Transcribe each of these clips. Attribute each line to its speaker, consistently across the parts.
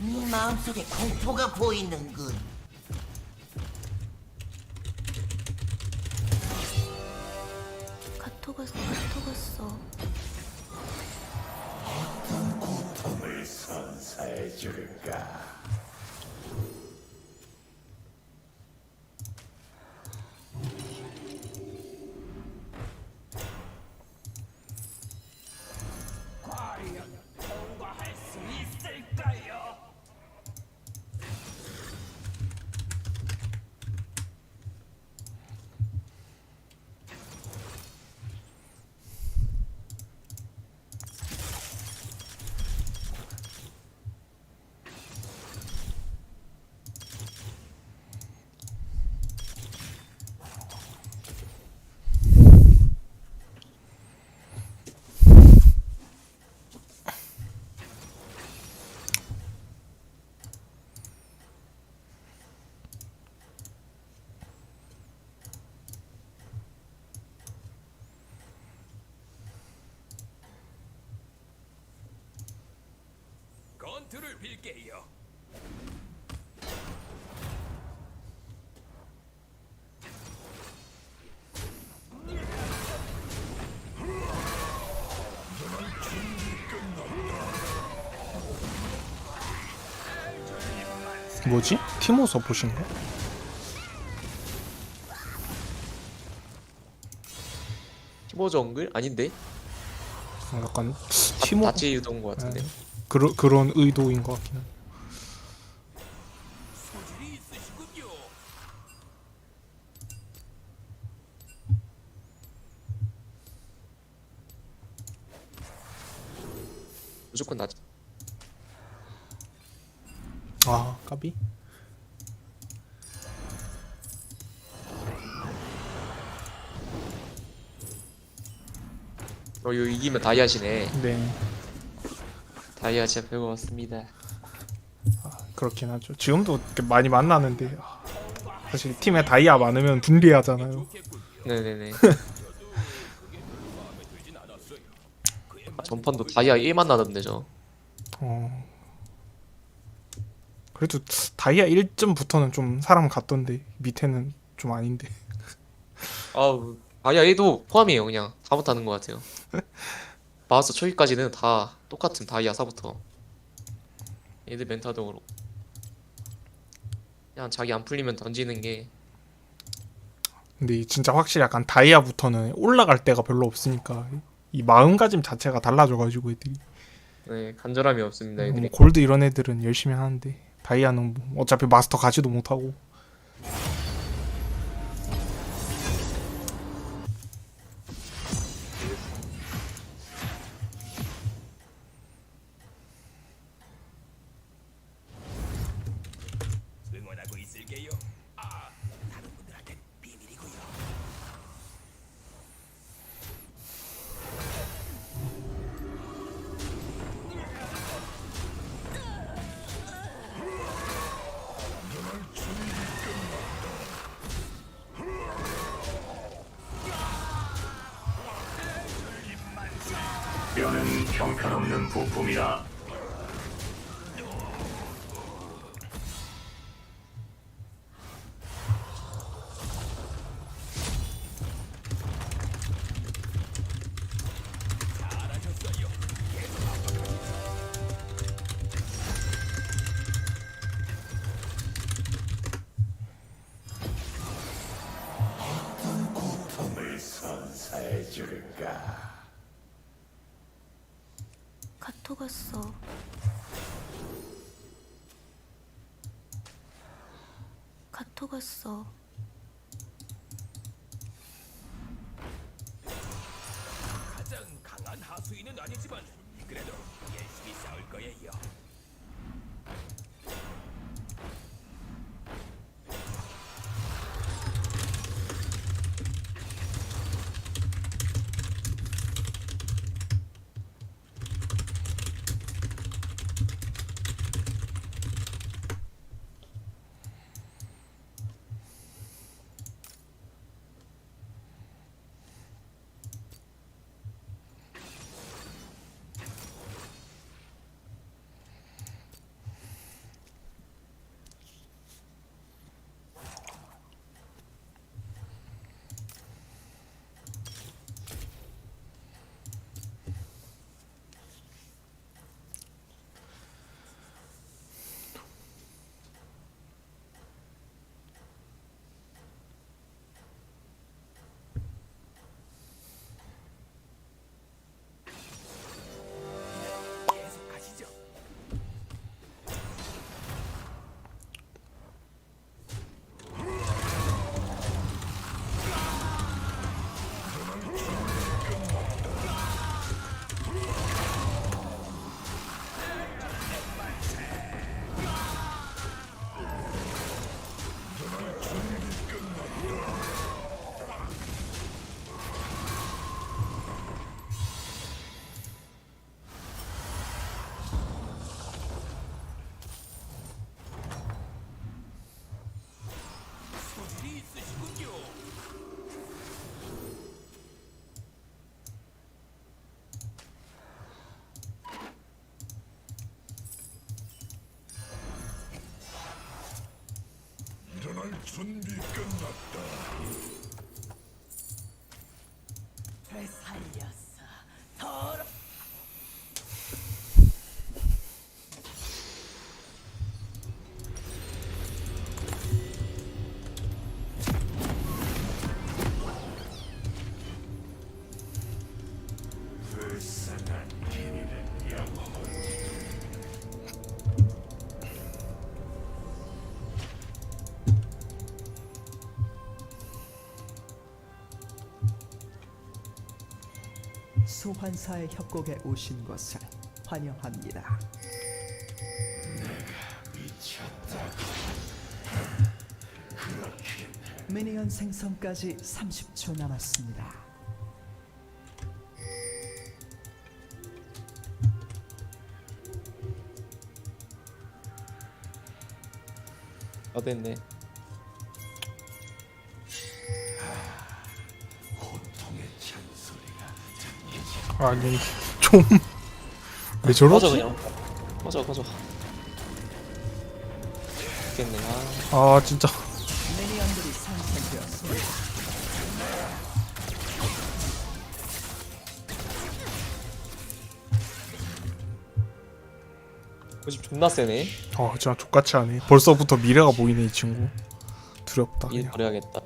Speaker 1: 네 마음속에 공포가 보이는군.
Speaker 2: 카톡 왔어.
Speaker 3: 고통을 선사해 줄까? 과연 통과할 수 있을까요? 건투를 빌게요.
Speaker 4: 뭐지? 티모서 보신가?
Speaker 5: 티모 정글? 아닌데?
Speaker 4: 약간 티모
Speaker 5: 다치 유도인 것 같은데.
Speaker 4: 그런 의도인 것 같긴 해.
Speaker 3: 소질이 있으시군요.
Speaker 5: 무조건 나지.
Speaker 4: 아 까비.
Speaker 5: 이거 이기면 다이아시네.
Speaker 4: 네
Speaker 5: 다이아 진짜 별거 없습니다.
Speaker 4: 그렇긴 하죠. 지금도 이렇게 많이 만나는데 사실 팀에 다이아 많으면 둔리하잖아요.
Speaker 5: 네네네. 전판도 다이아 1만 나던데 저.
Speaker 4: 그래도 다이아 1점부터는 좀 사람 같던데 밑에는 좀 아닌데.
Speaker 5: 아우 다이아 1도 포함이에요. 그냥 다 못하는 것 같아요. 마우스 초기까지는 다 똑같은 다이아 4부터. 얘들 멘탈도 그렇고. 그냥 자기 안 풀리면 던지는 게.
Speaker 4: 근데 진짜 확실히 약간 다이아부터는 올라갈 데가 별로 없으니까 이 마음가짐 자체가 달라져가지고 애들이
Speaker 5: 네, 간절함이 없습니다
Speaker 4: 뭐
Speaker 5: 애들이.
Speaker 4: 골드 이런 애들은 열심히 하는데 다이아는 뭐 어차피 마스터 가지도 못하고.
Speaker 3: 응원하고 있을게요. 아, 다른 분들한텐 비밀이고요. 뼈는 형편없는 부품이라. 고통을 선사해 줄까?
Speaker 2: 카톡 왔어. 카톡 왔어.
Speaker 3: 가장 강한 하수인은 아니지만 그래도 열심히 싸울 거예요. 준비 끝났다.
Speaker 1: 되살렸어. 더러.
Speaker 3: 불쌍한 길이는 영원히.
Speaker 6: 소환사의 협곡에 오신 것을 환영합니다. 미니언 생성까지 30초 남았습니다.
Speaker 5: 다 됐네.
Speaker 4: 아니 좀 왜
Speaker 5: 꺼져
Speaker 4: 저러지?
Speaker 5: 그냥. 꺼져. 죽겠네.
Speaker 4: 아 진짜
Speaker 6: 미니언들이 생성되었습니다.
Speaker 5: 고집 존나 세네.
Speaker 4: 아 진짜 족같이 하네. 벌써부터 미래가 보이네 이 친구. 두렵다
Speaker 5: 일
Speaker 4: 그냥.
Speaker 5: 버려야겠다.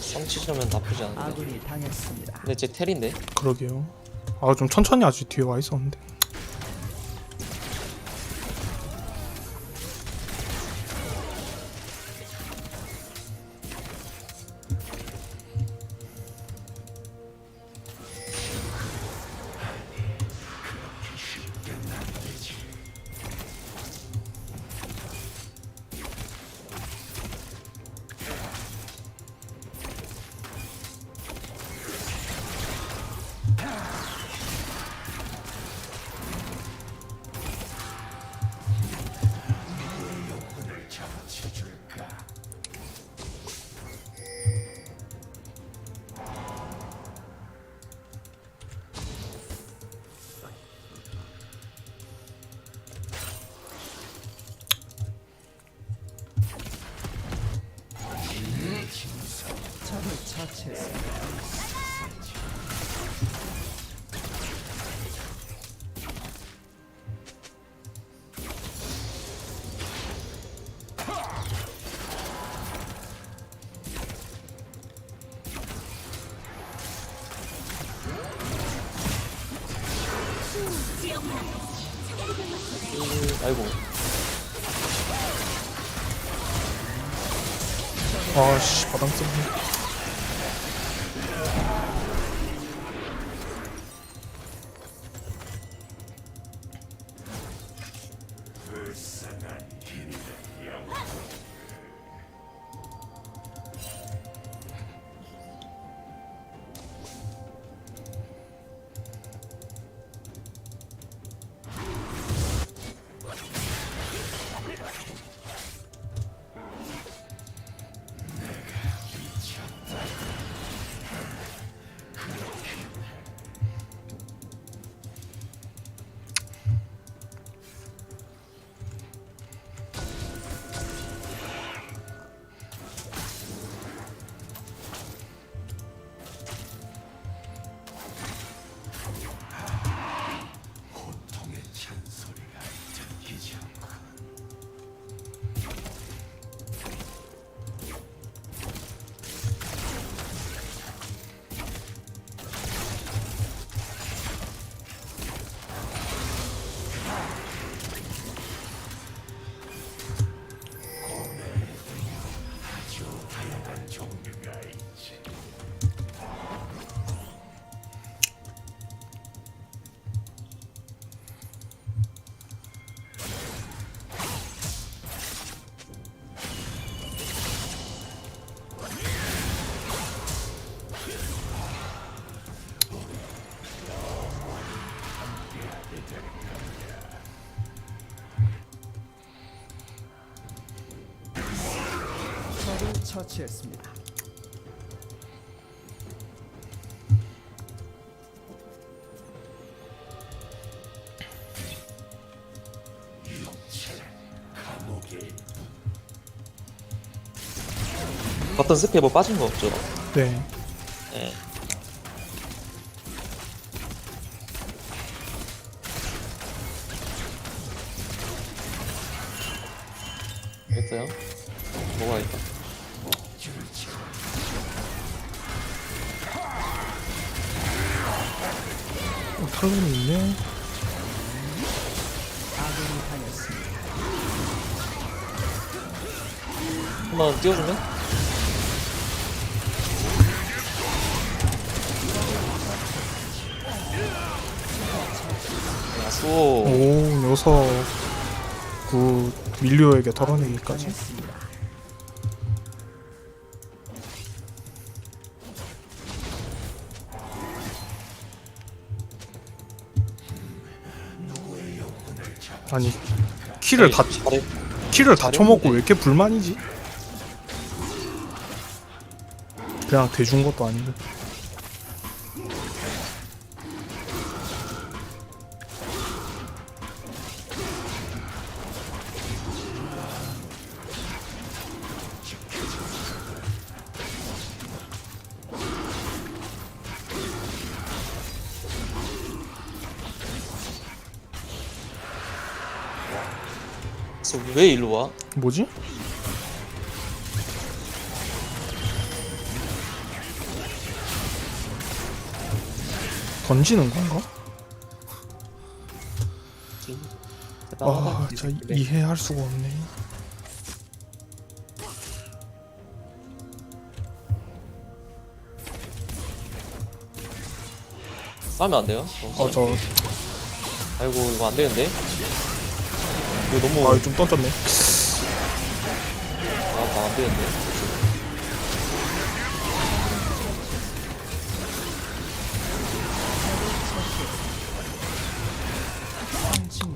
Speaker 5: 성취자면 나쁘지 않은데.
Speaker 6: 아군이 당했습니다.
Speaker 5: 근데 제 텔인데.
Speaker 4: 그러게요. 아 좀 천천히 아주 뒤에 와 있었는데.
Speaker 6: 적을 처치했습니다.
Speaker 5: 아이고.
Speaker 4: 아씨 바닥 썼네.
Speaker 6: 처치했습니다.
Speaker 5: 어떤 스페 뭐 빠진 거 없죠?
Speaker 4: 네.
Speaker 5: 예. 됐어요? 먹어야겠다.
Speaker 4: 탈론이 있네.
Speaker 5: 한번 띄워주면? 야수.
Speaker 4: 오, 녀석. 굿. 밀리오에게 털어내기까지. 아니, 키를 다
Speaker 5: 잘해.
Speaker 4: 키를 다 쳐먹고 왜 이렇게 불만이지? 그냥 대준 것도 아니고.
Speaker 5: 그래서 왜 일로 와?
Speaker 4: 뭐지? 던지는 건가? 아, 진짜 이해할 수가 없네.
Speaker 5: 싸면 안 돼요?
Speaker 4: 저,
Speaker 5: 아이고 이거 안 되는데? 이거 너무
Speaker 4: 아, 좀 던졌네.
Speaker 5: 안 되는데?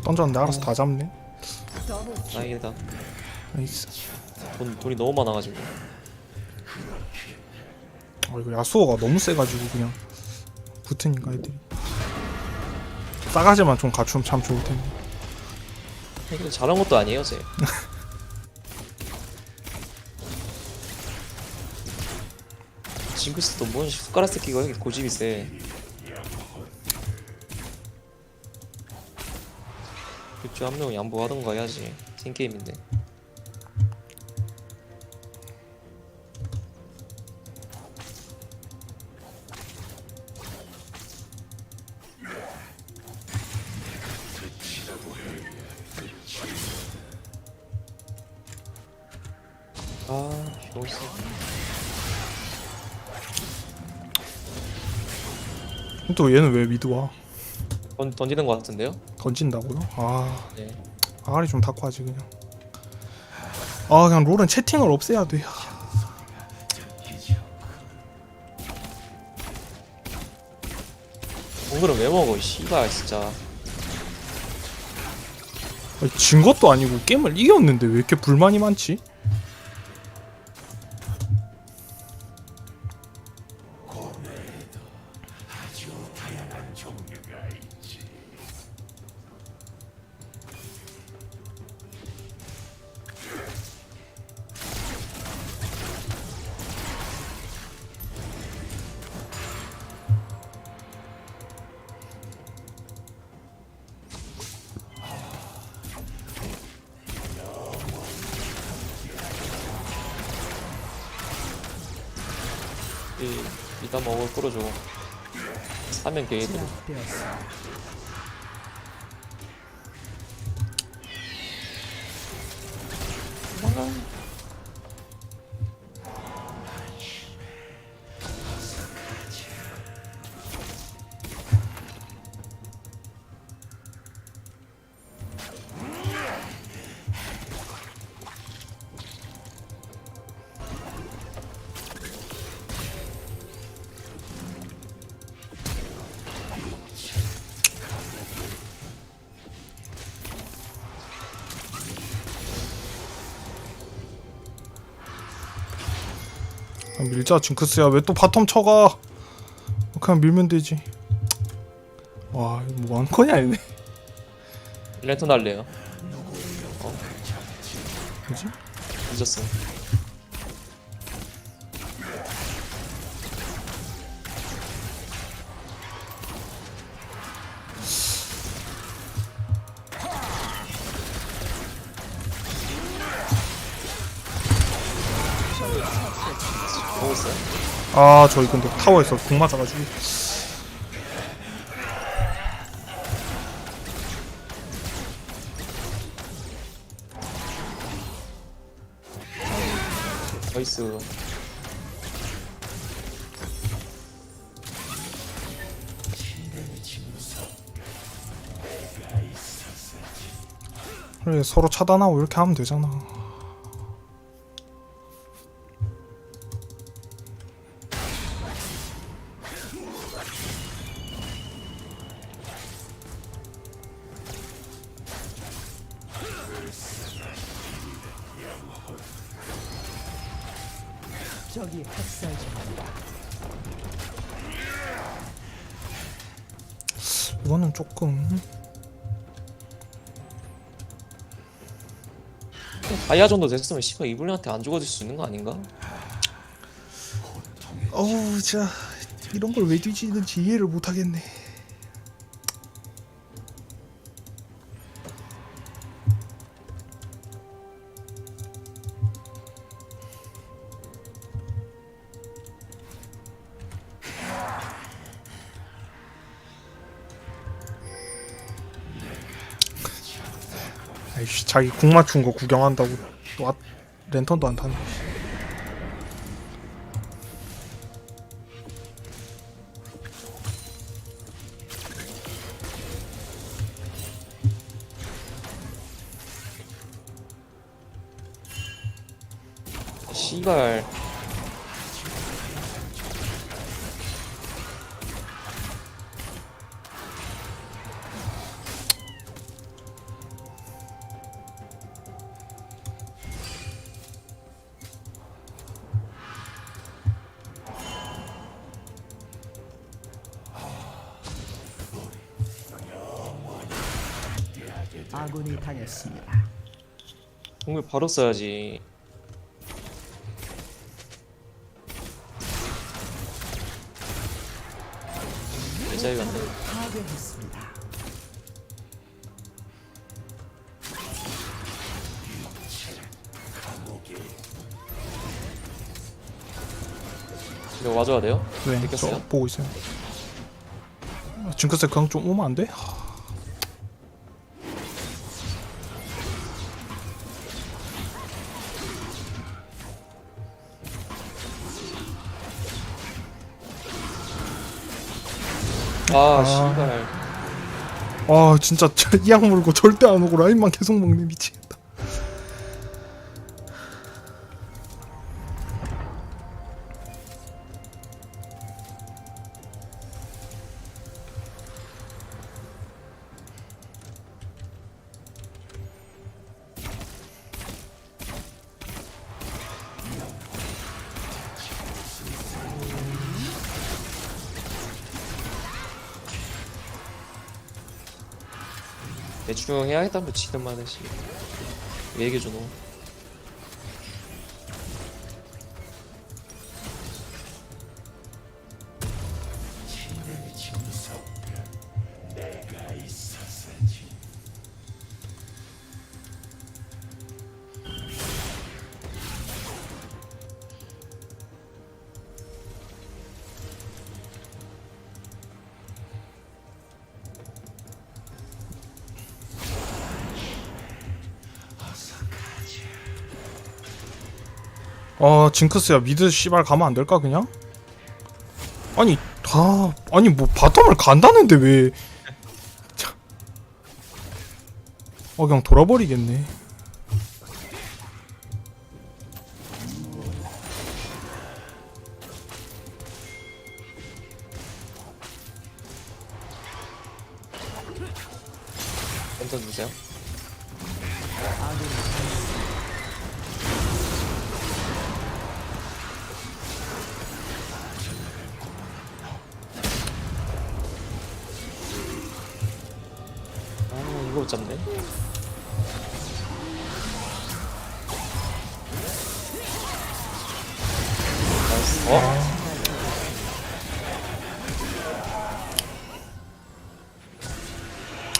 Speaker 4: 던졌는데 알아서 다 잡네.
Speaker 5: 다행이다.
Speaker 4: 나이스.
Speaker 5: 돈이 너무 많아가지고.
Speaker 4: 이거 야수호가 너무 세가지고 그냥 붙으니까 애들이. 싸가지만 좀 갖추면 참 좋을 텐데.
Speaker 5: 근데 잘한 것도 아니에요, 쟤. 징크스도 뭔 숟가락 새끼가 이렇게 고집이 세. 그쪽 한 명 양보하던가 해야지. 팀게임인데. 아, 멋있어.
Speaker 4: 또 얘는 왜 미드 와?
Speaker 5: 던지는 것 같은데요?
Speaker 4: 던진다고요? 아,
Speaker 5: 네.
Speaker 4: 아가리 좀 닦고 하지 그냥. 아, 그냥 롤은 채팅을 없애야 돼.
Speaker 5: 오늘은 왜 먹어, 씨발, 진짜.
Speaker 4: 아니, 진 것도 아니고 게임을 이겼는데 왜 이렇게 불만이 많지?
Speaker 5: 이따 먹을 끌어줘. 사면 게이드.
Speaker 6: 제압되었습니다.
Speaker 4: 밀자 징크스야. 왜 또 바텀 쳐가? 그냥 밀면 되지. 와 이거 뭐 하는 거냐 얘네.
Speaker 5: 랜턴 할래요.
Speaker 4: 뭐지?
Speaker 5: 늦었어. 먹었어요?
Speaker 4: 아 저기 근데 타워에서 궁 맞아가지고.
Speaker 5: 나이스.
Speaker 4: 그래 서로 차단하고 이렇게 하면 되잖아.
Speaker 6: 적이 학살 중입니다.
Speaker 4: 이거는 조금
Speaker 5: 다이아 정도 됐으면 씨발 이블린한테 안 죽어줄 수 있는 거 아닌가?
Speaker 4: 어우 진짜 이런 걸 왜 뒤지는지 이해를 못하겠네. 아이씨 자기 궁 맞춘 거 구경한다고 또 랜턴도 안 타네.
Speaker 5: 씨발.
Speaker 6: 아군이 당했습니다.
Speaker 5: 공을 바로 써야지. 예자이 같네.
Speaker 6: 파괴했습니다.
Speaker 5: 이거 와줘야 돼요?
Speaker 4: 네,
Speaker 5: 느꼈어요?
Speaker 4: 저 보고 있어요. 징크스 그냥 좀 오면 안 돼?
Speaker 5: 아 씨발.
Speaker 4: 아 진짜 이악 물고 절대 안 오고 라인만 계속 먹네. 미치겠다.
Speaker 5: 대충 해야겠다 뭐 치든만 해씨. 왜 얘기해줘 너?
Speaker 4: 아 징크스야 미드 씨발 가면 안 될까 그냥? 아니 아니 뭐 바텀을 간다는데 왜? 그냥 돌아버리겠네.
Speaker 5: 랜턴 주세요.
Speaker 6: 아군이 당했습니다. 。
Speaker 5: 아, 이거 못 잡네. 나이스.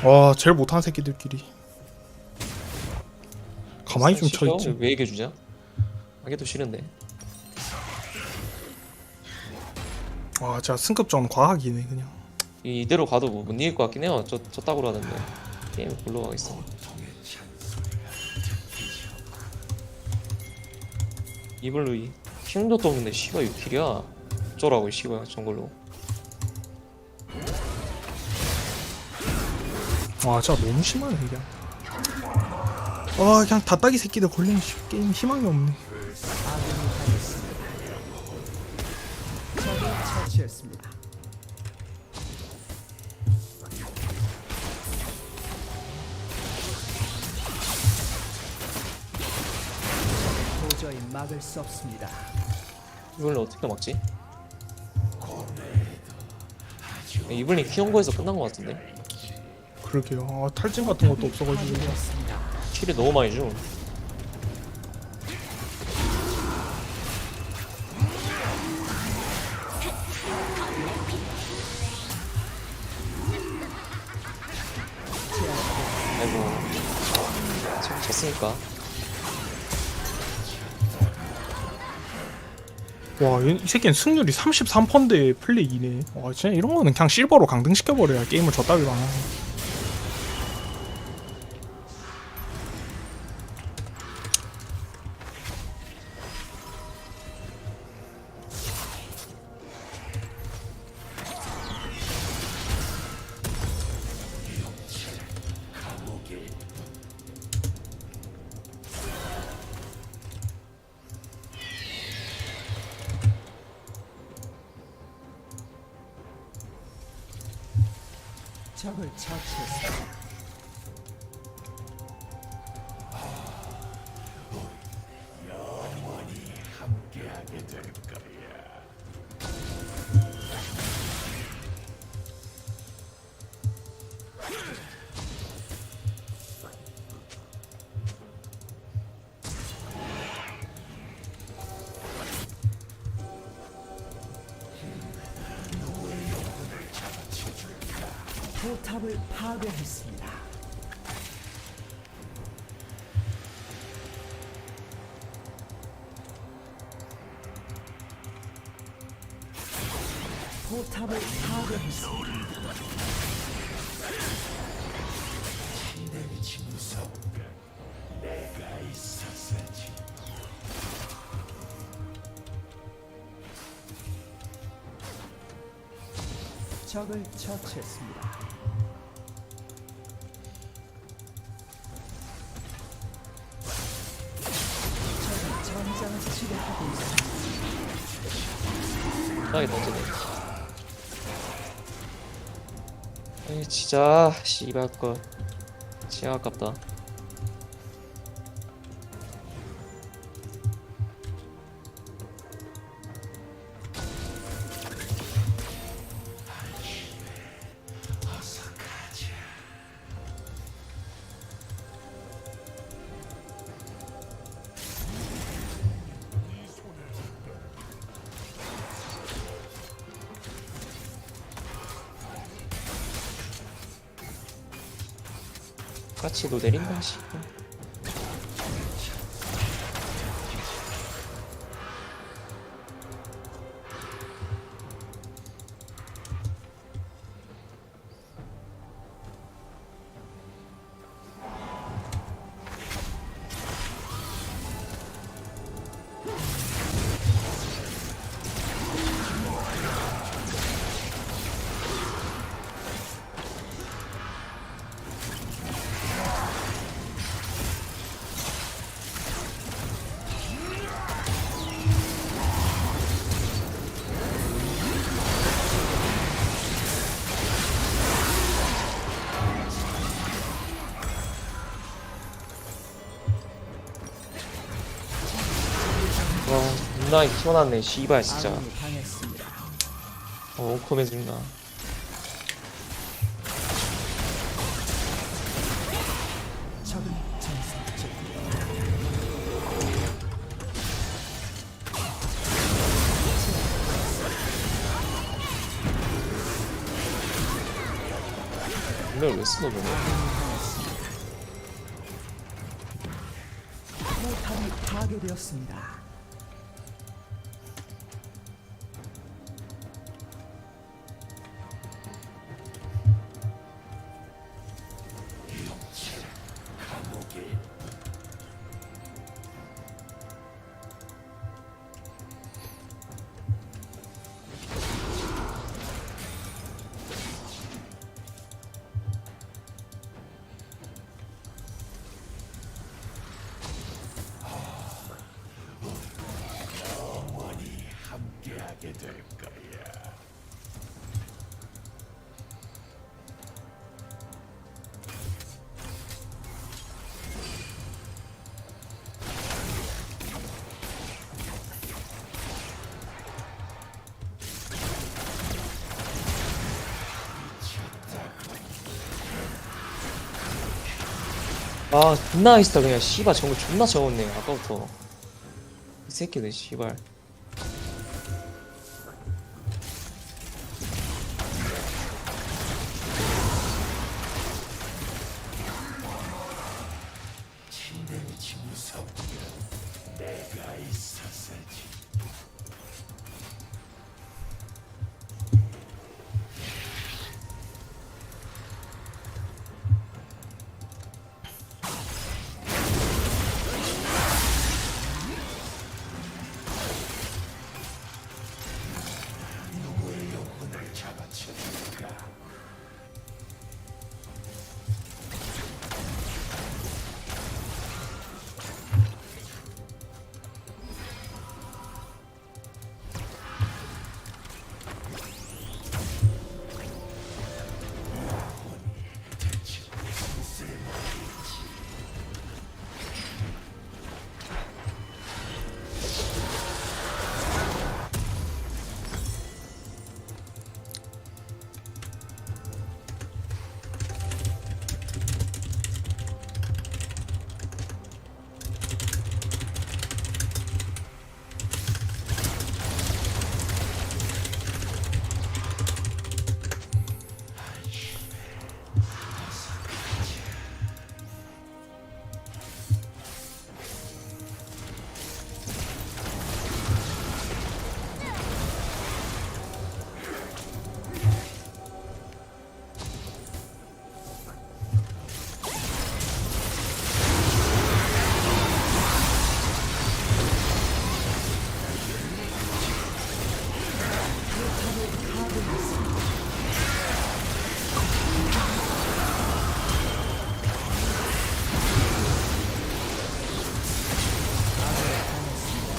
Speaker 4: 와 제일 못하는 새끼들끼리 가만히 좀
Speaker 5: 싫어?
Speaker 4: 쳐있지.
Speaker 5: 왜 이겨주냐? 하기도 싫은데.
Speaker 4: 와 진짜 승급전 과학이네 그냥.
Speaker 5: 이대로 가도 못 이길 것 같긴 해요. 저 따구로 하는데 게임 굴러가겠어. 이블루이 킹도 없는데 씨가 6킬이야. 어쩌라고 씨가 정글로.
Speaker 4: 와 진짜 너무 심하네 그냥. 와 그냥 다따기 새끼들 걸리면 게임 희망이 없네.
Speaker 6: 적을 처치했습니다. 도저히 막을 수 없습니다.
Speaker 5: 이블린 어떻게 막지? 이블린 키운 거에서 끝난 것 같은데.
Speaker 4: 그러게요. 아, 탈진 같은 것도 없어가지고.
Speaker 5: 킬을 너무 많이 줘. 아이고 참 졌으니까.
Speaker 4: 와, 이 새끼는 승률이 33%인데 플레이 2네. 와, 진짜 이런 거는 그냥 실버로 강등시켜버려야 게임을 졌다기도 안 하네.
Speaker 6: 적을 처치했습니다. 포탑을 파괴했습니다. 포탑을 파괴했습니다. 적을 처치했습니다. 적이 전장을 지배하고 있습니다.
Speaker 5: 편하게 던지네. 에이 진짜 씨발 거 진짜 아깝다. 까치도 내린다 씨. 와 존나 튀어났네 씨발 진짜.
Speaker 6: 아군이 당했습니다.
Speaker 5: 오컴해 죽나. 분명히 왜 쓰노 저거.
Speaker 6: 포탑이 파괴되었습니다.
Speaker 5: 아 존나 아이스다 그냥 씨발 정글 존나 적었네 아까부터. 이 새끼들 씨발.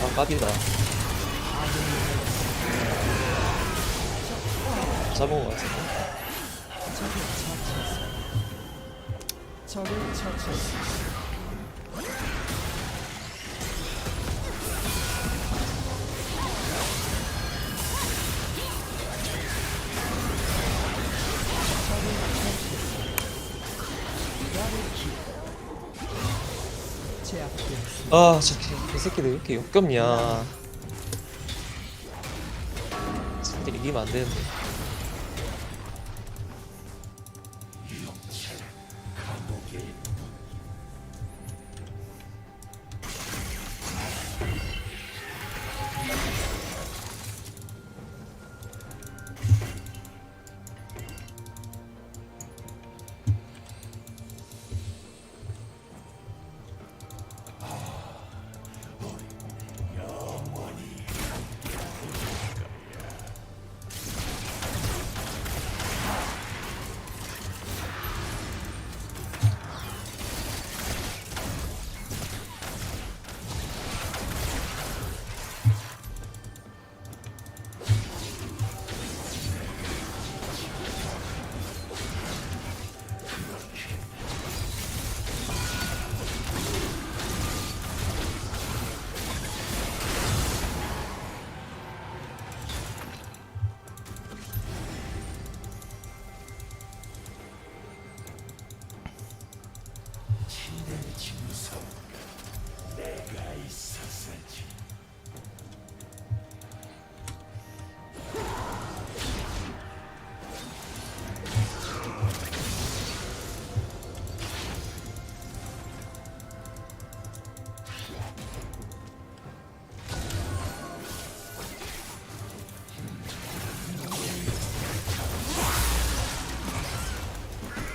Speaker 5: 아 까비다. 잡은 것 같은데.
Speaker 6: 적을 처치했습니다. 제압되었습니다.
Speaker 5: 아, 저 개새끼들 왜 이렇게 역겹냐. 새끼들 이기면 안 되는데.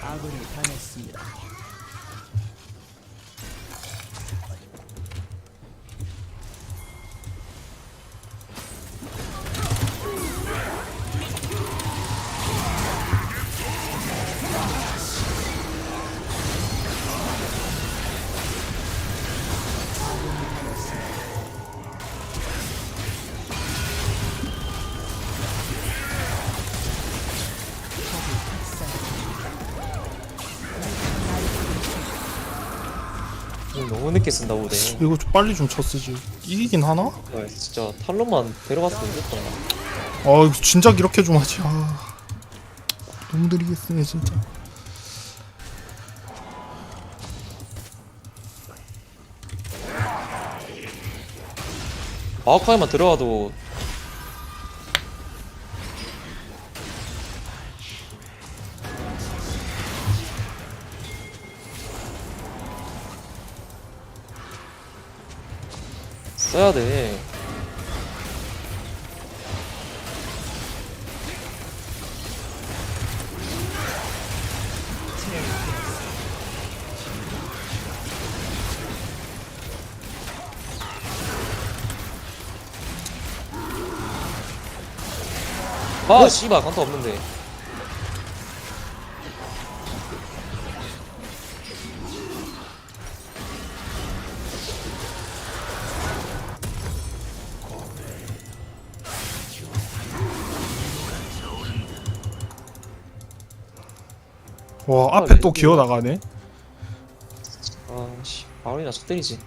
Speaker 6: 아군이 당했습니다.
Speaker 5: 이거 너무 늦게 쓴다 보네.
Speaker 4: 이거 좀 빨리 좀 쳤으지. 이기긴 하나?
Speaker 5: 아, 진짜 탈론만 데려갔으면 됐다.
Speaker 4: 아 이거 진작 이렇게 좀 하지. 아 너무 느리게 쓰네 진짜.
Speaker 5: 마오카이만 들어가도 써야 돼. 아, 씨발, 간타 없는데.
Speaker 4: 와 앞에 또 기어 나가네.
Speaker 5: 아, 씨, 바로이나 쳐 때리지.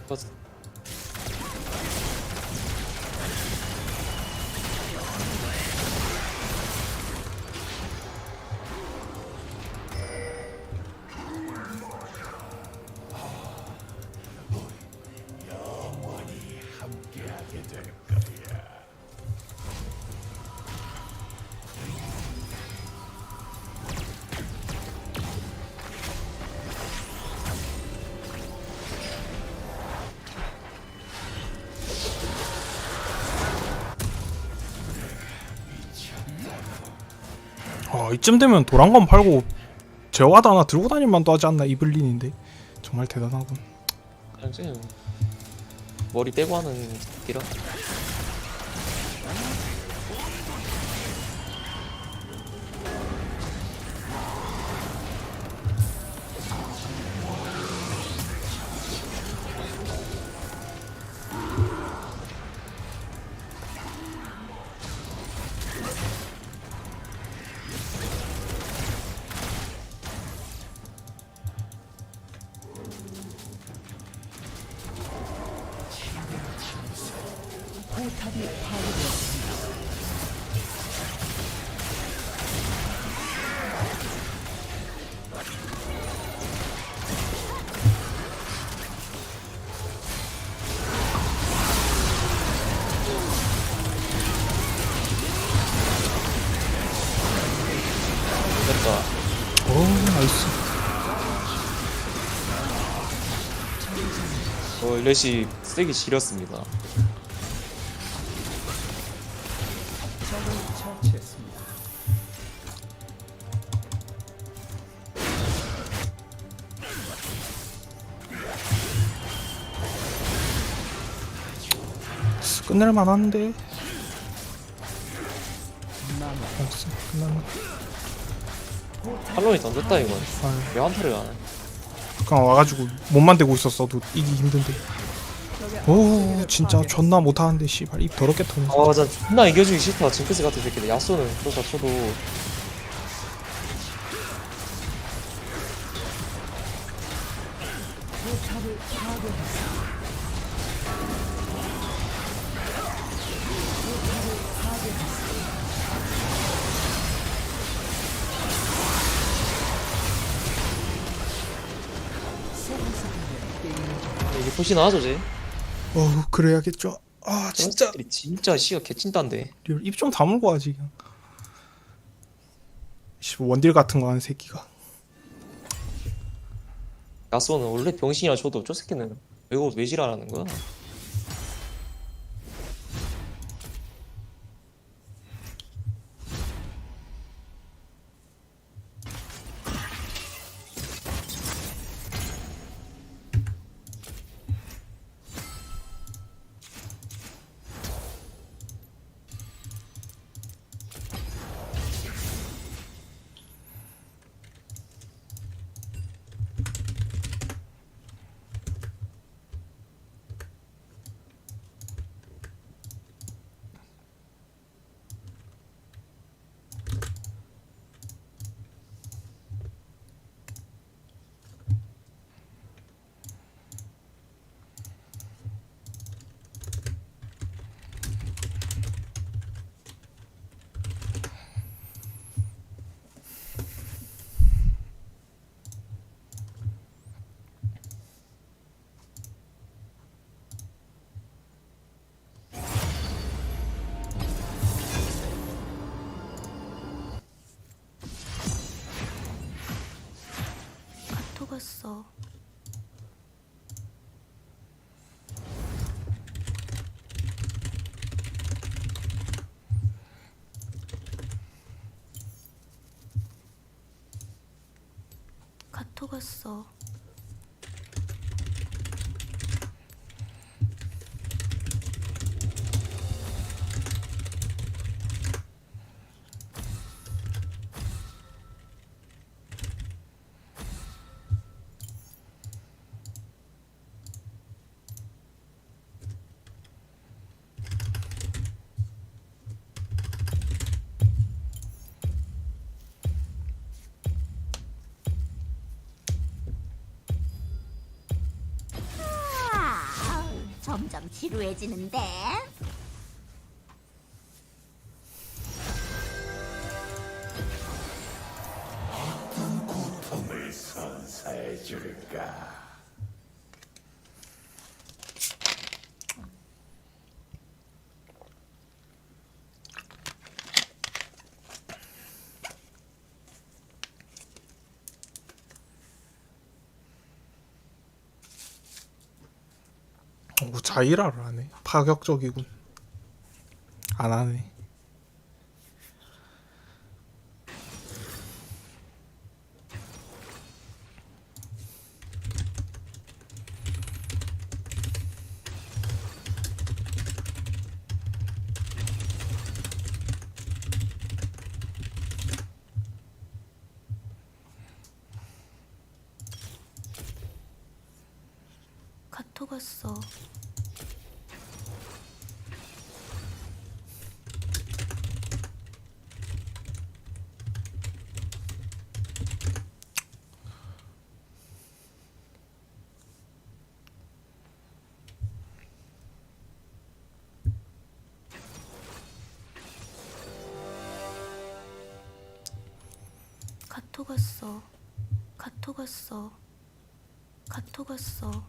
Speaker 5: 맞아.
Speaker 4: 아 이쯤 되면 도란건 팔고 제어와드 하나 들고 다닐만도 하지 않나. 이블린인데 정말 대단하군.
Speaker 5: 그냥 머리 빼고 하는 딜이라.
Speaker 6: 포탑이 파괴되었습니다.
Speaker 5: 됐다.
Speaker 4: 오 나이스.
Speaker 5: 일렛이 쓰기 지렸습니다.
Speaker 6: 적을 처치했습니다.
Speaker 4: 끝낼만한데.
Speaker 6: 남아
Speaker 4: 없어 끝났네.
Speaker 5: 탈론이 던졌다 이건.
Speaker 4: 아유.
Speaker 5: 왜 한타를 안 해?
Speaker 4: 그냥 와가지고 못 만들고 있었어도 이기 힘든데. 오 진짜 존나 못하는데 씨발 입 더럽게 터네.
Speaker 5: 아 진짜 존나 이겨주기 싫다 징크스 같은 새끼들. 야쏘는 그렇다 쳐도 이게 푸시나 하죠 쟤.
Speaker 4: 그래야겠죠. 아 진짜
Speaker 5: 진짜 씨가 개찐단데.
Speaker 4: 입 좀 다물고 하지 그냥. 씨, 원딜 같은 거 하는 새끼가.
Speaker 5: 야쏘는 원래 병신이라 쳐도 저 새끼는 이거 왜 지랄하는 거야?
Speaker 2: 카톡 왔어. 카톡 왔어.
Speaker 1: 점점 지루해지는데.
Speaker 4: 자이라를 하네. 파격적이군. 안 하네.
Speaker 2: 카톡 왔어. 카톡 왔어. 카톡 왔어. 카톡 왔어.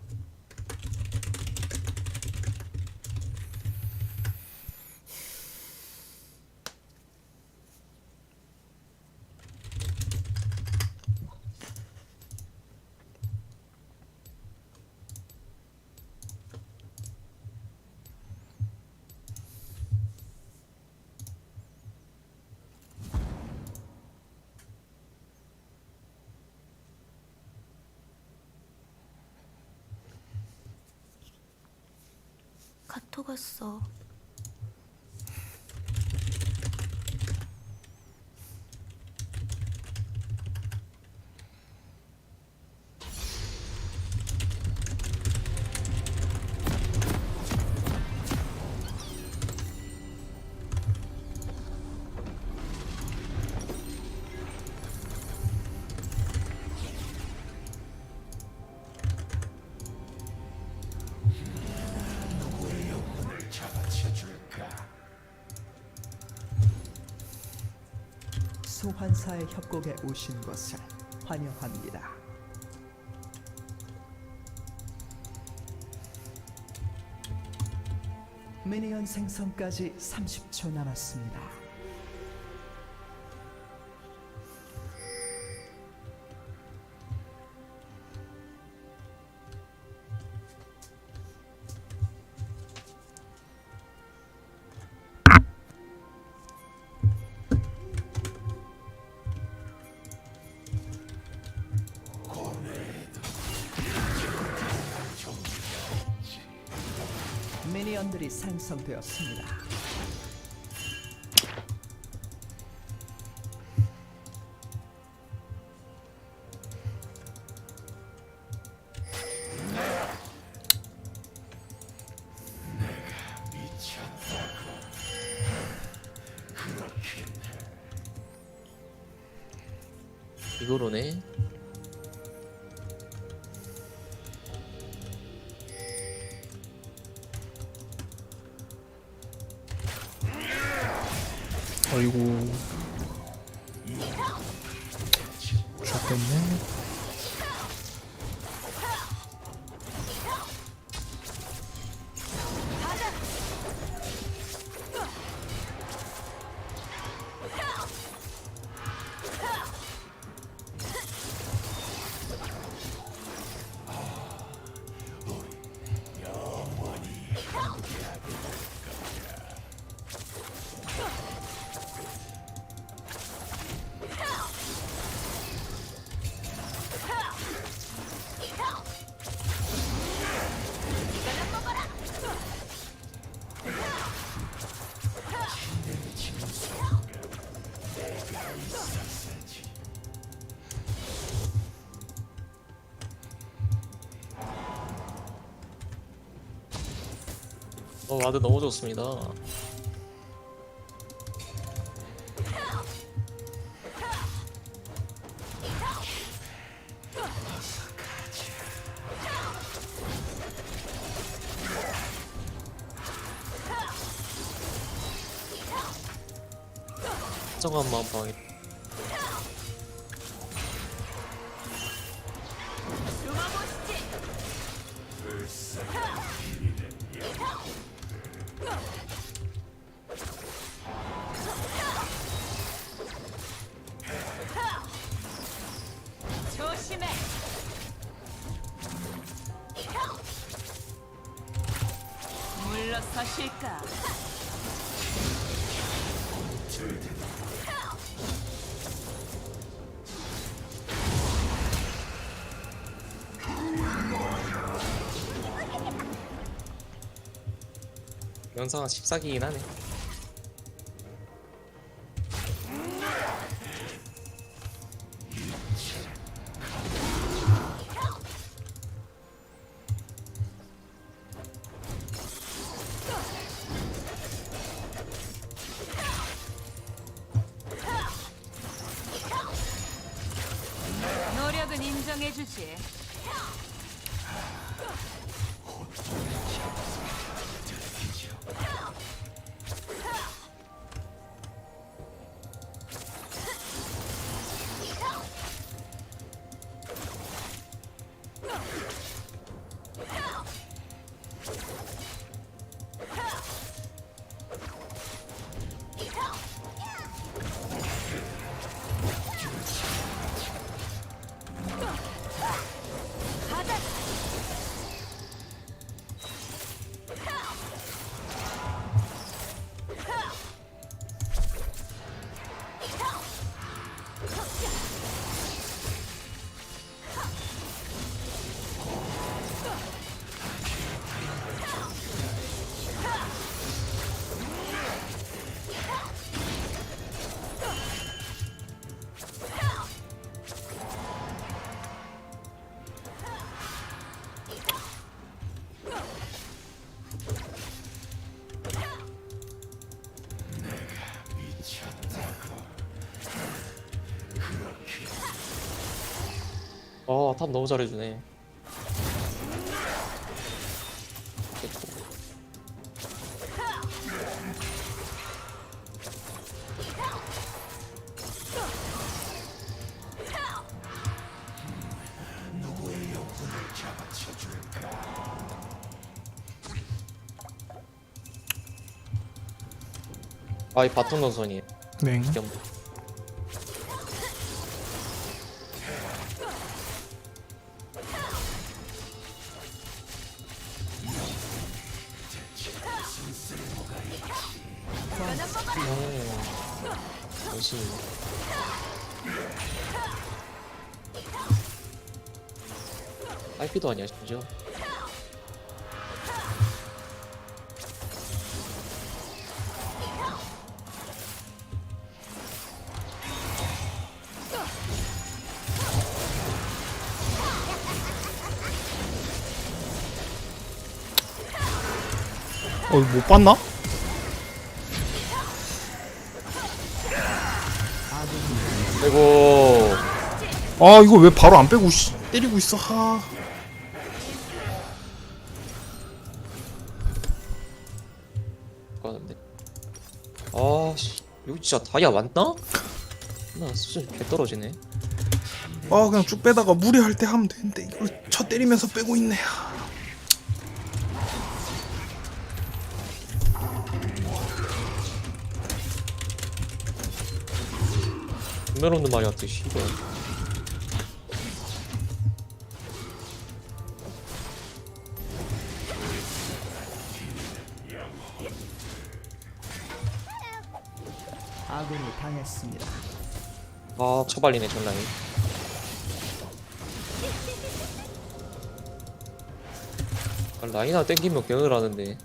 Speaker 2: 카톡 왔어.
Speaker 6: 소환사의 협곡에 오신 것을 환영합니다. 미니언 생성까지 30초 남았습니다. 미니언들이 생성되었습니다.
Speaker 5: 이거로네.
Speaker 4: 아이고. 좋겠네.
Speaker 5: 와드 너무 좋습니다. 정한 마음 방해.
Speaker 1: 조심해. 물러서실까?
Speaker 5: 연상은 14기긴 하네.
Speaker 1: 노력은 인정해주지.
Speaker 5: 탑 너무 잘해주네. 아이 바톤 노선이에요.
Speaker 4: 네.
Speaker 5: 겸. 열심히. IP도 아니야 심지어.
Speaker 4: 못 봤나?
Speaker 5: 아이고.
Speaker 4: 아 이거 왜 바로 안 빼고 때리고 있어. 하.
Speaker 5: 가는데. 아씨 여기 진짜 다이아 맞나? 나 수준 개 떨어지네.
Speaker 4: 아 그냥 쭉 빼다가 무리할 때 하면 되는데 이걸 쳐 때리면서 빼고 있네.
Speaker 5: 분별 없는 말이 같아 씨발.
Speaker 6: 아군이 당했습니다.
Speaker 5: 아 처발리네 전라인. 아, 라인 하나 땡기면 개을 하는데.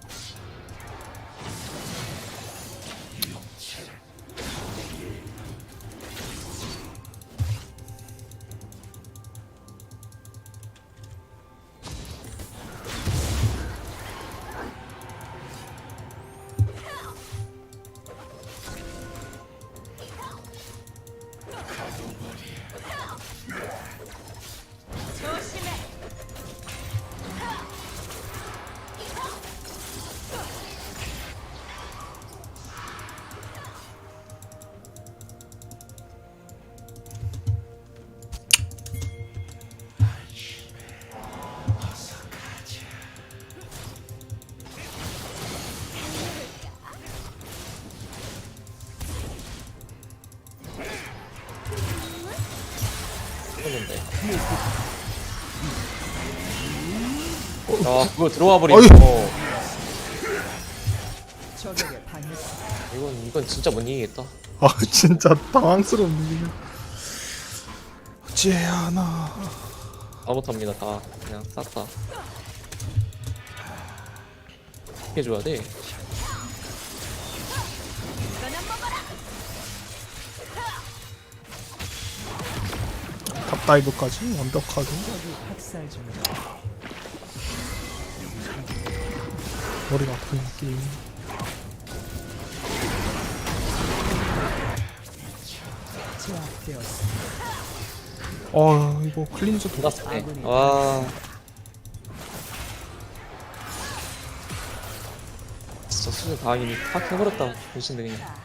Speaker 1: 조심해.
Speaker 5: 했는데. 아 그거 들어와 버리네.
Speaker 6: 적에게 당했습니다.
Speaker 5: 이건 진짜 못 이기겠다.
Speaker 4: 아 진짜 당황스럽네. 어찌해야 하나.
Speaker 5: 다 못합니다 다. 그냥 싹 다. 해줘야 돼.
Speaker 4: 탑다이브까지 완벽하게.
Speaker 6: 적이 학살 중입니다.
Speaker 4: 머리가 아픈 느낌.
Speaker 6: 제압되었습니다.
Speaker 4: 이거 클린저
Speaker 5: 끝났네. 와. 진짜 수준 다행이니 팍 해버렸다. 변신들 그냥.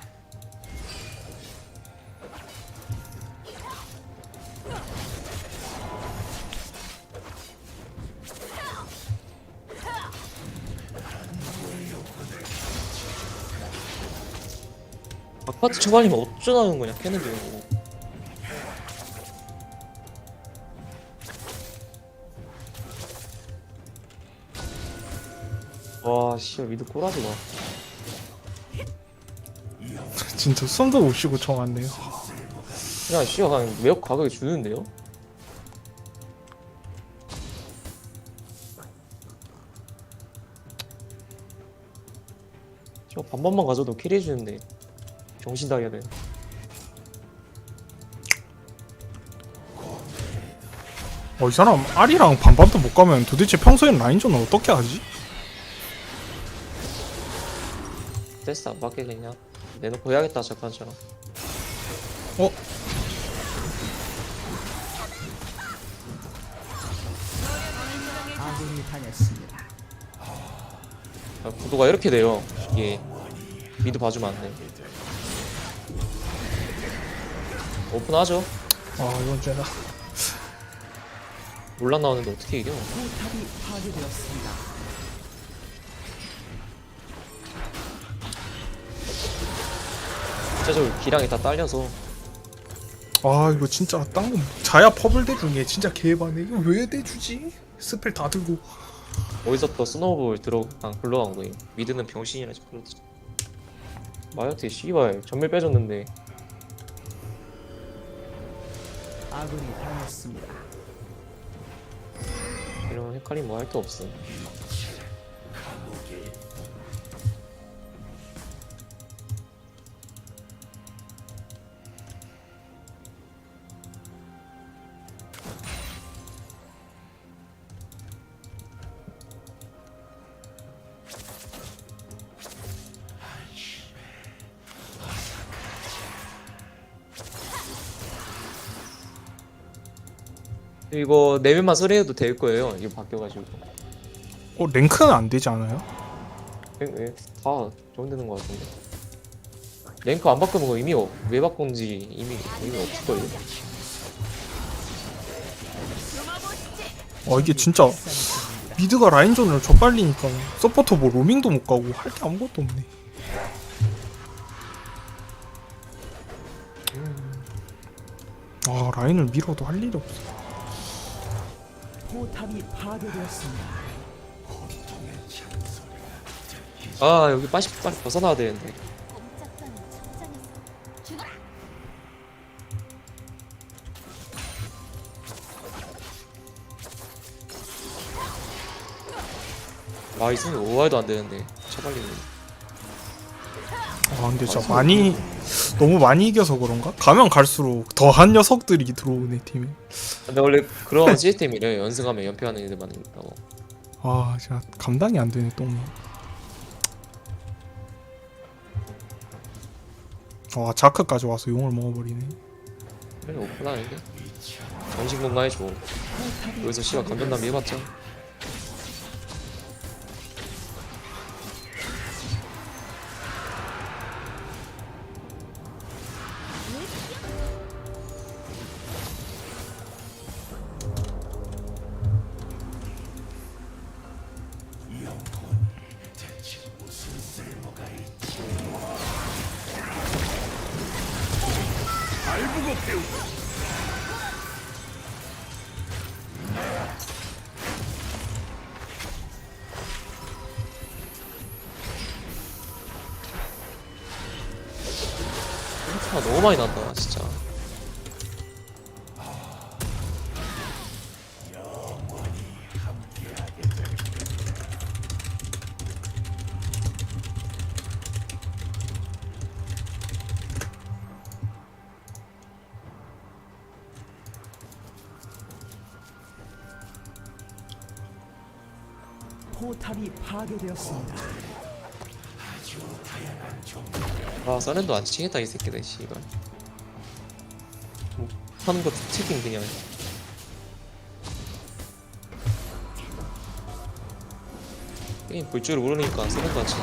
Speaker 5: 아파트 초반이면 어쩌라는 거냐 캐는데 이거. 와 씨발 미드 꼬라지마.
Speaker 4: 진짜 숨도 못 쉬고 정왔네요.
Speaker 5: 그냥 씨발 그냥 매혹 가격이 주는데요? 저 반반만 가져도 캐리해주는데 정신 나게 돼.
Speaker 4: 이 사람 알이랑 반반도 못 가면 도대체 평소엔 라인전은 어떻게 하지?
Speaker 5: 됐어 안 받게 그냥 내놓고 해야겠다 재판처럼.
Speaker 6: 아군이 당했습니다.
Speaker 5: 아, 구도가 이렇게 돼요. 이게 미드 봐주면 안 돼. 오픈하죠.
Speaker 4: 이건 쟤다.
Speaker 5: 논란 나오는데 어떻게 이겨?
Speaker 6: 포탑이 파괴되었습니다.
Speaker 5: 전체적으로 기량이 다 딸려서
Speaker 4: 아 이거 진짜 딴거 자야 퍼블대 중에 진짜 개반해. 이거 왜 대주지? 스펠 다 들고.
Speaker 5: 어디서 또 스노우볼 굴러간 거예요. 미드는 병신이라지 그렇지. 마이어트 씨발 전멸 빼줬는데
Speaker 6: 아군이 당했습니다.
Speaker 5: 이런 헷갈림 뭐 할 게 없어. 이거 내면만 쓰레해도 될 거예요. 이거 바뀌어가지고
Speaker 4: 랭크는 안 되지 않아요?
Speaker 5: 다 적용되는 것 같은데. 랭크 안 바꾸는 거 왜 바꾼지 이미 없을걸요.
Speaker 4: 이게 진짜 미드가 라인전을 져빨리니까 서포터 뭐 로밍도 못 가고 할 게 아무것도 없네. 아 라인을 밀어도 할 일이 없어.
Speaker 6: 포탑이 파괴되었습니다.
Speaker 5: 아 여기 빨리 벗어나야 되는데.
Speaker 1: 꼼짝하는 천장에서 죽어라.
Speaker 5: 라이스는 5화도 안 되는데 처발리는.
Speaker 4: 아 근데 진짜 너무 많이 이겨서 그런가? 가면 갈수록 더한 녀석들이 들어오네 팀에.
Speaker 5: 근데 원래 그런 시스템이래요. 연승하면 연패하는 애들 많으니까.
Speaker 4: 아 진짜 감당이 안 되네 똥이. 와 자크까지 와서 용을 먹어버리네.
Speaker 5: 그래 오픈하는데 정신 건강해줘. 여기서 씨가 감전 낭비 해봤자. 아 너무 많이 난다 진짜.
Speaker 6: 포탑이 파괴되었습니다.
Speaker 5: 아 서렌도 안 치겠다 이 새끼들 씨발. 뭐, 하는 거 채팅 그냥. 게임 볼 줄 모르니까 서렌도 안 치지.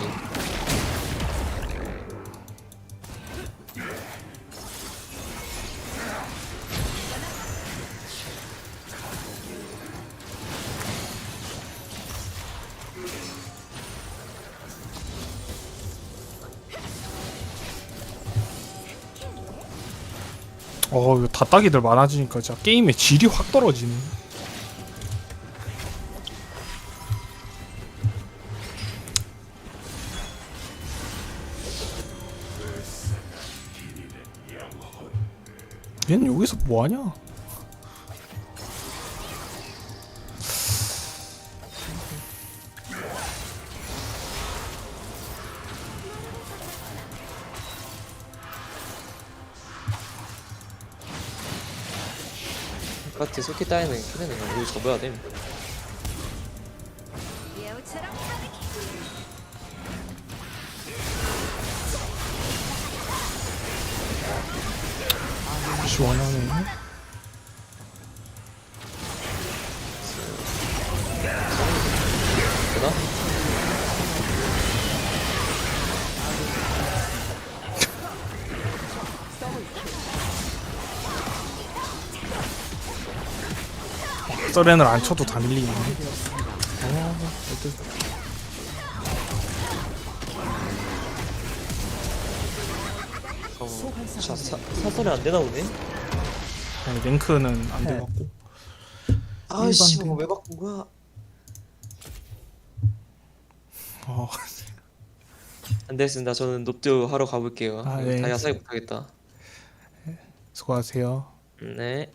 Speaker 4: 이거 다따기들 많아지니까 진짜 게임의 질이 확 떨어지네. 얘는 여기서 뭐하냐?
Speaker 5: 바깥에 소켓 따위는 키는 거 우리 접어야 됨.
Speaker 1: 예우처럼 가득히.
Speaker 4: 시원하네.
Speaker 5: 되나?
Speaker 4: 서렌을 안 쳐도 다 밀리네.
Speaker 5: 사설이 안 되나 보네.
Speaker 4: 아니, 랭크는 안 돼갖고.
Speaker 5: 아씨
Speaker 4: 일반
Speaker 5: 왜 바꾼 거야?
Speaker 4: 어,
Speaker 5: 안 됐습니다. 저는 노트 하러 가볼게요.
Speaker 4: 아,
Speaker 5: 이거
Speaker 4: 네.
Speaker 5: 다이아 사기 못하겠다.
Speaker 4: 수고하세요.
Speaker 5: 네.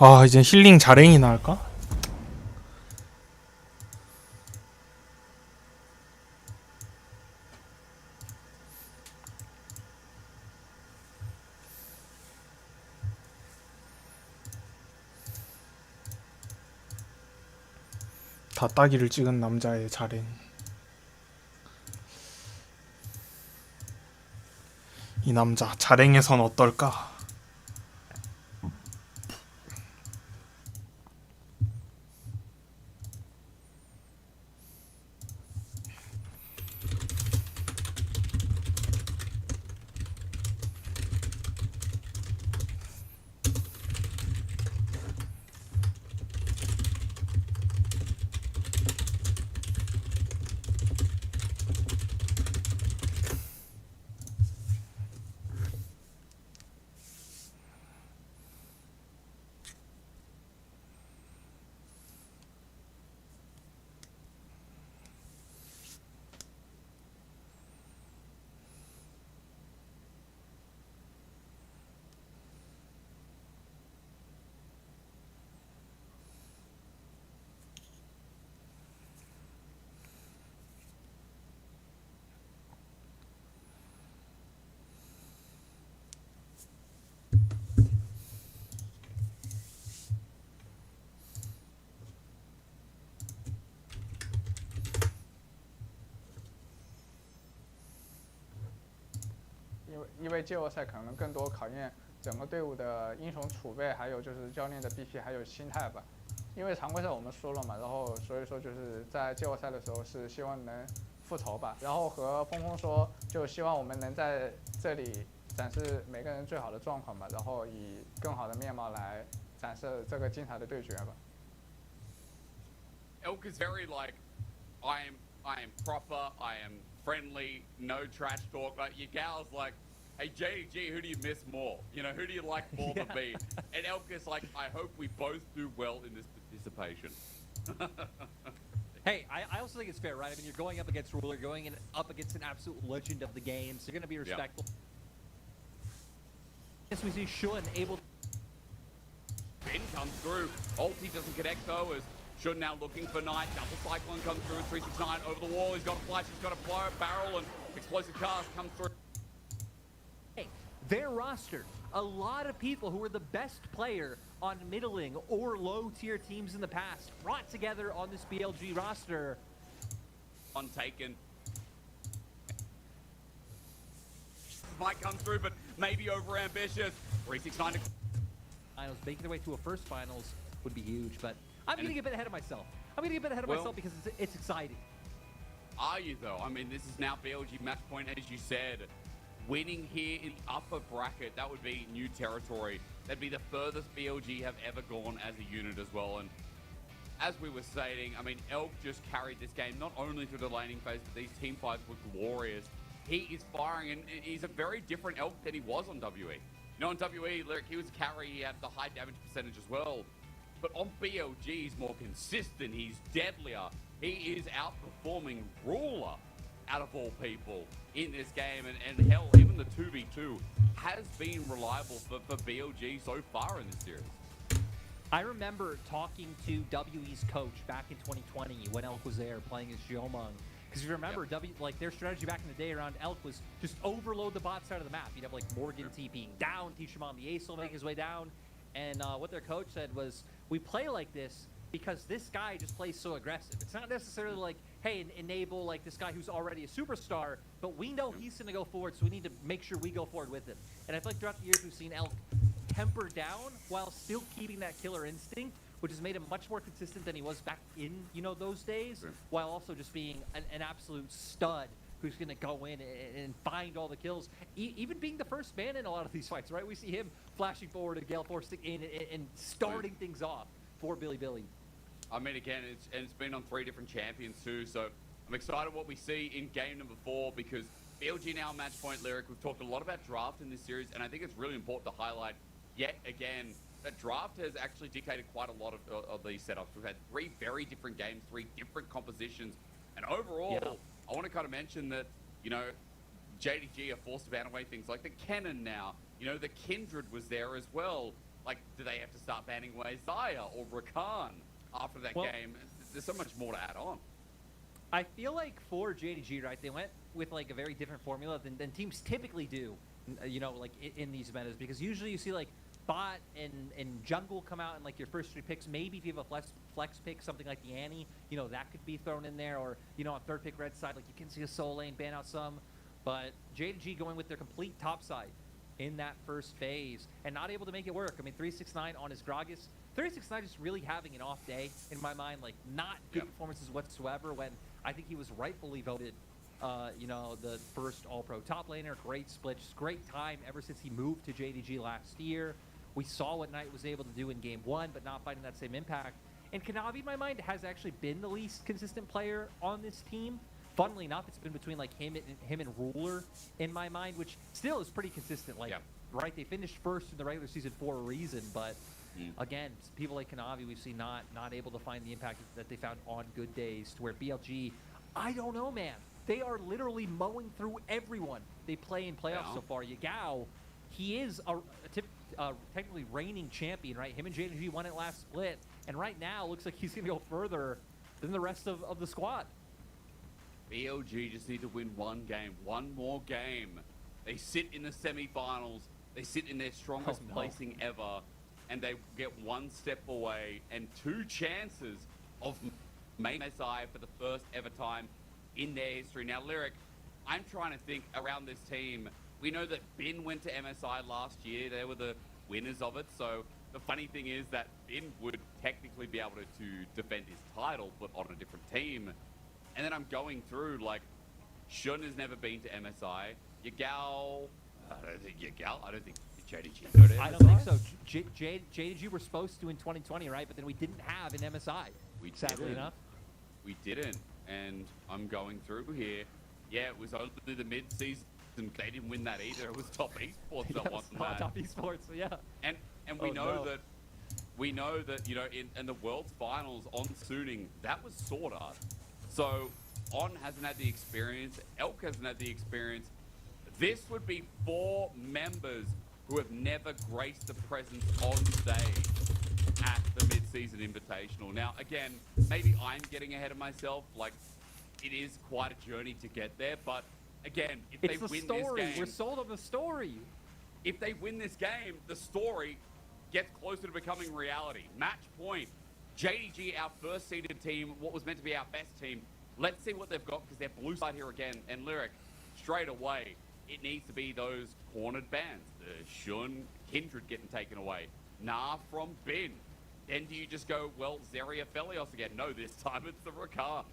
Speaker 4: 아, 이제 힐링 자랭이나 할까? 다 따기를 찍은 남자의 자랭. 이 남자 자랭에선 어떨까?
Speaker 7: 因为季后赛可能更多考验整个队伍的英雄储备，还有就是教练的 BP， 还有心态吧。因为常规赛我们输了嘛，然后所以说就是在季后赛的时候是希望能复仇吧。然后和峰峰说，就希望我们能在这里展示每个人最好的状况吧，然后以更好的面貌来展示这个精彩的对决吧。
Speaker 8: Elk is very like, I am proper, I am friendly, no trash talk. Like your gal's like, hey JDG, who do you miss more? You know, who do you like more than me? And Elk is like, I hope we both do well in this participation.
Speaker 9: Hey, I also think it's fair, right? I mean, you're going up against Ruler, going up against an absolute legend of the game, so you're going to be respectful. Yes, we see Shun able
Speaker 8: Bin comes through. Ulti doesn't connect though, as Shun now looking for Knight. Double Cyclone comes through. 369 over the wall. He's got a flash, he's got a barrel, and Explosive Cast comes through.
Speaker 9: Their roster, a lot of people who were the best player on middling or low tier teams in the past brought together on this BLG roster.
Speaker 8: Untaken. Might come through, but maybe over ambitious. 369 to
Speaker 9: Finals, making their way to a first finals would be huge, but I'm going to get a bit ahead of myself. I'm going to get a bit ahead of myself because it's exciting.
Speaker 8: Are you though? I mean, this is now BLG match point, as you said. Winning here in the upper bracket, that would be new territory. That'd be the furthest BLG have ever gone as a unit as well. And as we were stating, I mean, Elk just carried this game not only through the laning phase, but these team fights were glorious. He is firing, and he's a very different Elk than he was on WE. You know, on WE, Lyric, he was a carry, he had the high damage percentage as well. But on BLG, he's more consistent, he's deadlier. He is outperforming Ruler out of all people in this game, and hell, even the 2v2 has been reliable for BLG so far in this series.
Speaker 9: I remember talking to WE's coach back in 2020 when Elk was there playing as Xiaomeng. Because if you remember, their strategy back in the day around Elk was just overload the bot side of the map. You'd have like Morgan TPing down, teach him on the Ace will make his way down. And what their coach said was, we play like this because this guy just plays so aggressive. It's not necessarily like, hey, enable like this guy who's already a superstar, but we know he's going to go forward, so we need to make sure we go forward with him. And I feel like throughout the years we've seen Elk temper down while still keeping that killer instinct, which has made him much more consistent than he was back in, you know, those days, while also just being an absolute stud who's going to go in and find all the kills, even being the first man in a lot of these fights, right? We see him flashing forward to Gale Force in and starting things off for Billy.
Speaker 8: I mean, again, it's been on 3 different champions too, so I'm excited what we see in game number 4, because BLG now match point, Lyric. We've talked a lot about draft in this series, and I think it's really important to highlight yet again that draft has actually dictated quite a lot of these setups. We've had 3 very different games, 3 different compositions, and overall, I want to kind of mention that, you know, JDG are forced to ban away things like the Kennen now. You know, the Kindred was there as well. Like, do they have to start banning away Zaya or Rakan after that game? There's so much more to add on.
Speaker 9: I feel like for JDG, right, they went with like a very different formula than teams typically do, you know, like in these metas, because usually you see like bot and jungle come out in like your first 3 picks. Maybe if you have a flex pick, something like the Annie, you know, that could be thrown in there, or, you know, on 3rd pick red side, like you can see a Soul Lane ban out some. But JDG going with their complete top side in that first phase and not able to make it work. I mean, 369 on his Gragas. 369 just really having an off day in my mind, like not good performances whatsoever, when I think he was rightfully voted, you know, the first All-Pro top laner. Great split, just great time ever since he moved to JDG last year. We saw what Knight was able to do in game 1, but not finding that same impact. And Kanavi, in my mind, has actually been the least consistent player on this team. Funnily enough, it's been between like him and Ruler in my mind, which still is pretty consistent. Like, right, they finished first in the regular season for a reason, but again, people like Kanavi we've seen not able to find the impact that they found on good days. To where BLG, I don't know, man. They are literally mowing through everyone they play in playoffs so far. Yagao, he is technically reigning champion, right? Him and JDG won it last split, and right now looks like he's going to go further than the rest of the squad.
Speaker 8: BLG just need to win one more game. They sit in the semifinals, they sit in their strongest placing ever, and they get 1 step away and 2 chances of making MSI for the first ever time in their history. Now, Lyric, I'm trying to think around this team. We know that Bin went to MSI last year. They were the winners of it. So the funny thing is that Bin would technically be able to defend his title, but on a different team. And then I'm going through, like, Shun has never been to MSI. Yagao, I don't think JDG go to MSI.
Speaker 9: I don't think so. JDG were supposed to in 2020, right? But then we didn't have an MSI, sadly enough.
Speaker 8: We didn't. And I'm going through here. Yeah, it was only the mid-season. They didn't win that either. It was Top Esports that won that.
Speaker 9: Top Esports, yeah.
Speaker 8: And we know that, you know, in the World's Finals on Suning, that was Sword Art. So On hasn't had the experience. Elk hasn't had the experience. This would be 4 members who have never graced the presence on stage. at the mid-season invitational. Now, again, maybe I'm getting ahead of myself. Like, it is quite a journey to get there, but again, if
Speaker 9: It's
Speaker 8: they
Speaker 9: the
Speaker 8: win
Speaker 9: story.
Speaker 8: this game,
Speaker 9: We're sold on the story.
Speaker 8: if they win this game, the story gets closer to becoming reality. Match point. JDG, our first seeded team, what was meant to be our best team. Let's see what they've got because they're blue side here again. And Lyric, straight away, it needs to be those cornered bands. Shun, Kindred getting taken away. Nah from Bin. Then do you just go, well, Zeria Felios again? No, this time it's the Rakan.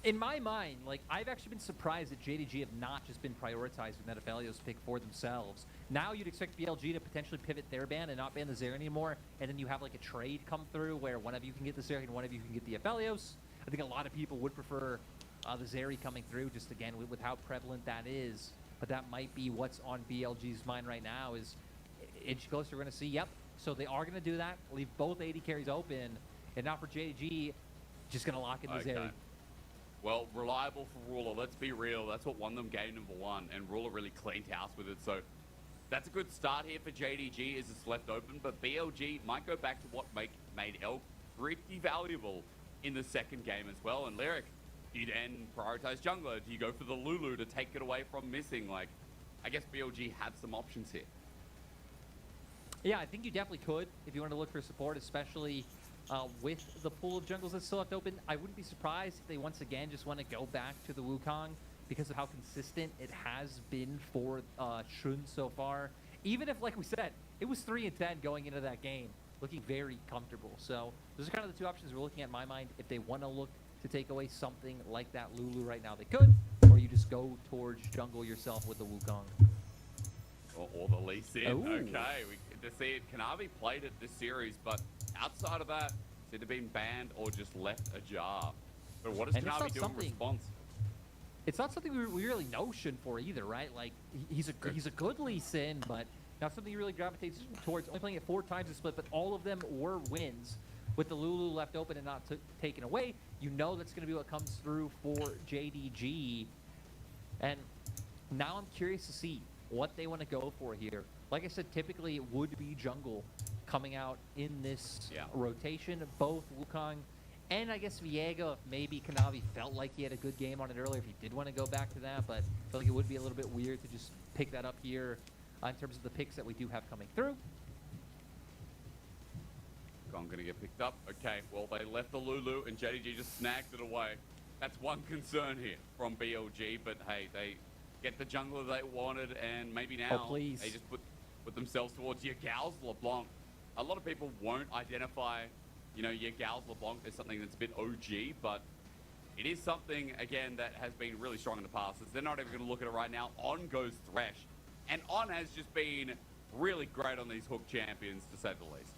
Speaker 9: In my mind, like, I've actually been surprised that JDG have not just been prioritizing that Aphelios pick for themselves. Now you'd expect BLG to potentially pivot their ban and not ban the Zeri anymore, and then you have like a trade come through where one of you can get the Zeri and one of you can get the Aphelios. I think a lot of people would prefer the Zeri coming through, just again with how prevalent that is. But that might be what's on BLG's mind right now is inch closer we're going to see, yep. So they are going to do that, leave both AD carries open, and now for JDG, just going to lock in the Zeri.
Speaker 8: Well, reliable for Ruler, let's be real. That's what won them game number 1, and Ruler really cleaned house with it. So that's a good start here for JDG as it's left open, but BLG might go back to what made Elk pretty valuable in the second game as well. And Lyric, do you then prioritize jungler? Do you go for the Lulu to take it away from missing? Like, I guess BLG have some options here.
Speaker 9: Yeah, I think you definitely could if you want to look for support, especially with the pool of jungles that's still left open. I wouldn't be surprised if they once again just want to go back to the Wukong because of how consistent it has been for Shun so far. Even if, like we said, it was 3-10 going into that game, looking very comfortable. So those are kind of the two options we're looking at in my mind. If they want to look to take away something like that Lulu right now, they could, or you just go towards jungle yourself with the Wukong.
Speaker 8: Or the Lee Sin.
Speaker 9: Ooh.
Speaker 8: Okay, we get to see it. Kanavi played it this series, but outside of that, it's either been banned or just left ajar. But what does
Speaker 9: And it's
Speaker 8: Kanavi
Speaker 9: not
Speaker 8: do in
Speaker 9: something-
Speaker 8: response?
Speaker 9: It's not something we really know Shun for either, right? Like, he's a good Lee Sin, but not something he really gravitates towards. Only playing it 4 times a split, but all of them were wins. With the Lulu left open and not taken away, you know that's going to be what comes through for JDG. And now I'm curious to see what they want to go for here. Like I said, typically it would be jungle coming out in this rotation of both Wukong and I guess Viego, if maybe Kanavi felt like he had a good game on it earlier, if he did want to go back to that, but I feel like it would be a little bit weird to just pick that up here in terms of the picks that we do have coming through.
Speaker 8: I'm going to get picked up. Okay, well, they left the Lulu and JDG just snagged it away. That's one concern here from BLG, but hey, they get the jungler they wanted, and maybe now
Speaker 9: please.
Speaker 8: they just put themselves towards Yagao's LeBlanc. A lot of people won't identify, you know, Yagao's LeBlanc as something that's a bit OG, but it is something, again, that has been really strong in the past. They're not even going to look at it right now. On goes Thresh, and On has just been really great on these hook champions, to say the least.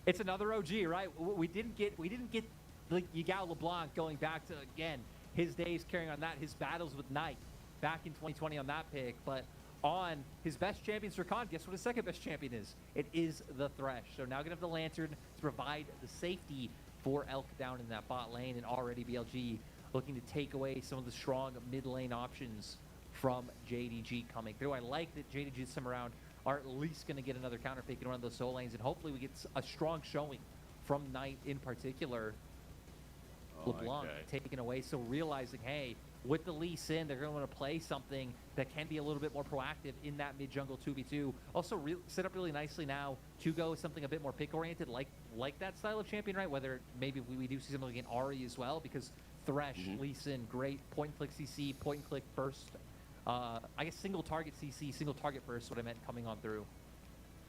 Speaker 9: It's another OG, right? We didn't get the Yagao LeBlanc going back to, again, his days carrying on that, his battles with Knight back in 2020 on that pick, but on his best champion, Rakan, guess what his second best champion is? It is the Thresh. So now gonna have the Lantern to provide the safety for Elk down in that bot lane, and already BLG looking to take away some of the strong mid lane options from JDG coming through. I like that JDG this time around are at least going to get another counter pick in one of those soul lanes, and hopefully we get a strong showing from Knight in particular. LeBlanc taken away, so realizing, hey, with the Lee Sin, they're going to want to play something that can be a little bit more proactive in that mid-jungle 2v2. Also set up really nicely now to go something a bit more pick-oriented, like that style of champion, right? Whether maybe we do see something like an Ahri as well, because Thresh, Lee Sin, great point-and-click CC, point-and-click burst. I guess single target CC, single target burst, what I meant coming on through.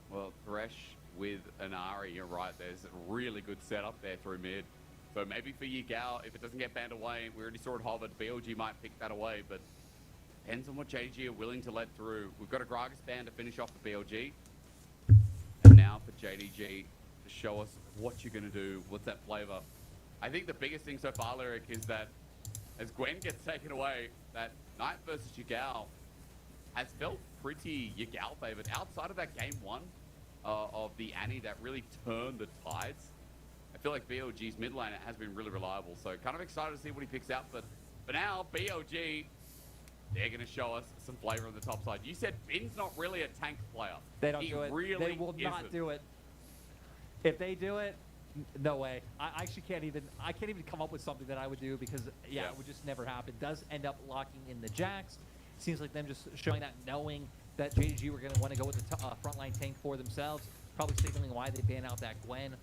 Speaker 8: Well, Thresh with an Ahri, you're right, there's a really good setup there through mid. So maybe for Yagao, if it doesn't get banned away, we already saw it hovered, BLG might pick that away, but depends on what JDG are willing to let through. We've got a Gragas ban to finish off the BLG. And now for JDG to show us what you're going to do, what's that flavor. I think the biggest thing so far, Lyric, is that as Gwen gets taken away, that Knight versus Yagao has felt pretty Yagao favored. Outside of that game 1 of the Annie that really turned the tides, I feel like BLG's mid laner has been really reliable. So kind of excited to see what he picks out. But for now, BLG, they're going to show us some flavor on the top side. You said Bin's not really a tank player.
Speaker 9: They don't
Speaker 8: He
Speaker 9: do it.
Speaker 8: Really
Speaker 9: they will not
Speaker 8: isn't.
Speaker 9: do it. If they do it, no way. I actually can't even come up with something that I would do because yeah,
Speaker 8: Yeah.
Speaker 9: it would just never happen. Does end up locking in the Jax. Seems like them just showing that, knowing that JDG were going to want to go with the frontline tank for themselves. Probably signaling why they ban out that Gwen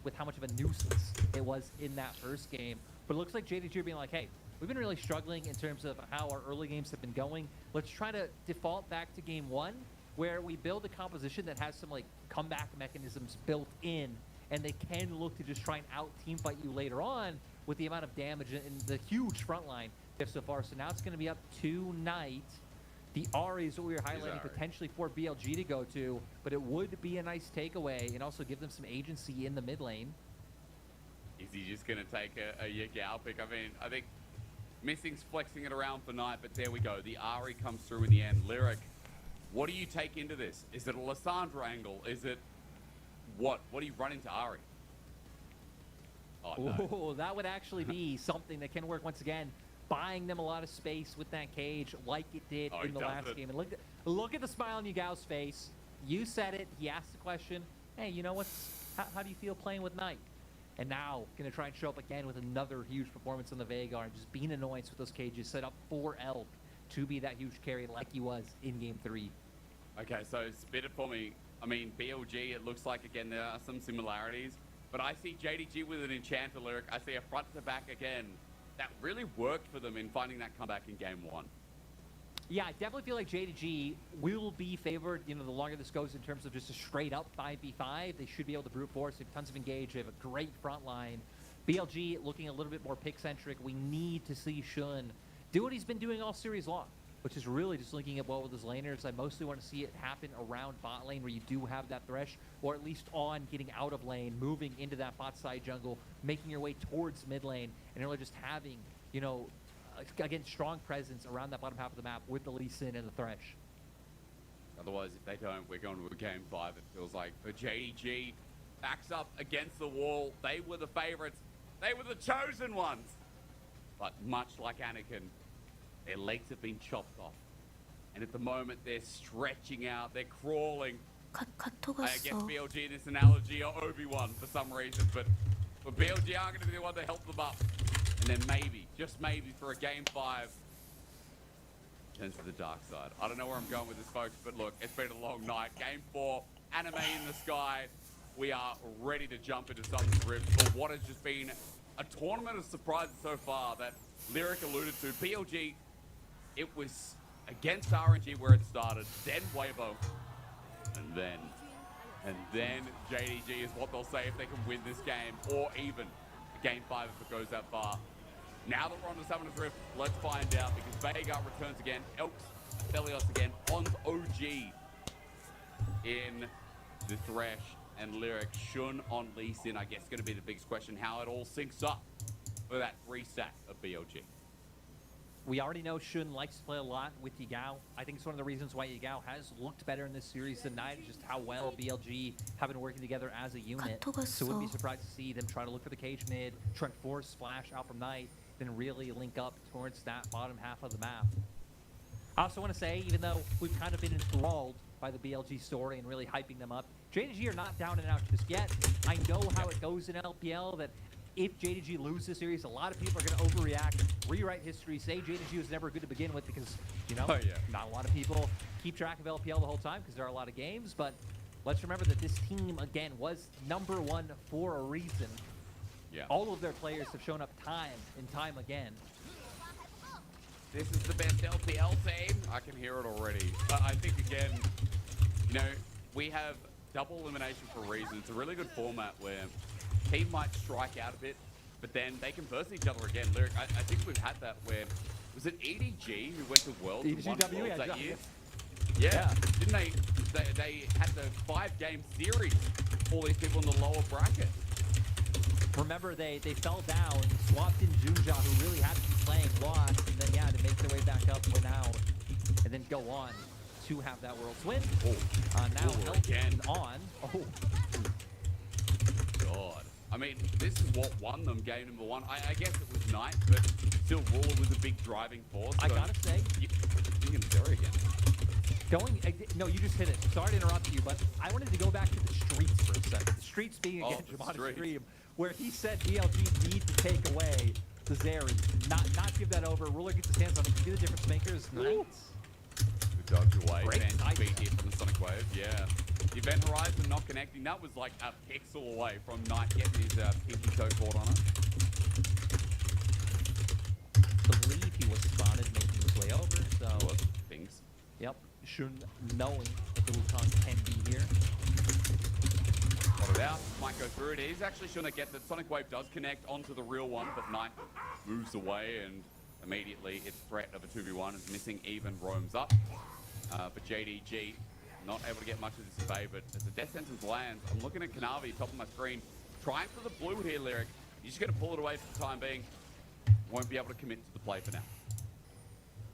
Speaker 9: with how much of a nuisance it was in that first game. But it looks like JDG are being like, hey, we've been really struggling in terms of how our early games have been going. Let's try to default back to game one, where we build a composition that has some like comeback mechanisms built in, and they can look to just try and out team fight you later on with the amount of damage and the huge front line they have so far. So now it's going to be up to Knight. The Ahri is what we were highlighting
Speaker 8: Ahri.
Speaker 9: potentially for BLG to go to, but it would be a nice takeaway and also give them some agency in the mid lane.
Speaker 8: Is he just going to take a Yagao pick? I mean, I think Missing's flexing it around for Knight, but there we go. The Ahri comes through in the end. Lyric, what do you take into this? Is it a Lissandra angle? Is it what? What do you run into Ahri? Oh, no.
Speaker 9: Oh, that would actually be something that can work once again, buying them a lot of space with that cage like it did
Speaker 8: Oh,
Speaker 9: in
Speaker 8: he
Speaker 9: the
Speaker 8: does
Speaker 9: last
Speaker 8: it.
Speaker 9: game. And look at the smile on Yagao's face. You said it. He asked the question, hey, you know how do you feel playing with Knight? And now going to try and show up again with another huge performance on the Veigar and just being annoyance with those cages, set up for Elk to be that huge carry like he was in game 3.
Speaker 8: Okay, so spit it for me. I mean, BLG, it looks like, again, there are some similarities. But I see JDG with an Enchanter Lyric. I see a front to back again. That really worked for them in finding that comeback in game 1.
Speaker 9: Yeah, I definitely feel like JDG will be favored, the longer this goes in terms of just a straight up 5v5. They should be able to brute force. They have tons of engage. They have a great front line. BLG looking a little bit more pick-centric. We need to see Shun do what he's been doing all series long, which is really just linking up well with his laners. I mostly want to see it happen around bot lane where you do have that Thresh, or at least on getting out of lane, moving into that bot side jungle, making your way towards mid lane, and really just having, again, strong presence around that bottom half of the map with the Lee Sin and the Thresh.
Speaker 8: Otherwise, if they don't, we're going to a game 5, it feels like. But JDG backs up against the wall. They were the favorites. They were the chosen ones. But much like Anakin, their legs have been chopped off. And at the moment, they're stretching out. They're crawling.
Speaker 2: 카톡
Speaker 8: I guess
Speaker 2: 왔어.
Speaker 8: BLG in this analogy are Obi-Wan for some reason. But BLG aren't going to be the one to help them up. And then maybe, just maybe, for a game 5, turns to the dark side. I don't know where I'm going with this, folks, but look, it's been a long night. Game 4, anime in the sky. We are ready to jump into Summon's Rift for what has just been a tournament of surprises so far that Lyric alluded to. BLG, it was against RNG where it started, then Weibo, and then JDG is what they'll say if they can win this game, or even game 5 if it goes that far. Now that we're on the Summoner's Rift, let's find out, because Veigar returns again, Elks, Aphelios again, On's OG in the Thresh, and Lyric, Shun on Lee Sin, I guess, going to be the biggest question, how it all syncs up for that 3-stack of BLG.
Speaker 9: We already know Shun likes to play a lot with Yagao. I think it's one of the reasons why Yagao has looked better in this series tonight, is just how well BLG have been working together as a unit.
Speaker 2: 카톡
Speaker 9: So wouldn't be
Speaker 2: 왔어.
Speaker 9: surprised to see them try to look for the cage mid, try to force Splash out from Knight, then really link up towards that bottom half of the map. I also want to say, even though we've kind of been enthralled by the BLG story and really hyping them up, JDG are not down and out just yet. I know how it goes in LPL, that if JDG loses this series, a lot of people are going to overreact, rewrite history, say JDG was never good to begin with because,
Speaker 8: Oh, yeah.
Speaker 9: not a lot of people keep track of LPL the whole time because there are a lot of games. But let's remember that this team, again, was #1 for a reason.
Speaker 8: Yeah.
Speaker 9: All of their players have shown up time and time again.
Speaker 8: This is the best LPL team. I can hear it already. But I think, again, we have double elimination for a reason. It's a really good format where team might strike out a bit, but then they can burst each other again. Lyric, I think we've had that where, was it EDG who went to Worlds and won
Speaker 9: EDGW,
Speaker 8: Worlds that
Speaker 9: yeah,
Speaker 8: year? Yeah. Didn't they? They had the 5-game series, all these people in the lower bracket.
Speaker 9: Remember, they fell down, swapped in Junja, who really had to be playing, lost, and then, yeah, to make their way back up, win out, and then go on to have that Worlds win. Now
Speaker 8: again.
Speaker 9: Elgin on. Oh,
Speaker 8: God. I mean, this is what won them game #1. I guess it was Knight, but still Ruler was a big driving force.
Speaker 9: I
Speaker 8: so
Speaker 9: gotta say,
Speaker 8: you can Zeri again.
Speaker 9: No, you just hit it. Sorry to interrupt you, but I wanted to go back to the streets for a second. The streets being again
Speaker 8: the
Speaker 9: Jamada's
Speaker 8: streets.
Speaker 9: stream, where he said BLG need to take away the Zeri, not give that over. Ruler gets his hands on it. Can be the difference makers. Nice.
Speaker 8: Good dodge away.
Speaker 9: Great
Speaker 8: Fancy
Speaker 9: nice.
Speaker 8: speed here from the Sonic Wave. Yeah. Event Horizon not connecting. That was like a pixel away from Knight getting his pinky toe caught on it.
Speaker 9: Believe he was spotted making his way over. So
Speaker 8: What things?
Speaker 9: yep, Shun knowing that the Wukong can be here.
Speaker 8: Spotted out. Might go through it. It is actually Shun that gets it. Sonic Wave does connect onto the real one, but Knight moves away and immediately its threat of a 2v1 is missing. Even roams up. But JDG not able to get much of this in bay, but as the death sentence lands, I'm looking at Kanavi top of my screen, trying for the blue here, Lyric. He's just going to pull it away for the time being. Won't be able to commit to the play for now.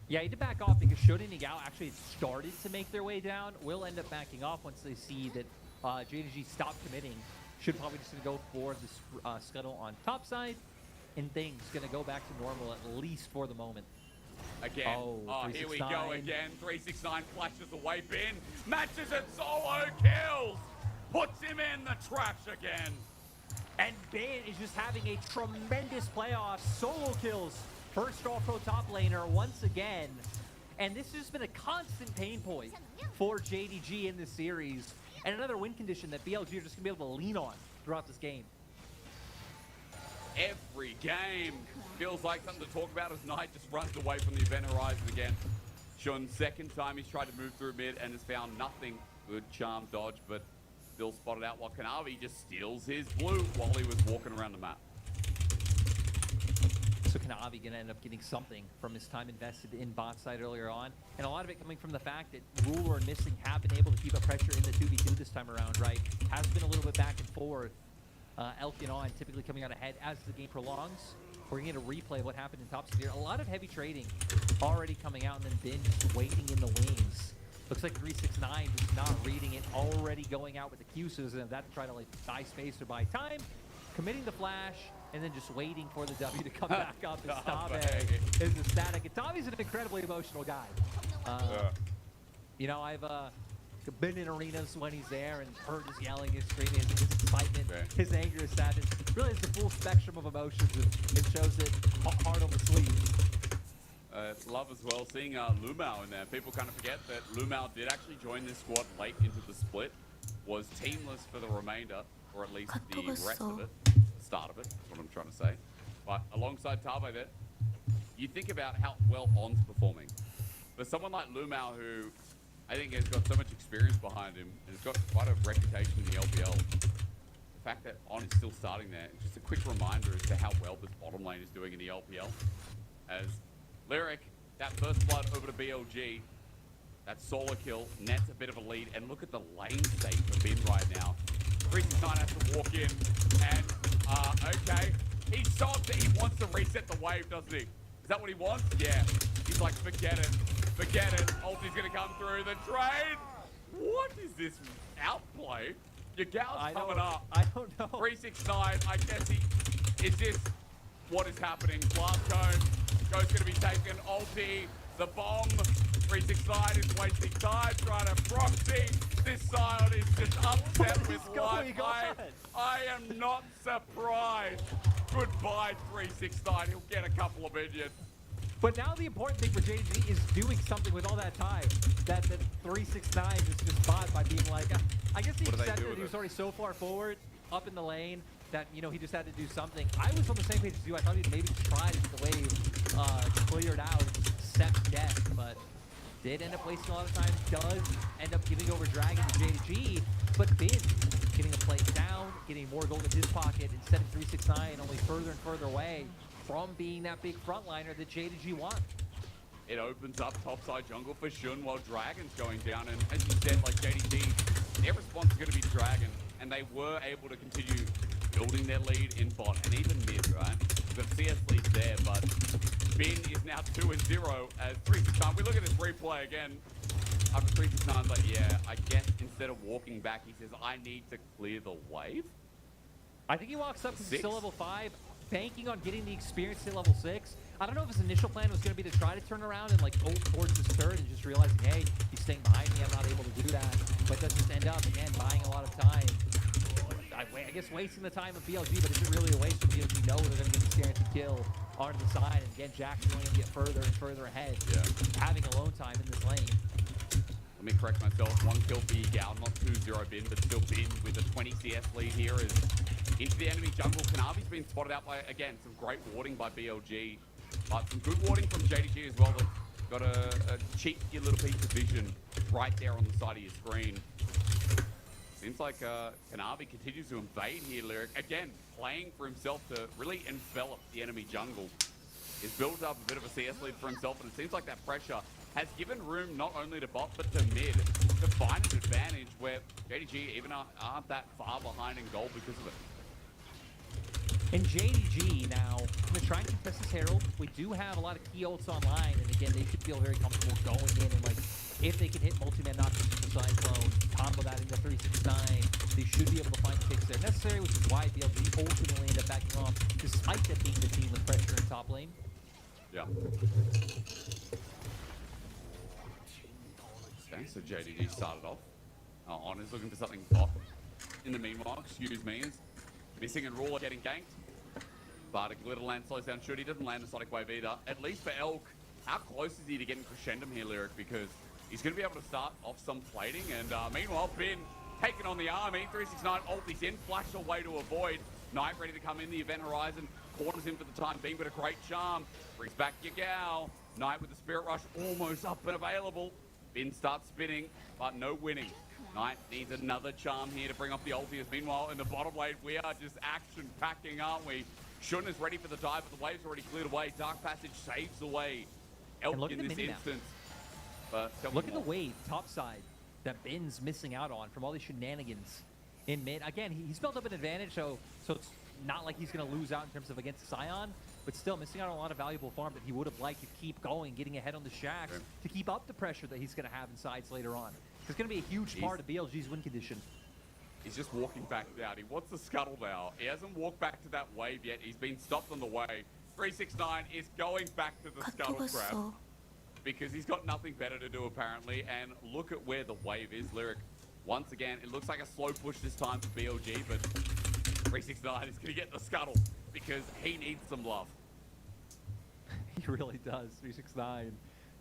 Speaker 9: Yeah, he did back off because Shun and Nigao actually started to make their way down. Will end up backing off once they see that JDG stopped committing. Should probably just going to go for this scuttle on top side, and things going to go back to normal at least for the moment.
Speaker 8: Again.
Speaker 9: Oh,
Speaker 8: Here we
Speaker 9: 369.
Speaker 8: go again. 369 flashes away. Bin matches it. Solo kills. Puts him in the trash again.
Speaker 9: And Bin is just having a tremendous playoff. Solo kills. First All Pro top laner once again. And this has been a constant pain point for JDG in this series. And another win condition that BLG are just going to be able to lean on throughout this game.
Speaker 8: Every game feels like something to talk about as Knight just runs away from the Event Horizon again. Shun, second time he's tried to move through mid and has found nothing. Good charm dodge, but still spotted out while Kanavi just steals his blue while he was walking around the map.
Speaker 9: So Kanavi going to end up getting something from his time invested in bot side earlier on. And a lot of it coming from the fact that Ruler and Missing have been able to keep up pressure in the 2v2 this time around, right? Has been a little bit back and forth. Elkin on typically coming out ahead as the game prolongs. We're going to get a replay of what happened in top tier. A lot of heavy trading already coming out, and then Bin just waiting in the wings. Looks like 369 just not reading it, already going out with the Q's, and that to try to like buy space or buy time, committing the flash, and then just waiting for the W to come back up as Tabe is the static. And Tabe's an incredibly emotional guy. You know, I've been in arenas when he's there and heard his yelling, his screaming, his excitement, his anger, his sadness. Really has the full spectrum of emotions, and it shows it hard on the sleeve.
Speaker 8: Love as well seeing Lumao in there. People kind of forget that Lumao did actually join this squad late into the split, was teamless for the remainder, or at least the rest of it, the start of it, that's what I'm trying to say. But alongside Tabe there, you think about how well On's performing. For someone like Lumao, who I think has got so much experience behind him and has got quite a reputation in the LPL, the fact that On is still starting there, just a quick reminder as to how well this bottom lane is doing in the LPL. As Lyric, that first blood over to BLG, that solo kill, nets a bit of a lead, and look at the lane state for Bin right now. 369 has to walk in, and okay, he saw that he wants to reset the wave, doesn't he? Is that what he wants? Yeah. He's like, forget it. Forget it. Ulti's gonna come through the trade. What is this outplay? Your gal's coming up.
Speaker 9: I don't know.
Speaker 8: 369, I guess is this what is happening? Blast cone, go's gonna be taken. Ulti, the bomb. 369 is wasting time trying to proxy. This side is just upset with life. I am not surprised. Goodbye, 369. He'll get a couple of minions.
Speaker 9: But now the important thing for JG is doing something with all that time. That 369 is just bought by being like, I guess he said that he was already so far forward, up in the lane, that, you know, he just had to do something. I was on the same page as you. I thought he'd maybe try to get the wave cleared out, accept death, but did end up wasting a lot of time. Does end up giving over Dragon to JG, but Bin getting a plate down, getting more gold in his pocket, instead of 369 only further and further away from being that big frontliner that JDG want.
Speaker 8: It opens up topside jungle for Shun while Dragon's going down, and as you said, like JDG, their response is going to be Dragon, and they were able to continue building their lead in bot and even mid, right? The CS lead's there, but Bin is now 2-0 as 369. We look at this replay again. After 369's like, yeah, I guess instead of walking back, he says, I need to clear the wave.
Speaker 9: I think he walks up because he's still level 5. banking on getting the experience to level 6. I don't know if his initial plan was going to be to try to turn around and like ult towards this third and just realizing, hey, he's staying behind me, I'm not able to do that. But does just end up, again, buying a lot of time. I guess wasting the time of BLG, but is it really a waste when BLG know they're going to get the guaranteed kill onto the side? And again, Jack's going to get further and further ahead, having alone time in this lane.
Speaker 8: Let me correct myself. 1 kill for Gal, not 2-0 Bin, but still Bin with a 20 CS lead here is into the enemy jungle. Kanavi's been spotted out by, again, some great warding by BLG. But some good warding from JDG as well. That got a cheeky little piece of vision right there on the side of your screen. Seems like Kanavi continues to invade here, Lyric. Again, playing for himself to really envelop the enemy jungle. He's built up a bit of a CS lead for himself, and it seems like that pressure has given room not only to bot, but to mid to find an advantage where JDG even aren't that far behind in gold because of it.
Speaker 9: And JDG now, they're trying to contest this Herald. We do have a lot of key ults online, and again, they should feel very comfortable going in and like, if they can hit multi-man knocks into the Cyclone, combo that into 369, they should be able to find picks there necessary, which is why BLG ultimately end up backing off, despite that being the team with pressure in top lane.
Speaker 8: Yeah. Okay, so JDG started off. On is looking for something bot. In the meanwhile, excuse me, is Missing and Ruler getting ganked. But a Glitter Land slows down shoot. He doesn't land a Sonic Wave either. At least for Elk, how close is he to getting Crescendum here, Lyric? Because he's going to be able to start off some plating. And meanwhile, Bin taking on the army. 369 ult, he's in. Flash away to avoid. Knight ready to come in. The Event Horizon corners him for the time being, but a great charm. Brings back Yagao. Knight with the Spirit Rush almost up and available. Bin starts spinning, but no winning. Knight needs another charm here to bring up the ultimates. Meanwhile, in the bottom lane, we are just action-packing, aren't we? Shun is ready for the dive, but the wave's already cleared away. Dark Passage saves away Elk in this instance. But
Speaker 9: look at the wave, top side, that Bin's missing out on from all these shenanigans in mid. Again, he's built up an advantage, so it's not like he's going to lose out in terms of against Sion, but still missing out on a lot of valuable farm that he would have liked to keep going, getting ahead on the Shax, to keep up the pressure that he's going to have in sides later on. It's going to be a huge part of BLG's win condition.
Speaker 8: He's just walking back down. He wants the scuttle now. He hasn't walked back to that wave yet. He's been stopped on the way. 369 is going back to the scuttle grab because he's got nothing better to do apparently. And look at where the wave is, Lyric. Once again, it looks like a slow push this time for BLG, but 369 is going to get the scuttle because he needs some love.
Speaker 9: He really does. 369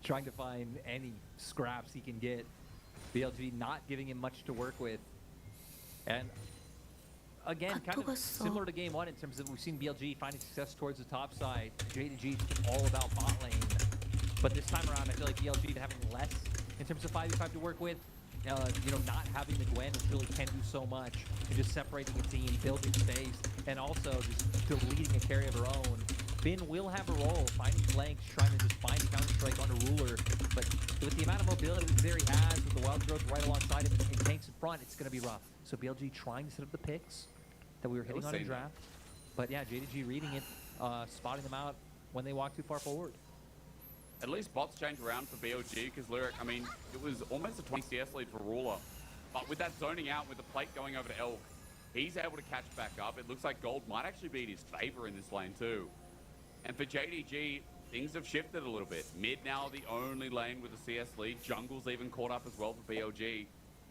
Speaker 9: trying to find any scraps he can get. BLG not giving him much to work with. And again, kind of similar to game one in terms of we've seen BLG finding success towards the top side. JDG's been all about bot lane. But this time around, I feel like BLG having less in terms of 5v5 to work with. You know, not having the Gwen, which really can do so much, and just separating a team, building space, and also just deleting a carry of her own. Bin will have a role, finding flanks, trying to just find a counter-strike on a Ruler, but with the amount of mobility there he has, with the Wild Growth right alongside him and tanks in front, it's going to be rough. So BLG trying to set up the picks that we were hitting on in draft. But yeah, JDG reading it, spotting them out when they walk too far forward.
Speaker 8: At least bots change around for BLG because Lyric, I mean, it was almost a 20 CS lead for Ruler. But with that zoning out, with the plate going over to Elk, he's able to catch back up. It looks like gold might actually be in his favor in this lane too. And for JDG, things have shifted a little bit. Mid now the only lane with a CS lead. Jungle's even caught up as well for BLG.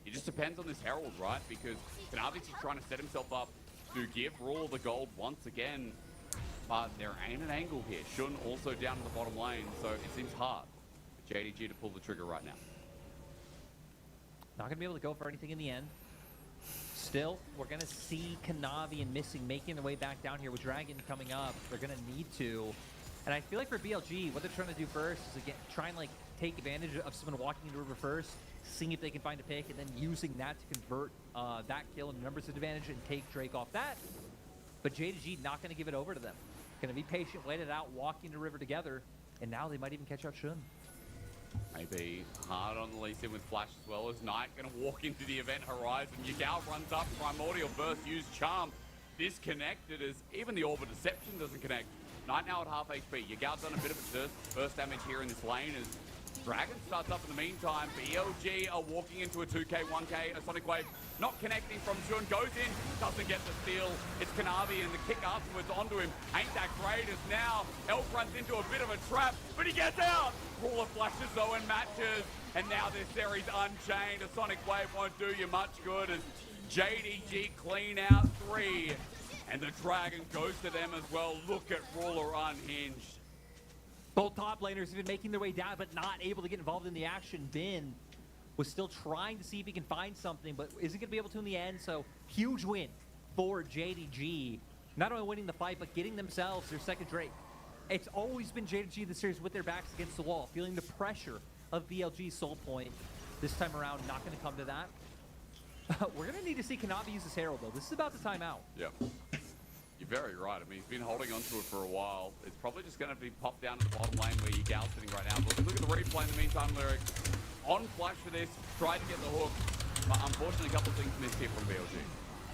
Speaker 8: It just depends on this Herald, right? Because Kanavi's trying to set himself up to give Ruler the gold once again. But there ain't an angle here. Shun also down in the bottom lane, so it seems hard for JDG to pull the trigger right now.
Speaker 9: Not going to be able to go for anything in the end. Still, we're going to see Kanavi and Missing making their way back down here with Dragon coming up. They're going to need to. And I feel like for BLG, what they're trying to do first is again try and like take advantage of someone walking into river first, seeing if they can find a pick, and then using that to convert that kill and numbers advantage and take Drake off that. But JDG not going to give it over to them. Going to be patient, wait it out, walk into river together, and now they might even catch out Shun.
Speaker 8: Maybe hard on the Lee Sin with Flash as well as Knight going to walk into the Event Horizon. Yagao runs up, Primordial Burst, use Charm. Disconnected as even the Orb of Deception doesn't connect. Knight now at half HP. Yagao done a bit of a burst damage here in this lane as Dragon starts up in the meantime. BLG are walking into a 2K, 1K. A Sonic Wave not connecting from Shun. Goes in, doesn't get the steal. It's Kanavi and the kick afterwards onto him. Ain't that great as now Elf runs into a bit of a trap, but he gets out. Ruler flashes though and matches. And now this series unchained. A Sonic Wave won't do you much good as JDG clean out 3. And the Dragon goes to them as well. Look at Ruler unhinged.
Speaker 9: Both top laners have been making their way down, but not able to get involved in the action. Bin was still trying to see if he can find something, but isn't going to be able to in the end. So huge win for JDG. Not only winning the fight, but getting themselves their second Drake. It's always been JDG in the series with their backs against the wall, feeling the pressure of BLG's soul point. This time around, not going to come to that. We're going to need to see Kanavi use his Herald, though. This is about the timeout.
Speaker 8: Yep. You're very right. I mean, he's been holding on to it for a while. It's probably just going to be popped down to the bottom lane where Yigal's sitting right now. But look at the replay in the meantime, Lyric. On flash for this, tried to get the hook. But unfortunately, a couple of things missed here from BLG.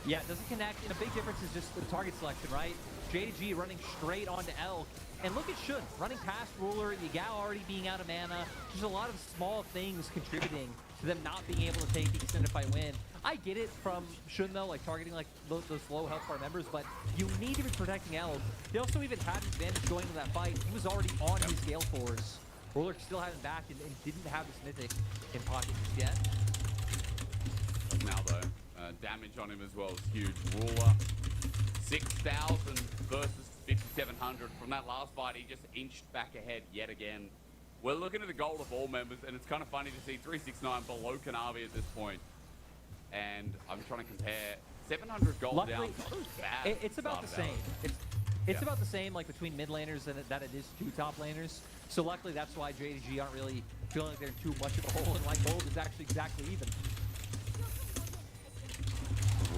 Speaker 9: Yeah, it doesn't connect. And a big difference is just the target selection, right? JDG running straight onto Elk. And look at Shun running past Ruler, Yigal already being out of mana. There's a lot of small things contributing to them not being able to take the extended fight win. I get it from Shun though, like targeting like those low health bar members, but you need to be protecting Elk. They also even had an advantage going into that fight. He was already on his Gale Force. Ruler still hadn't backed and didn't have his Mythic in pocket just yet.
Speaker 8: Now though, damage on him as well is huge. Ruler, 6,000 versus 5,700. From that last fight, he just inched back ahead yet again. We're looking at the gold of all members, and it's kind of funny to see 369 below Kanavi at this point. And I'm trying to compare 700 gold
Speaker 9: Luckily,
Speaker 8: down. Not bad
Speaker 9: it's about the same. It's about the same like between mid laners and that it is two top laners. So luckily that's why JDG aren't really feeling like they're in too much of a hole, and like gold is actually exactly even.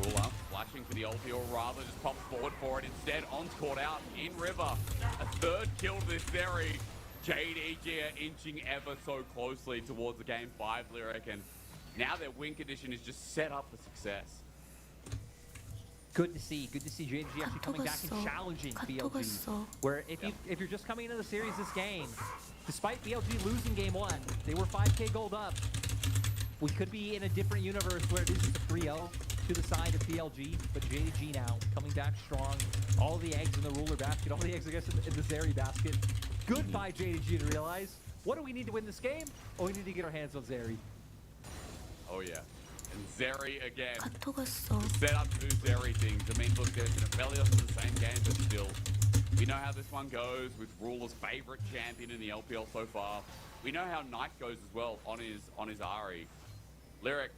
Speaker 8: Ruler flashing for the ulti, or rather just pops forward for it. Instead, On's caught out in River. A third kill this series. JDG are inching ever so closely towards the game 5 Lyric, and now their win condition is just set up for success.
Speaker 9: Good to see JDG actually coming back and challenging BLG. Where if you're just coming into the series this game, despite BLG losing game 1, they were 5k gold up. We could be in a different universe where it is just a 3-0 to the side of BLG, but JDG now coming back strong. All the eggs in the Ruler basket, all the eggs I guess in the Zeri basket. Goodbye JDG to realize, what do we need to win this game? Oh, we need to get our hands on Zeri.
Speaker 8: Oh yeah. And Zeri again.
Speaker 2: 카톡
Speaker 8: Set up to do Zeri things. I mean, look, there's an Aphelios in the same game, but still. We know how this one goes with Ruler's favorite champion in the LPL so far. We know how Knight goes as well on his Ahri. Lyric,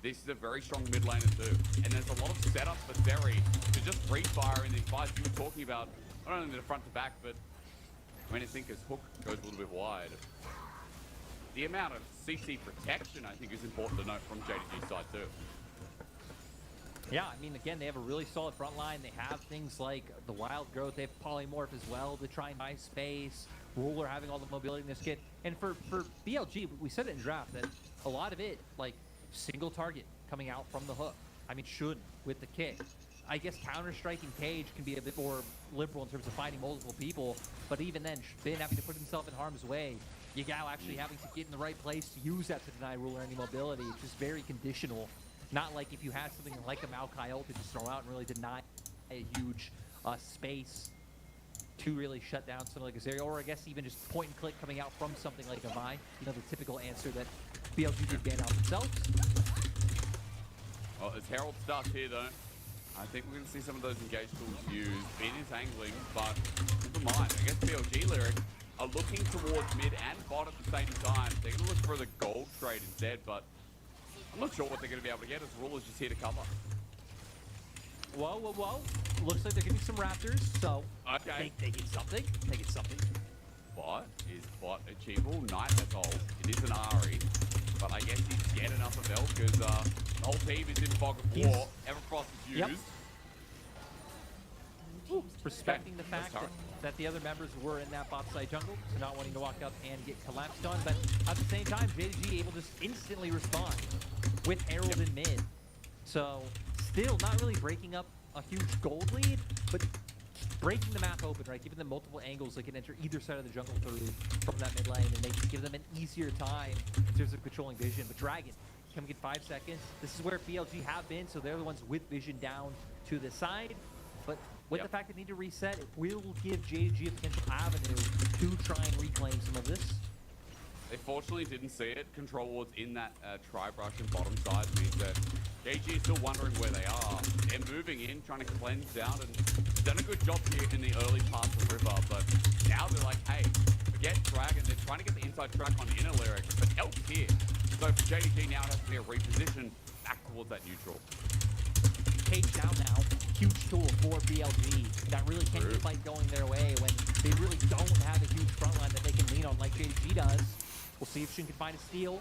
Speaker 8: this is a very strong mid laner too. And there's a lot of setup for Zeri to just free fire in these fights. You were talking about not only the front to back, but I mean, I think his hook goes a little bit wide. The amount of CC protection, I think, is important to note from JDG's side too.
Speaker 9: Yeah, I mean, again, they have a really solid front line. They have things like the Wild Growth. They have Polymorph as well to try and buy space. Ruler having all the mobility in this kit. And for BLG, we said it in draft that a lot of it, like, single target coming out from the hook. I mean, Shun with the kick. I guess counter-striking Cage can be a bit more liberal in terms of finding multiple people, but even then, Bin having to put himself in harm's way. Yigal actually having to get in the right place to use that to deny Ruler any mobility. It's just very conditional. Not like if you had something like a Maokai ult to just throw out and really deny a huge space to really shut down something like a Zeri, or I guess even just point and click coming out from something like a Vi. You know, the typical answer that BLG did ban out themselves.
Speaker 8: Well, as Herald starts here though, I think we're going to see some of those engage tools used. Bin is angling, but never mind. I guess BLG Lyric are looking towards mid and bot at the same time. They're going to look for the gold trade instead, but I'm not sure what they're going to be able to get as Ruler's just here to cover.
Speaker 9: Whoa, whoa, whoa. Looks like they're getting some Raptors, so
Speaker 8: okay.
Speaker 9: they get something. They get something.
Speaker 8: Bot, is bot achievable? Knight has ult. It is an Ahri, but I guess he's scared enough of Elk because the whole team is in fog of war. Everfrost is used.
Speaker 9: Yep. Respecting the fact that the other members were in that bot side jungle, so not wanting to walk up and get collapsed on, but at the same time, JDG able to just instantly respond with Herald in mid. So still not really breaking up a huge gold lead, but breaking the map open, right? Giving them multiple angles they can enter either side of the jungle through from that mid lane, and they can give them an easier time in terms of controlling vision. But Dragon coming in 5 seconds. This is where BLG have been, so they're the ones with vision down to the side. But with the fact they need to reset, it will give JDG a potential avenue to try and reclaim some of this.
Speaker 8: They fortunately didn't see it. Control wards in that tri-brush and bottom side means that JG is still wondering where they are. They're moving in, trying to cleanse out, and they've done a good job here in the early parts of the river, but now they're like, hey, forget Dragon. They're trying to get the inside track on inner Lyric, but Elk's here. So for JDG now it has to be a reposition back towards that neutral.
Speaker 9: Cage down now. Huge tool for BLG that really can keep fight going their way when they really don't have a huge front line that they can lean on like JDG does. We'll see if Shin can find a steal.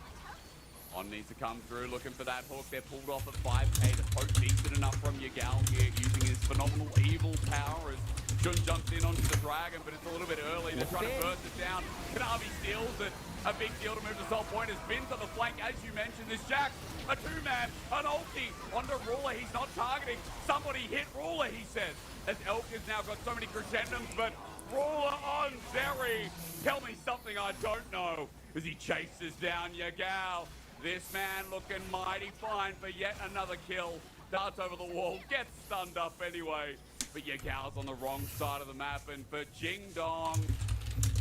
Speaker 8: On needs to come through, looking for that hook. They're pulled off at 5k. The poke decent enough from Yagal here, using his phenomenal evil power as Jun jumps in onto the Dragon, but it's a little bit early. They're trying to burst it down. Kanavi steals it. A big deal to move to Salt Point as Bin's on the flank, as you mentioned. This Jax, a 2-man, an ulti onto Ruler. He's not targeting. Somebody hit Ruler, he says. As Elk has now got so many crescendos, but Ruler on Zeri. Tell me something I don't know. As he chases down Yagal. This man looking mighty fine for yet another kill. Darts over the wall, gets stunned up anyway. But Yagal's on the wrong side of the map, and for Jing Dong,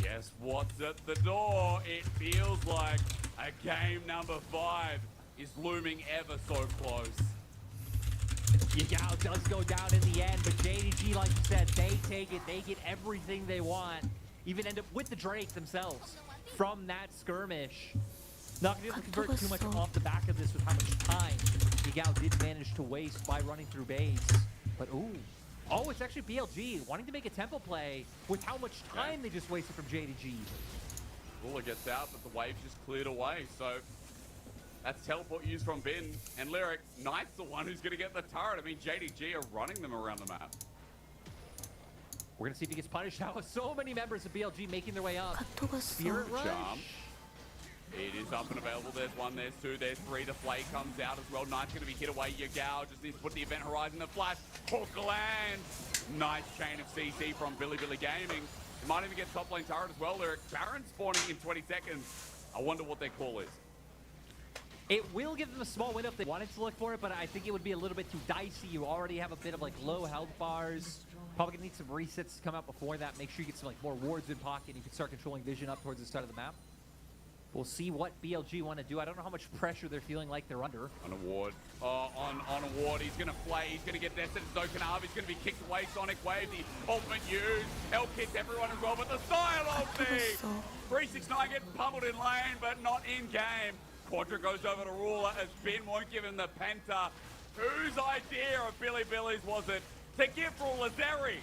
Speaker 8: guess what's at the door? It feels like a game number 5 is looming ever so close.
Speaker 9: Yagal does go down in the end, but JDG, like you said, they take it. They get everything they want. Even end up with the Drake themselves from that skirmish. Not going to be able to convert too much off the back of this with how much time Yagal did manage to waste by running through base. But ooh. Oh, it's actually BLG wanting to make a tempo play with how much time they just wasted from JDG.
Speaker 8: Ruler gets out, but the wave's just cleared away, so that's teleport used from Bin. And Lyric, Knight's the one who's going to get the turret. I mean, JDG are running them around the map.
Speaker 9: We're going to see if he gets punished now with so many members of BLG making their way up. Spirit Rush.
Speaker 8: Charm. It is up and available. There's 1, there's 2, there's 3. The Flay comes out as well. Knight's going to be hit away. Yagal just needs to put the event horizon. The flash. Hook lands. Nice chain of CC from Billy Gaming. He might even get top lane turret as well. Lyric Baron spawning in 20 seconds. I wonder what their call is.
Speaker 9: It will give them a small window if they wanted to look for it, but I think it would be a little bit too dicey. You already have a bit of like low health bars. Probably gonna need some resets to come out before that. Make sure you get some like more wards in pocket. You can start controlling vision up towards the start of the map. We'll see what BLG want to do. I don't know how much pressure they're feeling like they're under.
Speaker 8: On a ward. On a ward. He's going to play. He's going to get nested. Zokanov. He's going to be kicked away. Sonic Wave. The ultimate used. Elk hits everyone as well. But the style ulti. 369 getting pummeled in lane, but not in game. Quadra goes over to Ruler as Bin won't give him the Penta. Whose idea of Billy's was it to give Ruler Zeri?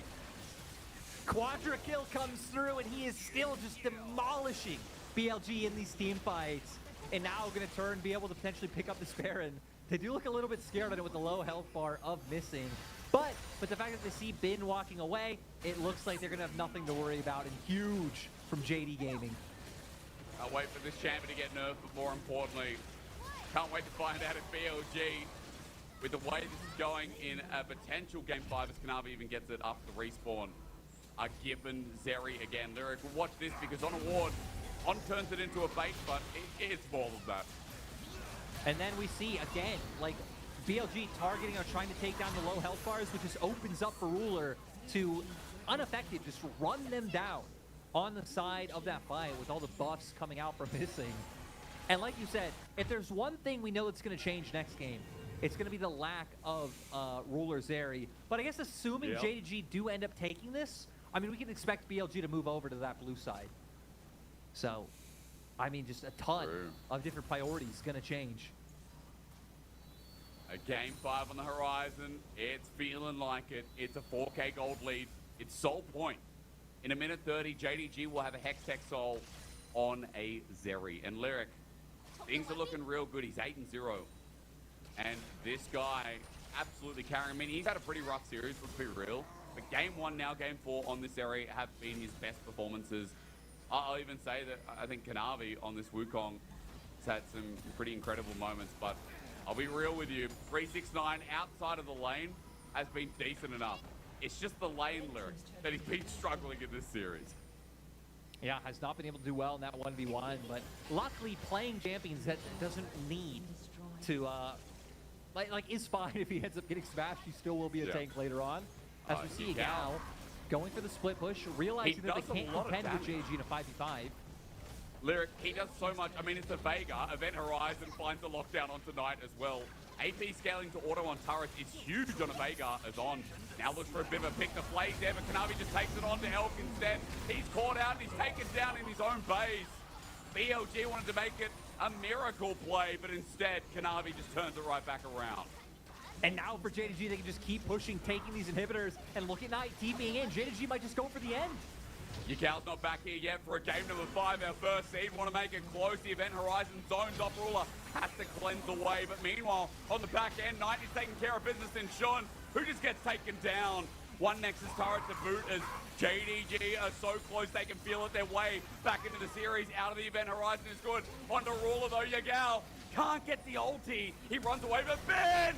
Speaker 9: Quadra kill comes through, and he is still just demolishing BLG in these team fights, and now going to be able to potentially pick up this Baron. They do look a little bit scared on it with the low health bar of missing, but the fact that they see Bin walking away, it looks like they're going to have nothing to worry about, and huge from JD Gaming.
Speaker 8: I'll wait for this champion to get nerfed, but more importantly, can't wait to find out if BLG, with the way this is going in a potential Game 5 as Kanavi even gets it after the respawn, are given Zeri again. Lyric will watch this because on a ward, On turns it into a bait, but it's more than that.
Speaker 9: And then we see, again, like, BLG targeting or trying to take down the low health bars, which just opens up for Ruler to, unaffected, just run them down on the side of that fight with all the buffs coming out from missing. And like you said, if there's one thing we know that's going to change next game, it's going to be the lack of Ruler Zeri. But I guess assuming JDG do end up taking this, I mean, we can expect BLG to move over to that blue side. So, I mean, just a ton of different priorities going to change.
Speaker 8: A Game 5 on the horizon. It's feeling like it. It's a 4K gold lead. It's Soul Point. In a minute 30, JDG will have a Hextech Soul on a Zeri. And Lyric, things are looking real good. He's 8-0. And this guy absolutely carrying. I mean, he's had a pretty rough series, let's be real. But Game 1, now Game 4 on this area have been his best performances. I'll even say that I think Kanavi on this Wukong has had some pretty incredible moments. But I'll be real with you, 369 outside of the lane has been decent enough. It's just the lane lyric that he's been struggling in this series.
Speaker 9: Yeah, has not been able to do well in that 1v1, but luckily playing champions that doesn't need to, like is fine if he ends up getting smashed, he still will be a
Speaker 8: Yeah.
Speaker 9: tank later on. As we see
Speaker 8: Yagao.
Speaker 9: Yagao going for the split push, realizing that they
Speaker 8: does a
Speaker 9: can't
Speaker 8: lot of
Speaker 9: contend with
Speaker 8: damage.
Speaker 9: JG in a 5v5.
Speaker 8: Lyric, he does so much. I mean, it's a Vega. Event Horizon finds a lockdown on tonight as well. AP scaling to auto on turrets is huge on a Vega as on. Now looks for a bit of a pick to play there, but Kanavi just takes it on to Elk instead. He's caught out and he's taken down in his own base. BLG wanted to make it a miracle play, but instead, Kanavi just turns it right back around.
Speaker 9: And now for JDG, they can just keep pushing, taking these inhibitors, and look at Knight TPing in. JDG might just go for the end.
Speaker 8: Yagao's not back here yet for a game number 5, our first seed. Want to make it close. The Event Horizon zones off. Ruler has to cleanse away. But meanwhile, on the back end, Knight is taking care of business in Sean, who just gets taken down. One Nexus turret to boot as JDG are so close they can feel it their way back into the series. Out of the Event Horizon is good. Onto Ruler though, Yagao can't get the ulti. He runs away, but Ben!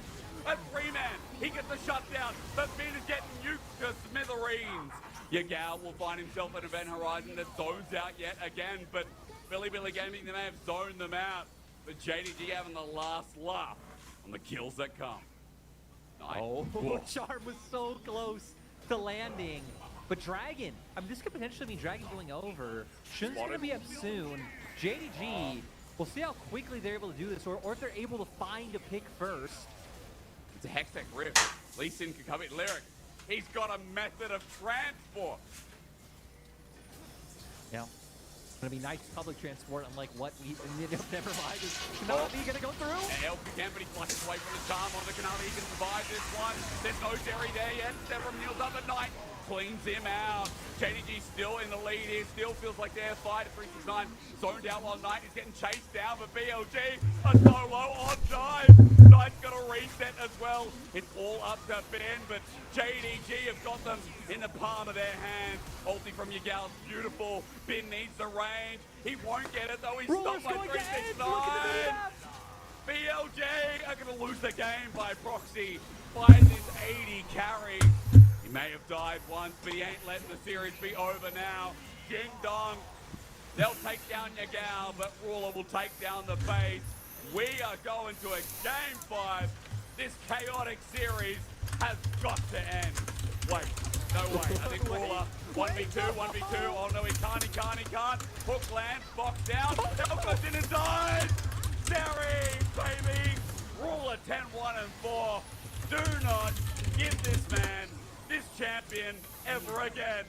Speaker 8: A 3-man. He gets the shutdown, but Ben is getting nuked to smithereens. Yagao will find himself at Event Horizon that zones out yet again, but Billy Gaming, they may have zoned them out. But JDG having the last laugh on the kills that come. Nice.
Speaker 9: Oh, Charm was so close to landing. But Dragon, I mean, this could potentially mean Dragon going over. Shun's going to be up soon. JDG, we'll see how quickly they're able to do this, or if they're able to find a pick first.
Speaker 8: It's a Hextech Rift. Lee Sin can come in. Lyric, he's got a method of transport.
Speaker 9: Yeah. It's going to be nice public transport, unlike what we never mind. Is Kanavi going to go through?
Speaker 8: And Elk again, but he flushes away from the charm on the Kanavi. He can survive this one. There's no Jerry there yet. Severum kneels up at night. Cleans him out. JDG still in the lead here. Still feels like they're fighting. 369 zoned out while Knight is getting chased down. But BLG, a solo on dive. Knight's got a reset as well. It's all up to Ben, but JDG have got them in the palm of their hand. Ulti from Yagao's beautiful. Ben needs the range. He won't get it though. He's
Speaker 9: Ruler's
Speaker 8: stopped by
Speaker 9: going to end.
Speaker 8: 369.
Speaker 9: Look at the map.
Speaker 8: BLG are going to lose the game by proxy. Finds his 80 carry. He may have died once, but he ain't letting the series be over now. Ding dong. They'll take down Yagao, but Ruler will take down the base. We are going to a game 5. This chaotic series has got to end. Wait, no way. I think Ruler 1v2, 1v2. Oh no, he can't. Hook lands, box down. Elko's in and dies. Series, baby. Ruler 10-1 and 4. Do not give this man, this champion, ever again.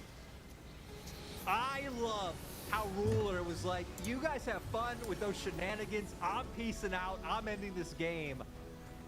Speaker 9: I love how Ruler was like, you guys have fun with those shenanigans. I'm peacing out. I'm ending this game.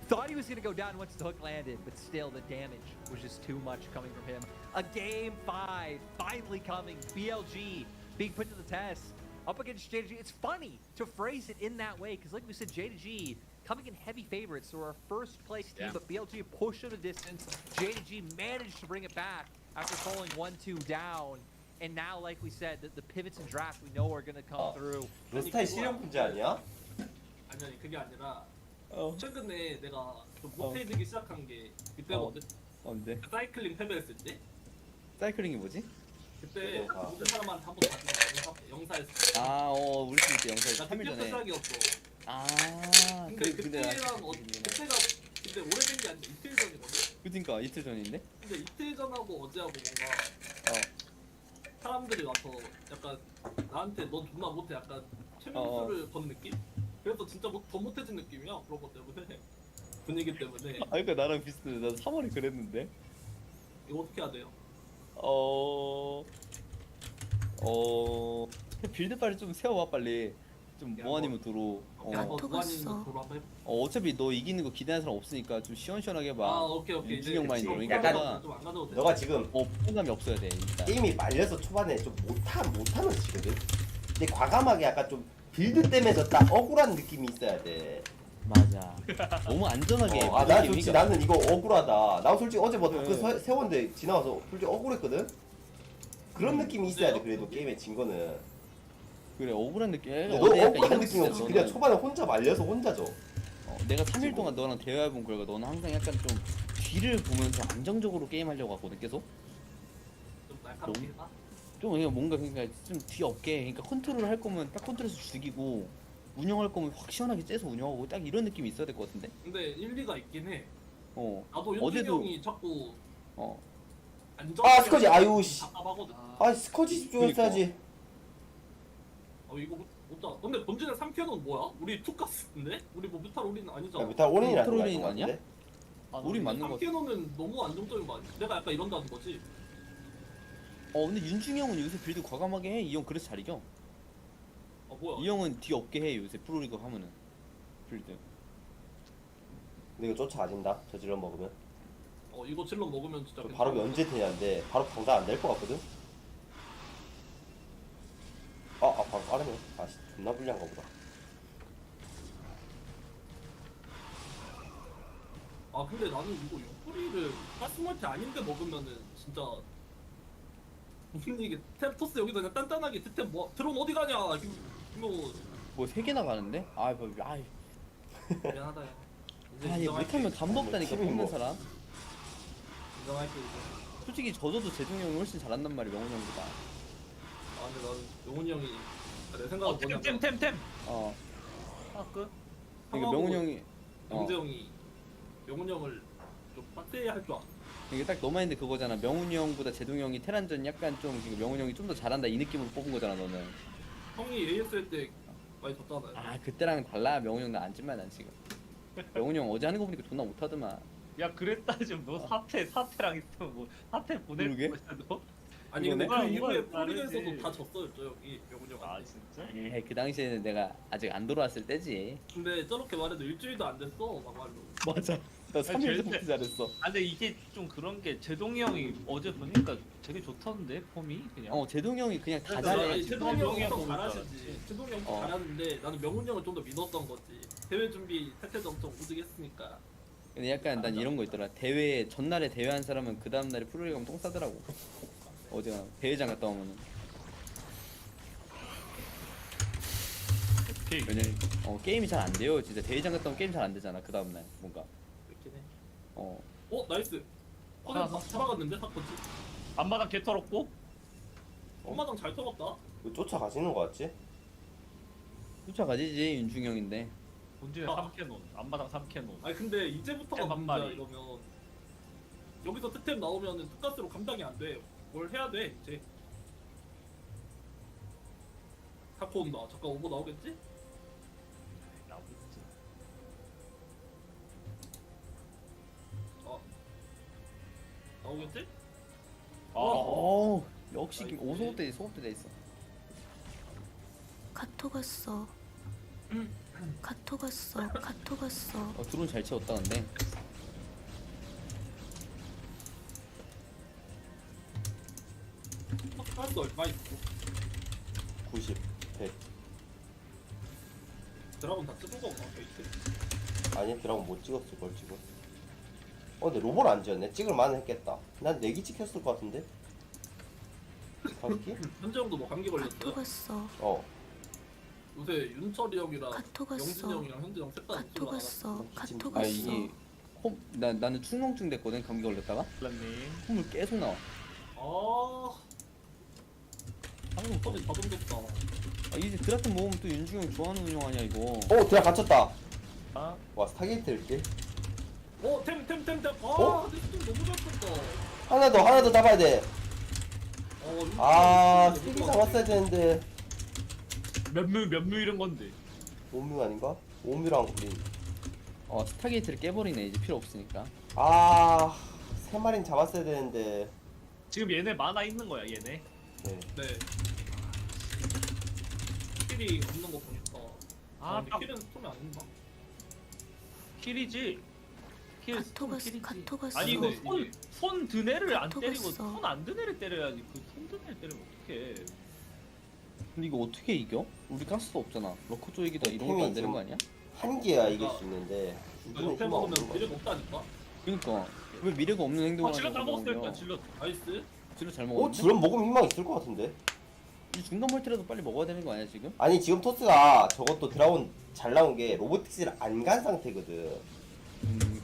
Speaker 9: Thought he was going to go down once the hook landed, but still the damage was just too much coming from him. A game 5 finally coming. BLG being put to the test up against JDG. It's funny to phrase it in that way because like we said, JDG coming in heavy favorites. So our first place team, but BLG pushed it a distance. JDG managed to bring it back after falling 1-2 down. And now, like we said, the pivots and drafts we know are going to come through.
Speaker 10: 스타일 실력 문제 아니야?
Speaker 11: 아니 그게 아니라 최근에 내가 좀 못해지기 시작한 게 그때거든.
Speaker 10: 언제?
Speaker 11: 사이클링 패배했을 때.
Speaker 10: 사이클링이 뭐지?
Speaker 11: 그때 모든 사람한테 한번 봤어. 영사에서.
Speaker 10: 우리 팀 때 영사에서
Speaker 11: 나
Speaker 10: 3일
Speaker 11: 그때부터
Speaker 10: 전에.
Speaker 11: 시작이었어. 근데
Speaker 10: 근데
Speaker 11: 그때가 그때 오래된 게 아니라 이틀 전이거든.
Speaker 10: 그러니까 이틀 전인데?
Speaker 11: 근데 이틀 전하고 어제하고 뭔가 사람들이 와서 약간 나한테 너 존나 못해 약간 최민수를 거는 느낌? 그래서 진짜 더 못해진 느낌이야 그런 것 때문에 분위기 때문에.
Speaker 10: 그러니까 나랑 비슷해. 나 3월에 그랬는데.
Speaker 11: 이거 어떻게 해야 돼요?
Speaker 10: 빌드 빨리 좀 세워봐 빨리. 좀 무한이면 들어. 어차피 너 이기는 거 기대하는 사람 없으니까 좀 시원시원하게 해봐.
Speaker 11: 오케이.
Speaker 10: 윤준영 마인드로.
Speaker 11: 약간
Speaker 10: 너가 지금 포감이 없어야 돼. 일단.
Speaker 12: 게임이 말려서 초반에 좀 못하면 지거든. 근데 과감하게 약간 좀 빌드 때문에 졌다 억울한 느낌이 있어야 돼.
Speaker 10: 맞아. 너무 안전하게.
Speaker 12: 난 솔직히 나는 이거 억울하다. 나 솔직히 어제 그 세웠는데 지나가서 솔직히 억울했거든. 그런 느낌이 있어야 돼. 그래도 게임에 진 거는.
Speaker 10: 그래 억울한 느낌.
Speaker 12: 너 억울한 느낌이 없이 그냥 초반에 혼자 말려서 혼자 져.
Speaker 10: 내가 3일 동안 너랑 대화해본 결과 너는 항상 약간 좀 뒤를 보면서 안정적으로 게임하려고 하거든 계속.
Speaker 11: 좀 날카롭게 해봐.
Speaker 10: 좀 그냥 뭔가 그러니까 좀 뒤 없게 그러니까 컨트롤 할 거면 딱 컨트롤해서 죽이고 운영할 거면 확 시원하게 째서 운영하고 딱 이런 느낌이 있어야 될 것 같은데.
Speaker 11: 근데 일리가 있긴 해.
Speaker 10: 어.
Speaker 11: 나도 현진이
Speaker 10: 어제도
Speaker 11: 형이 자꾸
Speaker 10: 어.
Speaker 11: 안정.
Speaker 12: 아 스커지 아유 씨.
Speaker 11: 답답하거든.
Speaker 12: 아 스커지 집중했어야지.
Speaker 11: 이거 못다. 근데 본진의 3캔은 뭐야? 우리 투카스인데? 우리 뭐 뮤탈 올인 아니잖아.
Speaker 12: 야, 뮤탈 올인이라는 거
Speaker 10: 올인
Speaker 12: 같은데?
Speaker 10: 아니야? 우린 맞는 거 같아.
Speaker 11: 3캔은 너무 안정적인 거 아니야? 내가 약간 이런다는 거지.
Speaker 10: 근데 윤중이 형은 요새 빌드 과감하게 해. 이 형 그래서 잘 이겨.
Speaker 11: 뭐야?
Speaker 10: 이 형은 뒤 없게 해 요새 프로리그 하면은 빌드.
Speaker 12: 근데 이거 쫓아가진다. 저 질러 먹으면.
Speaker 11: 이거 질러 먹으면 진짜.
Speaker 12: 바로 언제 되냐는데 바로 당장 안 될 것 같거든. 바로 빠르네. 씨, 존나 불리한가 보다.
Speaker 11: 근데 나는 이거 옆구리를 가스멀티 아닌데 먹으면은 진짜 무슨 이게 템 토스 여기서 그냥 단단하게 템 뭐 드론 어디 가냐 이거
Speaker 10: 뭐 3개나 가는데?
Speaker 11: 미안하다 야. 이제
Speaker 10: 얘
Speaker 11: 인정할게.
Speaker 10: 못하면 담보 없다니까
Speaker 12: 팀이
Speaker 10: 뽑는
Speaker 12: 뭐.
Speaker 10: 사람.
Speaker 11: 인정할게 이제.
Speaker 10: 솔직히 저도 재중이 형이 훨씬 잘한단 말이야 명훈 형보다.
Speaker 11: 근데 나는 영훈이 형이 내 생각은 뭐냐면
Speaker 9: 템.
Speaker 11: 끝.
Speaker 10: 그러니까 명훈 형이
Speaker 11: 영재 형이 영훈이 형을 좀 빡세게 할 줄 알아.
Speaker 10: 이게 딱 너 마인드 그거잖아. 명훈이 형보다 재동이 형이 테란전 약간 좀 명훈이 형이 좀 더 잘한다 이 느낌으로 뽑은 거잖아 너는.
Speaker 11: 형이 AS 할 때 많이 졌잖아요.
Speaker 10: 그때랑 달라. 명훈이 형 나 안짓만 난 지금. 명훈이 형 어제 하는 거 보니까 존나 못하더만.
Speaker 9: 야 그랬다 지금 너 사태랑 있으면 뭐 사태 보낼
Speaker 10: 그러게?
Speaker 9: 거야 너?
Speaker 11: 아니 근데 그
Speaker 9: 이거는
Speaker 11: 이후에
Speaker 9: 이거는
Speaker 11: 프로리그에서도
Speaker 9: 다르지.
Speaker 11: 다 졌어요 저 형이 영훈이 형한테.
Speaker 9: 진짜?
Speaker 10: 그 당시에는 내가 아직 안 돌아왔을 때지.
Speaker 11: 근데 저렇게 말해도 일주일도 안 됐어 막말로.
Speaker 10: 맞아. 나 3일 전부터 잘했어.
Speaker 9: 근데 이게 좀 그런 게 제동이 형이 어제 보니까 되게 좋던데 폼이 그냥.
Speaker 10: 재동이 형이 그냥 다
Speaker 11: 그러니까
Speaker 10: 잘해.
Speaker 11: 아니, 최동이 형이 엄청
Speaker 9: 보니까
Speaker 11: 잘하시지. 최동이 형 엄청 잘하는데 나는 명훈이 형을 좀 더 믿었던 거지. 대회 준비 태태도 엄청 우직했으니까.
Speaker 10: 근데 약간 난 이런 거 있더라. 대회 전날에 대회 한 사람은 그 다음 날에 프로리그 가면 똥 싸더라고. 어제가 대회장 갔다 오면은. 왜냐면 게임이 잘 안 돼요. 진짜 대회장 갔다 오면 게임 잘 안 되잖아. 그 다음 날 뭔가.
Speaker 11: 그렇긴 해.
Speaker 10: 나이스.
Speaker 11: 나이스. 살아갔는데 사건지.
Speaker 9: 앞마당 개 털었고.
Speaker 11: 엄마당 잘 털었다.
Speaker 12: 이거 쫓아가시는 거 같지?
Speaker 10: 쫓아가지지 윤중이 형인데.
Speaker 9: 본진에 3캐논, 앞마당 3캐논.
Speaker 11: 아니 근데 이제부터가
Speaker 9: 한
Speaker 11: 문제야
Speaker 9: 마리.
Speaker 11: 이러면. 여기서 특템 나오면은 특가스로 감당이 안 돼. 뭘 해야 돼 이제. 타코 온다. 잠깐 오버 나오겠지?
Speaker 9: 나오겠지.
Speaker 11: 나오겠지?
Speaker 10: 역시 소급대 돼 있어.
Speaker 2: 카톡 왔어. 카톡 왔어.
Speaker 10: 드론 잘 채웠다 근데.
Speaker 11: 할수 얼마 있어?
Speaker 12: 90, 100.
Speaker 11: 드라곤 다 찍은 거구나 베이트.
Speaker 12: 아니 드라곤 못 찍었을 걸 지금. 근데 로봇 안 지었네. 찍을 만은 했겠다. 난 4기 찍혔을 것 같은데. 5기?
Speaker 11: 현재 형도 뭐 감기 걸렸어요?
Speaker 2: 카톡 왔어.
Speaker 11: 요새 윤철이 형이랑
Speaker 2: 카톡 왔어.
Speaker 11: 영진이 형이랑 현재 형 셋다
Speaker 2: 카톡 왔어. 카톡
Speaker 10: 이게
Speaker 2: 왔어.
Speaker 10: 나는 축농증 됐거든 감기 걸렸다가. 콧물 계속 나와.
Speaker 11: 방금 터진 다 던졌다.
Speaker 10: 이제 드라튼 모으면 또 윤중이 형 좋아하는 운영 아니야 이거.
Speaker 12: 드라 갇혔다. 와 스타게이트를 게.
Speaker 11: 템. 내 스팀 너무 잘 썼다.
Speaker 12: 하나 더 잡아야 돼. 3개 잡았어야 되는데.
Speaker 9: 몇뮤 이런 건데.
Speaker 12: 5뮤 아닌가? 5뮤랑 우린.
Speaker 10: 스타게이트를 깨버리네 이제 필요 없으니까.
Speaker 12: 3마리는 잡았어야 되는데.
Speaker 9: 지금 얘네 만화 있는 거야 얘네.
Speaker 12: 네.
Speaker 11: 킬이 없는 거 보니까. 근데 킬은 스톰이 아닌가?
Speaker 9: 킬이지.
Speaker 2: 카톡 왔어.
Speaker 9: 아니 이거 손 드네를 안
Speaker 2: 카톡
Speaker 9: 때리고
Speaker 2: 왔어.
Speaker 9: 손 안 드네를 때려야지. 그 손 드네를 때리면 어떡해.
Speaker 10: 근데 이거 어떻게 이겨? 우리 가스도 없잖아. 러커 조이기다 이런 것도 안 되는 거 아니야?
Speaker 12: 한 개야 이길 수 있는데.
Speaker 11: 옆에 먹으면 미래가 없다니까?
Speaker 10: 그러니까 왜 미래가 없는 행동을
Speaker 9: 질럿 다
Speaker 10: 하냐고
Speaker 9: 먹었어 일단
Speaker 10: 그러면.
Speaker 9: 질럿.
Speaker 11: 나이스.
Speaker 10: 질럿 잘 먹었는데?
Speaker 12: 질럿 먹으면 희망 있을 것 같은데.
Speaker 10: 이 중간 멀티라도 빨리 먹어야 되는 거 아니야 지금?
Speaker 12: 아니 지금 토스가 저것도 드라곤 잘 나온 게 로보틱스를 안 간 상태거든.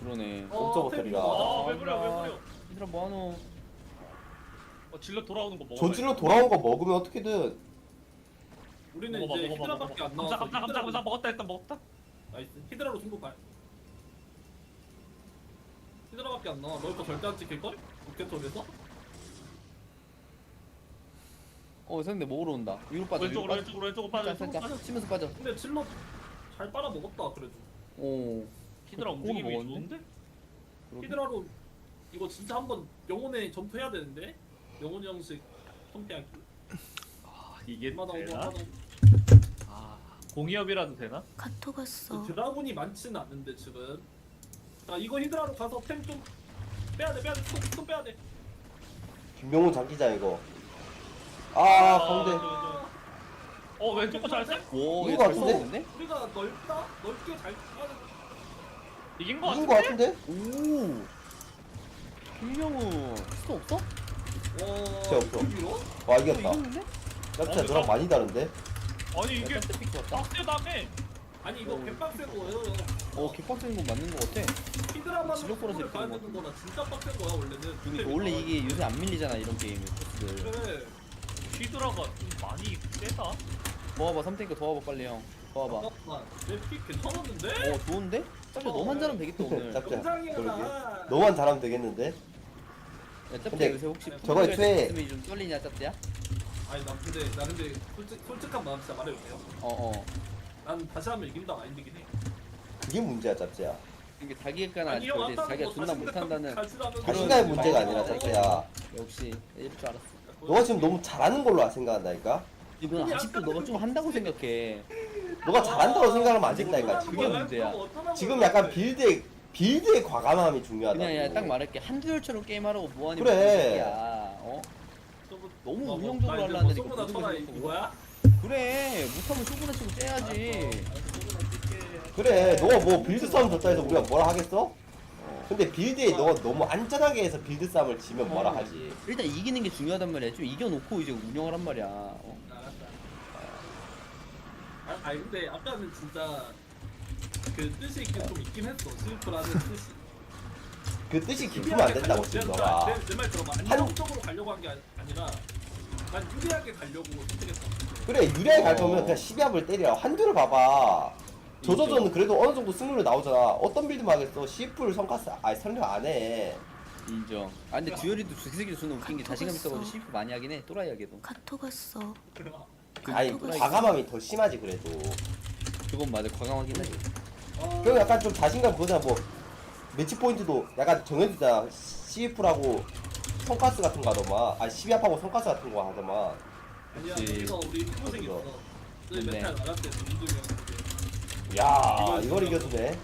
Speaker 10: 그러네.
Speaker 12: 옵저버 소리가.
Speaker 11: 왜 그래?
Speaker 10: 얘들아 뭐하노?
Speaker 11: 질러 돌아오는 거 먹어.
Speaker 12: 저질러 돌아온 거 먹으면 어떻게든.
Speaker 11: 우리는 이제 히드라밖에 안 나와서. 감사 먹었다 일단 먹었다. 나이스. 히드라로 승부 가. 히드라밖에 안 나와. 너희 거 절대 안 찍힐 걸? 로켓톱에서?
Speaker 10: 상대 먹으러 온다. 위로 빠져.
Speaker 11: 왼쪽으로 빠져.
Speaker 10: 살짝 치면서 빠져.
Speaker 11: 근데 질러 잘 빨아 먹었다 그래도.
Speaker 10: 오.
Speaker 11: 히드라 움직임이
Speaker 10: 먹었네?
Speaker 11: 좋은데?
Speaker 10: 그러게.
Speaker 11: 히드라로 이거 진짜 한번 영혼에 점프해야 되는데? 영혼 형식 선택하기.
Speaker 2: 이게
Speaker 11: 얼마나
Speaker 2: 되나?
Speaker 11: 얼마나
Speaker 2: 공이업이라도 되나? 카톡 왔어.
Speaker 11: 드라군이 많지는 않는데 지금. 자 이거 히드라로 가서 템 좀 빼야돼 손 빼야돼.
Speaker 12: 김병훈 장기자 이거. 아 가운데.
Speaker 11: 왼쪽 거 잘 써?
Speaker 10: 오,
Speaker 12: 이거
Speaker 10: 잘
Speaker 12: 같은데?
Speaker 10: 쏘는데?
Speaker 11: 우리가 넓게 잘
Speaker 2: 이긴 거
Speaker 12: 이긴
Speaker 2: 같은데?
Speaker 12: 거 같은데?
Speaker 10: 오. 김명우 스톱 없어?
Speaker 12: 진짜 없어. 와 이겼다.
Speaker 10: 이겼는데?
Speaker 12: 짭짤 너랑 많이 다른데?
Speaker 2: 아니 이게
Speaker 10: 픽 좋았다.
Speaker 2: 빡세다며.
Speaker 11: 아니 이거 개빡센 거예요.
Speaker 10: 개빡센 건 맞는 거 같아.
Speaker 11: 히드라만
Speaker 10: 질럿 걸어서 이렇게
Speaker 11: 가야
Speaker 10: 하는
Speaker 11: 되는 거나 진짜 빡센 거야 원래는.
Speaker 10: 그러니까 원래 이게 요새 안 밀리잖아 이런 게임 코스들.
Speaker 11: 그래.
Speaker 2: 히드라가 좀 많이 세다.
Speaker 10: 더 와봐 3탱크 더 와봐 빨리 형. 더 와봐.
Speaker 11: 내픽 괜찮았는데?
Speaker 10: 좋은데? 짭짤 너만 잘하면 되겠다 오늘.
Speaker 12: 짭짤.
Speaker 11: 정상이야
Speaker 12: 그러게.
Speaker 11: 나.
Speaker 12: 너만 잘하면 되겠는데?
Speaker 10: 야 짭짤
Speaker 12: 근데
Speaker 10: 요새 혹시
Speaker 12: 저거 애초에-
Speaker 10: 있으면 좀 떨리냐 짭짤야?
Speaker 11: 아니 나 근데 솔직한 마음 진짜 말해도 돼요? 난 다시 하면 이긴다 마인드긴 해.
Speaker 12: 그게 문제야 짭짤야.
Speaker 10: 이게 자기가
Speaker 11: 아니, 형,
Speaker 10: 이제
Speaker 11: 아까
Speaker 10: 자기가
Speaker 11: 뭐
Speaker 10: 존나
Speaker 11: 자신감
Speaker 10: 못한다는
Speaker 11: 가지라면서
Speaker 12: 자신감의
Speaker 10: 그런
Speaker 12: 문제가
Speaker 10: 마인드.
Speaker 12: 아니라 짭짤야.
Speaker 10: 역시 이럴 줄 알았어.
Speaker 12: 너가 지금 너무 잘하는 걸로 생각한다니까?
Speaker 10: 이건 아직도 너가 좀 한다고 생각해.
Speaker 12: 너가 잘한다고 생각하면 안 된다니까
Speaker 10: 그게
Speaker 12: 지금.
Speaker 10: 문제야.
Speaker 12: 지금 약간 빌드의 과감함이 중요하다.
Speaker 10: 그냥 딱 말할게 한두열처럼 게임하라고 뭐하니
Speaker 12: 그래.
Speaker 10: 너무
Speaker 11: 뭐,
Speaker 10: 운영적으로
Speaker 11: 나 이제
Speaker 10: 하려는데
Speaker 11: 뭐 소문나 쳐라 이거야?
Speaker 10: 그래 못하면 쇼구나 치고 째야지.
Speaker 12: 그래 너가 뭐 빌드 싸움 졌다 해서 우리가 뭐라 하겠어? 근데 빌드에 너가 너무 안전하게 해서 빌드 싸움을 지면 뭐라 하지.
Speaker 10: 일단 이기는 게 중요하단 말이야. 좀 이겨놓고 이제 운영을 한 말이야.
Speaker 11: 아니 근데 아까는 진짜 그 뜻이 좀 있긴 했어. 스위프라는 뜻이.
Speaker 12: 그 뜻이 깊으면 안 된다고 지금 너가.
Speaker 11: 내말 들어봐. 안정적으로 가려고 한 게 아니라 난 유리하게 가려고 선택했어.
Speaker 12: 그래 유리하게 갈 거면 그냥 12합을 때려. 한두를 봐봐. 저저저는 그래도 어느 정도 승률이 나오잖아. 어떤 빌드만 하겠어. CF를 성가스 설명 안 해.
Speaker 10: 인정. 근데 듀얼이도 주기색이 존나 웃긴 게 자신감 있어가지고 시프 많이 하긴 해. 또라이하게도.
Speaker 2: 카톡 왔어.
Speaker 12: 아니 과감함이 더 심하지 그래도.
Speaker 10: 그건 맞아. 과감하긴 하지.
Speaker 12: 그럼 약간 좀 자신감 그거잖아. 뭐 매치 포인트도 약간 정해두잖아. CF라고 성가스 같은 거 하더만. 12합하고 성가스 같은 거 하더만.
Speaker 11: 아니야 여기서 우리 피고생 있어. 그 멘탈 나갈 때 민중이
Speaker 12: 야 이걸 이겨주네.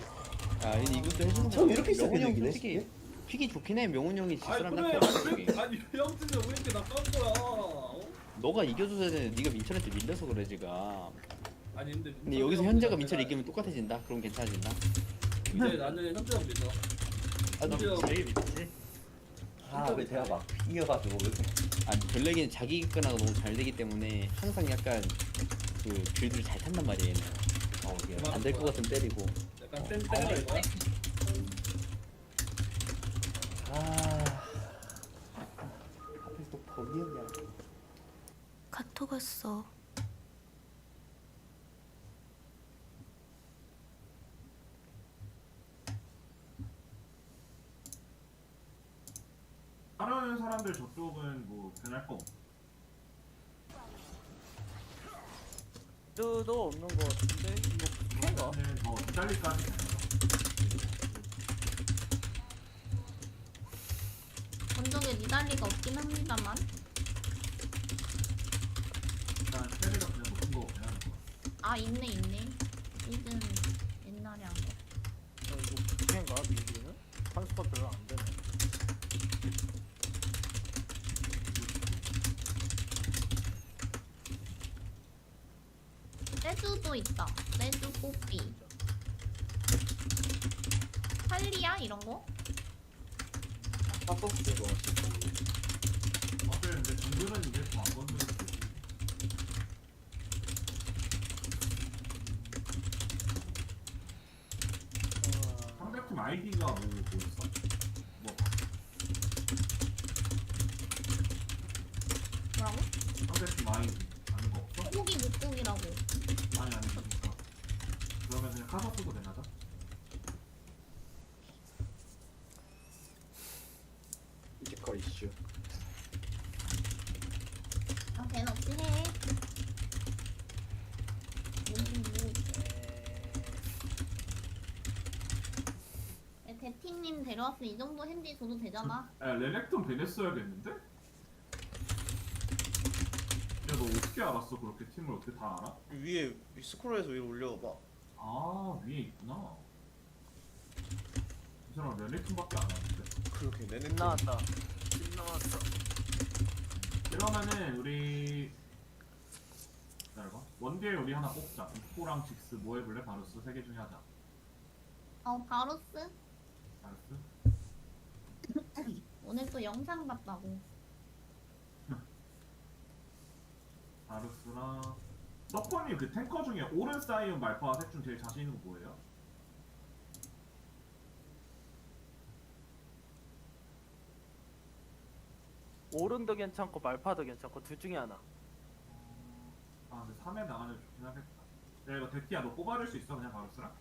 Speaker 10: 이것도 해주는
Speaker 12: 처음
Speaker 10: 거야.
Speaker 12: 이렇게
Speaker 10: 명훈이 형
Speaker 12: 시작해주긴
Speaker 10: 솔직히
Speaker 12: 해.
Speaker 10: 픽이 좋긴 해. 명훈 형이
Speaker 11: 아니
Speaker 10: 지수랑
Speaker 11: 그래
Speaker 10: 딱 펴가지고.
Speaker 11: 아니 형진이 왜 이렇게 나쁜 거야?
Speaker 10: 너가 이겨줘야 되는데 네가 민철한테 밀려서 그래 지금.
Speaker 11: 아니
Speaker 10: 근데 여기서 현재가 민철 이기면 똑같아진다. 그럼 괜찮아진다.
Speaker 11: 근데 나는 현재 형 믿어. 현재 형
Speaker 2: 제일 믿지.
Speaker 12: 왜 제가 막 이겨가지고
Speaker 10: 별내기는 자기 객관화가 너무 잘 되기 때문에 항상 약간 그 빌드를 잘 탄단 말이에요. 안 될 것 같으면 때리고.
Speaker 11: 약간 센 때려 이거야?
Speaker 12: 하필 또 범이었냐.
Speaker 2: 카톡 왔어.
Speaker 13: 다른 사람들 저쪽은 뭐 변할 거 없어.
Speaker 6: 도 없는 거 같은데 이거 해가?
Speaker 13: 기다리까지
Speaker 1: 본적에 니달리가 없긴 합니다만.
Speaker 13: 일단 세대가 그냥 높은 거 그냥 하는 거.
Speaker 1: 아 있네. 이든 옛날에 한 거.
Speaker 7: 이거 해가 미기는? 판수가 별로 안 되네.
Speaker 1: 레주도 있다. 레주 뽀삐. 할리야 이런 거?
Speaker 13: 근데 정글은 이제 더안 건드려도 되지. 상대 상대팀 아이디가 뭐 있어? 뭐
Speaker 1: 뭐라고?
Speaker 13: 상대팀 아이디 아는 거 없어?
Speaker 1: 고기 묵고기라고.
Speaker 13: 아니 그러니까 그러면 그냥 카서 쓰고 되나다?
Speaker 10: 피지컬 이슈.
Speaker 1: 아, 걔는 없이 해. 대티님 데려왔으면 이 정도 핸디 줘도 되잖아.
Speaker 13: 야 레넥톤 베냈어야겠는데? 야 너 어떻게 알았어? 그렇게 팀을 어떻게 다 알아?
Speaker 14: 위에 스크롤해서 위로 올려봐.
Speaker 13: 아 위에 있구나. 이 사람 레넥톤밖에 안 하는데?
Speaker 14: 그렇게 레넥톤
Speaker 2: 나왔다. 집 나왔어.
Speaker 13: 이러면은 우리 기다려봐. 원딜 우리 하나 뽑자. 이코랑 직스 뭐 해볼래? 바루스 3개 중에 하자.
Speaker 1: 바로스?
Speaker 13: 바루스?
Speaker 1: 오늘 또 영상 봤다고.
Speaker 13: 바루스랑 서퍼님 그 탱커 중에 오른 사이언 말파 셋 중 제일 자신 있는 거 뭐예요?
Speaker 2: 오른도 괜찮고 말파도 괜찮고 둘 중에 하나.
Speaker 13: 아 근데 3회 나가면 좋긴 하겠다. 야 이거 데티야 너 뽑아줄 수 있어? 그냥 바루스랑?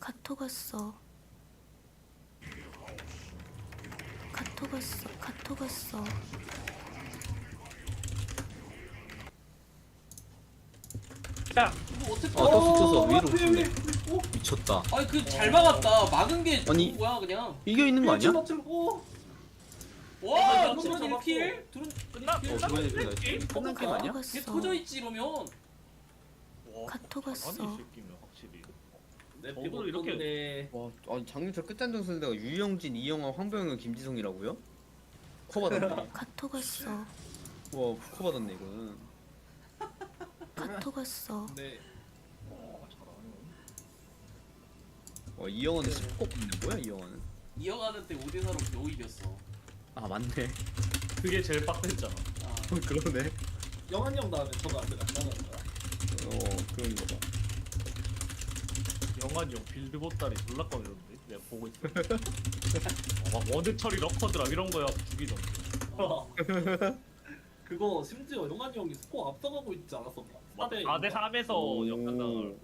Speaker 2: 카톡 왔어. 카톡 왔어. 카톡 왔어.
Speaker 11: 야, 이거 어떻게?
Speaker 10: 떡 붙여서 위로 붙네. 미쳤다.
Speaker 11: 아니 그 잘 막았다. 막은 게
Speaker 10: 아니,
Speaker 11: 뭐야 그냥.
Speaker 10: 이겨 있는 거 아니야?
Speaker 11: 와, 이러면 1킬? 둘은
Speaker 10: 어, 그만해 줘. 끝난 게임 아니야?
Speaker 11: 걔 터져 있지 이러면.
Speaker 2: 카톡 왔어.
Speaker 11: 내 피부 이렇게.
Speaker 10: 와, 아니 장윤철 끝단정 선수가 유영진, 이영화, 황병현, 김지성이라고요? 커 받았네.
Speaker 2: 카톡 왔어.
Speaker 10: 와, 커 받았네 이거는.
Speaker 2: 카톡 왔어.
Speaker 11: 네.
Speaker 10: 와, 이영화는 10곱 있는 뭐야 이영화는?
Speaker 11: 이어가는 때 5대4로 겨우 이겼어.
Speaker 10: 아 맞네.
Speaker 2: 그게 제일 빡셌잖아.
Speaker 10: 그러네.
Speaker 11: 영환이 형 다음에 저거 안 나가는 거야.
Speaker 10: 그런 거 봐.
Speaker 2: 영환이 형 빌드 보따리 졸라 꺼내던데 내가 보고 있어. 막 워드 처리 러커드라 이런 거야 죽이던데.
Speaker 11: 그거 심지어 영환이 형이 스코어 앞서가고 있지 않았었나?
Speaker 2: 4대 3에서 역전당을.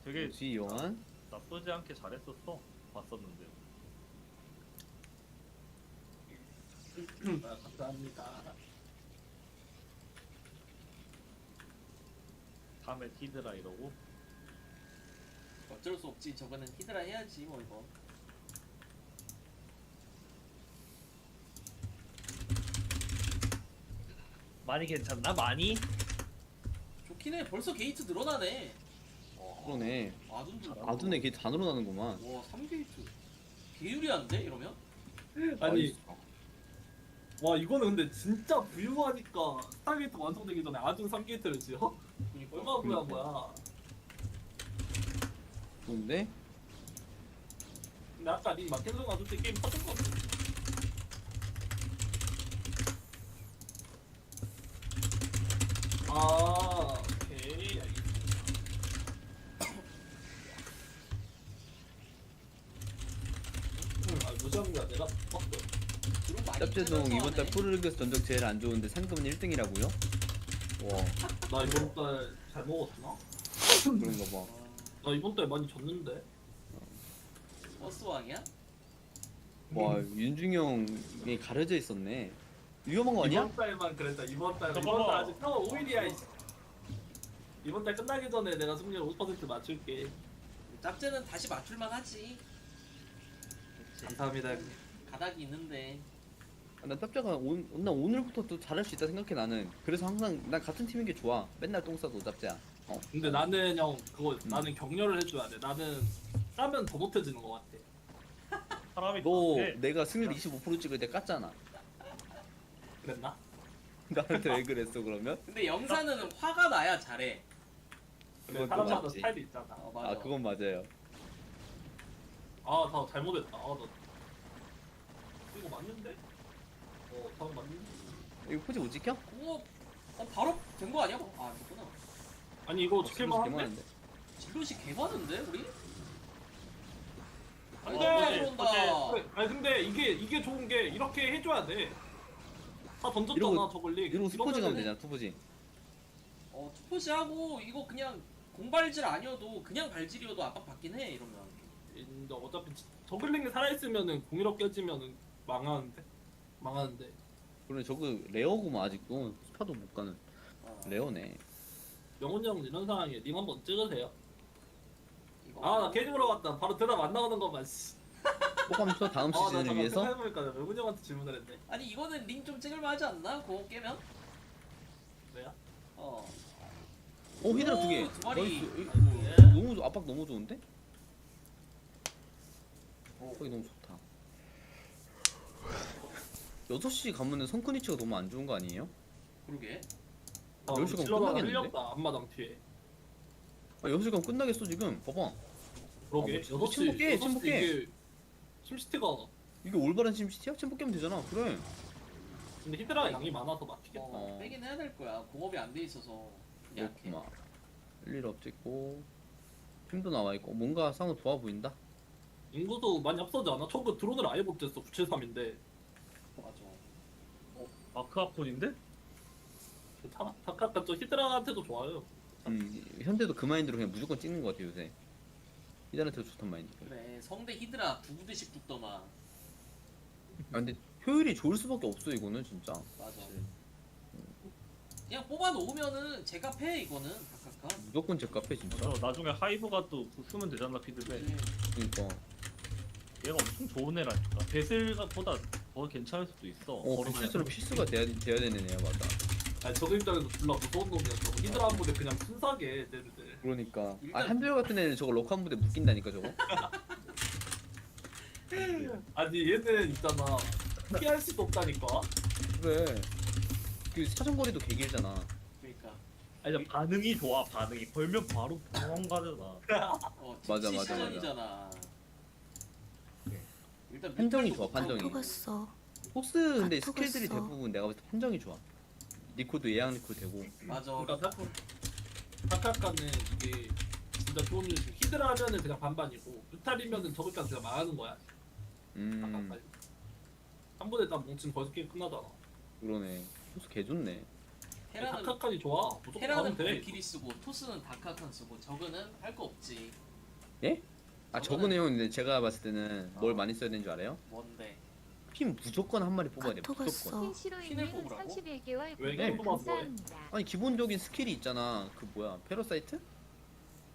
Speaker 2: 되게
Speaker 10: 뭐지 영환?
Speaker 2: 나쁘지 않게 잘했었어. 봤었는데.
Speaker 11: 감사합니다.
Speaker 2: 다음에 티드라 이러고.
Speaker 11: 어쩔 수 없지. 저거는 히드라 해야지 뭐 이거.
Speaker 2: 많이 괜찮나? 많이?
Speaker 11: 좋긴 해. 벌써 게이트 늘어나네.
Speaker 10: 그러네.
Speaker 11: 아둔도
Speaker 10: 아둔에 걔 다 늘어나는구만.
Speaker 11: 와 3게이트. 개유리한데 이러면?
Speaker 9: 아니 와 이거는 근데 진짜 부유하니까 스타게이트 완성되기 전에 아둔 3게이트를 지어? 얼마나 부유한 거야.
Speaker 10: 좋은데?
Speaker 9: 근데 아까 니 마켓으로 가줄 때 게임 터진 거 같아. 아 오케이 알겠어. 아 무시하는 거야 내가 봤어.
Speaker 10: 짭제동 이번 달 프로리그에서 전적 제일 안 좋은데 상금은 1등이라고요? 와.
Speaker 9: 나 이번 달 잘 먹었나?
Speaker 10: 그런가 봐.
Speaker 9: 나 이번 달 많이 졌는데.
Speaker 11: 버스왕이야?
Speaker 10: 와 윤중이 형이 가려져 있었네. 위험한 거 아니야?
Speaker 9: 이번 달만 그랬다. 이번 달
Speaker 2: 잠깐만.
Speaker 9: 아직 4월 5일이야. 이번 달 끝나기 전에 내가 승률 5% 맞출게.
Speaker 11: 짭제는 다시 맞출만 하지.
Speaker 9: 감사합니다.
Speaker 11: 가닥이 있는데.
Speaker 10: 나 짭제가 나 오늘부터 또 잘할 수 있다 생각해 나는. 그래서 항상 난 같은 팀인 게 좋아. 맨날 똥 싸도 짭제야.
Speaker 9: 근데 나는 형 그거 나는 격려를 해줘야 돼. 나는 싸면 더 못해지는 것 같아.
Speaker 2: 사람이
Speaker 10: 너
Speaker 2: 그렇게
Speaker 10: 내가 승률 25% 찍을 때 깠잖아.
Speaker 9: 그랬나?
Speaker 10: 나한테 왜 그랬어 그러면?
Speaker 11: 근데 영사는 화가 나야 잘해.
Speaker 10: 그건 또
Speaker 9: 사람마다
Speaker 10: 맞지.
Speaker 9: 스타일이 있잖아.
Speaker 11: 맞아.
Speaker 10: 아 그건 맞아요.
Speaker 9: 나 잘못했다. 나 이거 맞는데? 다음 맞는데?
Speaker 10: 이거 포지 못 지켜?
Speaker 11: 그거 바로 된 거 아니야? 아 됐구나.
Speaker 9: 아니 이거 지킬만 한데?
Speaker 10: 개만한데.
Speaker 11: 진로시 개 많은데 우리? 아니
Speaker 9: 근데
Speaker 11: 너무 들어온다.
Speaker 9: 그래. 아니 근데 이게 좋은 게 이렇게 해줘야 돼. 다 던졌잖아 저걸리.
Speaker 10: 이러고 스포지 가면 되잖아 투포지.
Speaker 11: 투포시 하고 이거 그냥 공발질 아니어도 그냥 발질이어도 압박 받긴 해 이러면.
Speaker 9: 근데 어차피 저글링이 살아있으면은 공이력 깨지면은 망하는데.
Speaker 10: 그래 저거 레어구만 아직도 스파도 못 가는 레어네.
Speaker 9: 영훈이 형 이런 상황에 님 한번 찍으세요. 나 게임 보러 갔다. 바로 대답 안 나오는 것만.
Speaker 10: 뽑아면서 다음 시즌을 위해서.
Speaker 9: 생각해보니까 내가 영훈이 형한테 질문을 했네.
Speaker 11: 아니 이거는 링 좀 찍을만 하지 않나? 그거 깨면?
Speaker 9: 왜야?
Speaker 10: 히드라 두 개.
Speaker 11: 두 마리.
Speaker 10: 너무 압박 너무 좋은데? 거기 너무 좋다. 6시 가면은 성크니치가 너무 안 좋은 거 아니에요?
Speaker 11: 그러게.
Speaker 10: 10시 가면 끝나겠는데?
Speaker 9: 흘렸다 앞마당 뒤에.
Speaker 10: 6시 가면 끝나겠어 지금. 봐봐.
Speaker 9: 그러게.
Speaker 10: 뭐, 침묵해, 침묵해.
Speaker 9: 이게 심시티가.
Speaker 10: 이게 올바른 심시티야? 침묵 깨면 되잖아. 그래.
Speaker 9: 근데 히드라 양이 많아서 막히겠다.
Speaker 11: 빼긴 해야 될 거야. 공업이 안 돼 있어서. 약해.
Speaker 10: 그렇구만. 일일 없찍고 팀도 나와 있고 뭔가 상황 좋아 보인다.
Speaker 9: 인구도 많이 앞서지 않아? 저거 드론을 아예 못했어 973인데.
Speaker 11: 맞아.
Speaker 2: 마크아폰인데?
Speaker 9: 괜찮아. 다카카 저 히드라한테도 좋아요.
Speaker 10: 현대도 그 마인드로 그냥 무조건 찍는 거 같아 요새. 히드라한테도 좋단 마인드.
Speaker 11: 그래 성대 히드라 두 부대씩 붙더만.
Speaker 10: 근데 효율이 좋을 수밖에 없어 이거는 진짜.
Speaker 11: 맞아. 그냥 뽑아 놓으면은 제가 패 이거는 다카카.
Speaker 10: 무조건 제 카페 진짜.
Speaker 2: 나중에 하이브가 또 쓰면 되잖아 피드백.
Speaker 10: 그러니까.
Speaker 2: 얘가 엄청 좋은 애라니까. 베슬보다 더 괜찮을 수도 있어.
Speaker 10: 실제로 필수가 돼야 되는 애야 맞아.
Speaker 9: 아니 저거 입장에서 졸라 무서운 놈이야. 저거 히드라 한 부대 그냥 순사게 쟤네들.
Speaker 10: 그러니까.
Speaker 11: 일단-
Speaker 10: 한별 같은 애는 저거 럭 한 부대 묶인다니까 저거.
Speaker 9: 아니 얘는 있잖아. 피할 수도 없다니까.
Speaker 10: 그래. 그 사정거리도 개 길잖아.
Speaker 11: 그러니까.
Speaker 2: 아니 반응이 좋아. 반응이 벌면 바로 도망가잖아.
Speaker 10: 맞아.
Speaker 11: 시즌이잖아. 일단
Speaker 10: 판정이 좋아 판정이.
Speaker 1: 갔어.
Speaker 10: 폭스 근데
Speaker 1: 다
Speaker 10: 스킬들이
Speaker 1: 죽었어.
Speaker 10: 대부분 내가 봤을 때 판정이 좋아. 니코도 예약 니코 되고.
Speaker 11: 맞아.
Speaker 9: 그러니까 다카카는 이게 진짜 좋은 일이 히드라 하면은 그냥 반반이고 뮤탈이면은 저글까지 그냥 망하는 거야. 다카카. 한 번에 딱 뭉치면 벌써 게임 끝나잖아.
Speaker 10: 그러네. 폭스 개 좋네.
Speaker 11: 헤라는
Speaker 9: 다카카이 좋아. 무조건
Speaker 11: 헤라는
Speaker 9: 하면 돼.
Speaker 11: 발키리 쓰고 토스는 다카칸 쓰고 저거는 할 거 없지.
Speaker 10: 예? 저거는 형 근데 제가 봤을 때는 뭘 많이 써야 되는 줄 알아요?
Speaker 11: 뭔데?
Speaker 10: 핀 무조건 한 마리 뽑아야 돼. 무조건.
Speaker 11: 핀을 뽑으라고?
Speaker 15: 31개월
Speaker 10: 왜?
Speaker 15: 구독
Speaker 10: 뽑아서
Speaker 15: 감사합니다.
Speaker 10: 아니 기본적인 스킬이 있잖아. 그 뭐야 페러사이트?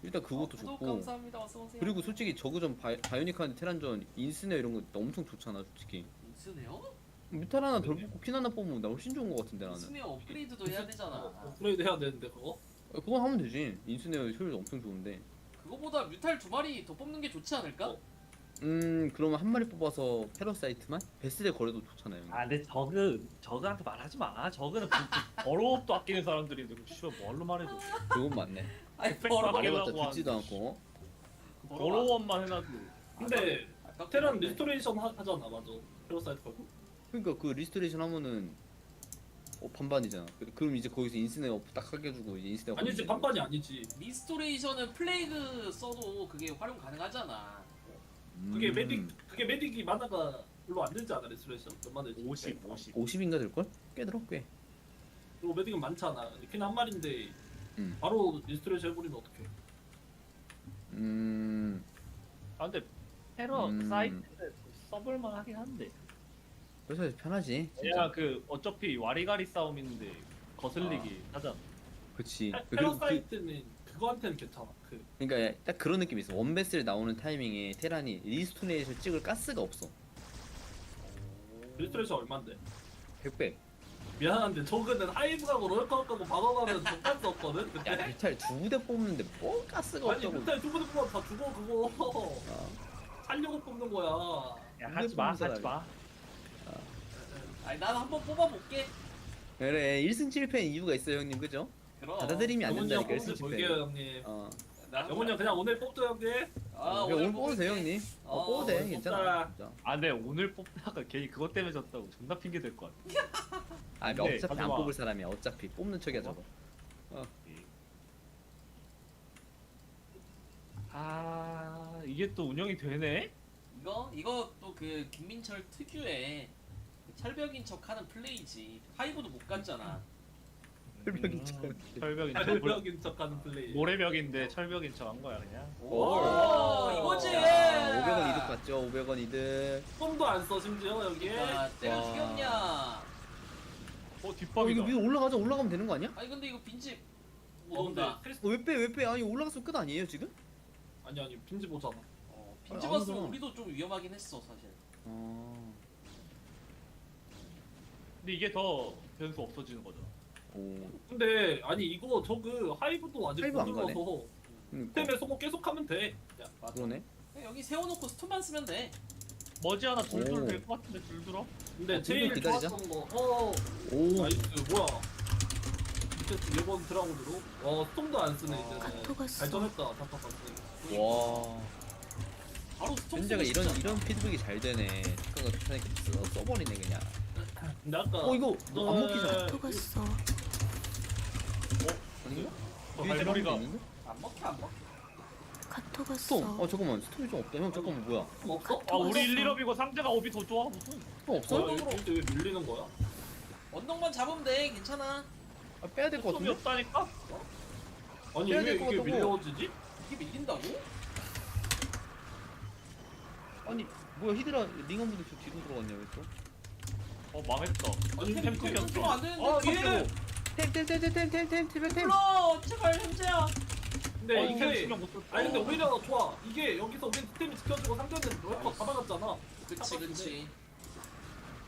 Speaker 10: 일단 그것도
Speaker 11: 구독
Speaker 10: 좋고.
Speaker 11: 감사합니다. 어서 오세요.
Speaker 10: 그리고 솔직히 저그전 바이오니카한테 테란전 인스네 이런 거 엄청 좋잖아 솔직히.
Speaker 11: 인스네요?
Speaker 10: 뮤탈 하나 덜 뽑고 퀸 하나 뽑으면 나 훨씬 좋은 거 같은데 나는.
Speaker 11: 스네어 업그레이드도 해야 되잖아.
Speaker 9: 업그레이드 해야 되는데 그거?
Speaker 10: 그건 하면 되지. 인스네어 효율 엄청 좋은데.
Speaker 11: 그거보다 뮤탈 2마리 더 뽑는 게 좋지 않을까?
Speaker 10: 그러면 한 마리 뽑아서 패러사이트만? 베스트에 거래도 좋잖아요.
Speaker 2: 아 근데 저그한테 말하지 마. 저그는 버로업도 아끼는 사람들인데 씨발 뭘로 말해도
Speaker 10: 그건 맞네.
Speaker 11: 아니
Speaker 2: 버로업
Speaker 10: 말해봤자
Speaker 2: 아끼려고
Speaker 10: 듣지도
Speaker 2: 하는데
Speaker 10: 않고.
Speaker 2: 버로업만 해놔도
Speaker 9: 근데 테란 리스토레이션 하잖아 맞아. 페로사이트 걸고.
Speaker 10: 그러니까 그 리스토레이션 하면은 반반이잖아. 그럼 이제 거기서 인스네어 딱 하게 해주고 이제 인스네어.
Speaker 9: 아니지 반반이 아니지.
Speaker 11: 리스토레이션은 플레이그 써도 그게 활용 가능하잖아.
Speaker 9: 그게 메딕이 만화가 별로 안 들지 않아 리스토레이션. 몇만 들지?
Speaker 10: 50인가 될걸? 꽤 들어 꽤.
Speaker 9: 그리고 메딕은 많잖아. 퀸 한 마리인데 바로 리스토레이션 해버리면 어떡해?
Speaker 2: 아 근데 패러 사이트는 써볼만 하긴 한데
Speaker 10: 그래서 편하지.
Speaker 2: 그냥 그 어차피 와리가리 싸움인데 거슬리기 하잖아.
Speaker 10: 그치.
Speaker 9: 페러사이트는 그거한테는 괜찮아.
Speaker 10: 그러니까 딱 그런 느낌이 있어. 원베스를 나오는 타이밍에 테란이 리스토레이션 찍을 가스가 없어.
Speaker 9: 리스토레이션 얼만데?
Speaker 10: 100배.
Speaker 9: 미안한데 저거는 하이브하고 롤컵하고 박아가면 족할 수 없거든. 그때?
Speaker 10: 야 뮤탈 2부대 뽑는데 뭐 가스가
Speaker 9: 아니
Speaker 10: 없다고.
Speaker 9: 뮤탈 두 번째 뽑으면 다 죽어 그거. 살려고 뽑는 거야.
Speaker 2: 야 하지 마.
Speaker 11: 아니 난 한번 뽑아볼게.
Speaker 10: 그래 1승 7패 이유가 있어요 형님 그죠?
Speaker 11: 그럼.
Speaker 10: 받아들이면 안 된다니까
Speaker 9: 영훈이
Speaker 10: 1승
Speaker 9: 형 볼게요
Speaker 10: 7패.
Speaker 9: 형님.
Speaker 11: 나
Speaker 9: 영훈이 형 그냥 오늘 뽑죠 형님.
Speaker 10: 오늘 뽑아도 돼요 형님. 뽑아도 돼
Speaker 9: 오늘
Speaker 10: 괜찮아.
Speaker 9: 뽑자.
Speaker 10: 진짜.
Speaker 2: 아 근데 오늘 뽑다가 괜히 그것 때문에 졌다고 존나 핑계 댈 것 같아.
Speaker 10: 아
Speaker 2: 근데
Speaker 10: 어차피 안
Speaker 2: 하지 마.
Speaker 10: 뽑을 사람이야. 어차피 뽑는 척이야 저거.
Speaker 2: 아 이게 또 운영이 되네?
Speaker 11: 이거 또 그 김민철 특유의 철벽인 척하는 플레이지. 하이브도 못 갔잖아.
Speaker 10: 철벽인 척.
Speaker 2: 철벽인 척.
Speaker 9: 철벽인 척하는 플레이.
Speaker 2: 모래벽인데 철벽인 척 한 거야 그냥.
Speaker 11: 오, 이거지.
Speaker 10: 500원 이득 봤죠. 500원 이득.
Speaker 9: 똥도 안 써 심지어 여기에.
Speaker 11: 야, 때려
Speaker 10: 와.
Speaker 11: 죽였냐?
Speaker 2: 뒷밥이다.
Speaker 10: 이거 위로 올라가면 되는 거 아니야?
Speaker 11: 아니 근데 이거 빈집 못
Speaker 9: 근데
Speaker 11: 온다.
Speaker 10: 왜 빼? 아니 올라갔으면 끝 아니에요 지금?
Speaker 9: 아니 빈집 오잖아.
Speaker 11: 빈집
Speaker 10: 아,
Speaker 11: 왔으면
Speaker 10: 아무거나.
Speaker 11: 우리도 좀 위험하긴 했어 사실.
Speaker 2: 근데 이게 더 변수 없어지는 거잖아.
Speaker 9: 근데 아니 이거 저그 하이브도 아직
Speaker 10: 하이브
Speaker 9: 못
Speaker 10: 안 가네.
Speaker 9: 눌러서
Speaker 10: 그러니까.
Speaker 9: 템에 소모 계속하면 돼. 야,
Speaker 10: 그러네.
Speaker 11: 여기 세워놓고 스톤만 쓰면 돼.
Speaker 2: 머지 하나 둘둘
Speaker 10: 오.
Speaker 2: 될것 같은데 둘둘어?
Speaker 9: 근데
Speaker 10: 좀
Speaker 9: 제일
Speaker 10: 기다리자.
Speaker 9: 좋았던 거.
Speaker 10: 오.
Speaker 9: 나이스 뭐야? 밑에 1번 드라곤으로. 스톰도 안 쓰네 이제는. 발전했다 답답한데.
Speaker 10: 와.
Speaker 11: 바로 스톰
Speaker 10: 현재가
Speaker 11: 쓰고 싶지
Speaker 10: 이런 피드백이 잘 되네. 특가가 좋다니까 써버리네 그냥.
Speaker 9: 근데 아까
Speaker 10: 이거 너 안 먹히잖아.
Speaker 1: 녹았어.
Speaker 10: 아닌가?
Speaker 2: 발머리가
Speaker 10: 있는데?
Speaker 11: 안 먹혀 안 먹혀.
Speaker 1: 카톡
Speaker 10: 스톰.
Speaker 1: 왔어.
Speaker 10: 잠깐만 스톰이 좀 없다. 형 잠깐만 뭐야?
Speaker 9: 없어?
Speaker 2: 아 우리 1, 1업이고 상대가 업이 더 좋아 무슨?
Speaker 10: 스톰 없어?
Speaker 9: 이게 왜 밀리는 거야?
Speaker 11: 언덕만 잡으면 돼 괜찮아.
Speaker 10: 아, 빼야 될 것
Speaker 2: 업이
Speaker 10: 같은데?
Speaker 2: 없다니까?
Speaker 9: 아니
Speaker 10: 빼야
Speaker 9: 왜
Speaker 10: 될것
Speaker 9: 이게
Speaker 10: 같다고.
Speaker 9: 밀려지지?
Speaker 11: 이게 밀린다고?
Speaker 10: 아니 뭐야 히드라 링엄분들 저 뒤로 들어갔냐 왜 또?
Speaker 2: 망했다.
Speaker 9: 아니
Speaker 11: 템
Speaker 9: 템
Speaker 11: 컨트롤 안 되는데
Speaker 9: 아,
Speaker 11: 뒤에.
Speaker 10: 템.
Speaker 11: 불러 제발 현재야.
Speaker 9: 근데
Speaker 2: 이게
Speaker 9: 이게
Speaker 2: 신경 못 썼다.
Speaker 9: 아니 근데 오히려 좋아. 이게 여기서 우리 스템이 지켜주고 상대는 롤커 다 박았잖아.
Speaker 11: 그치.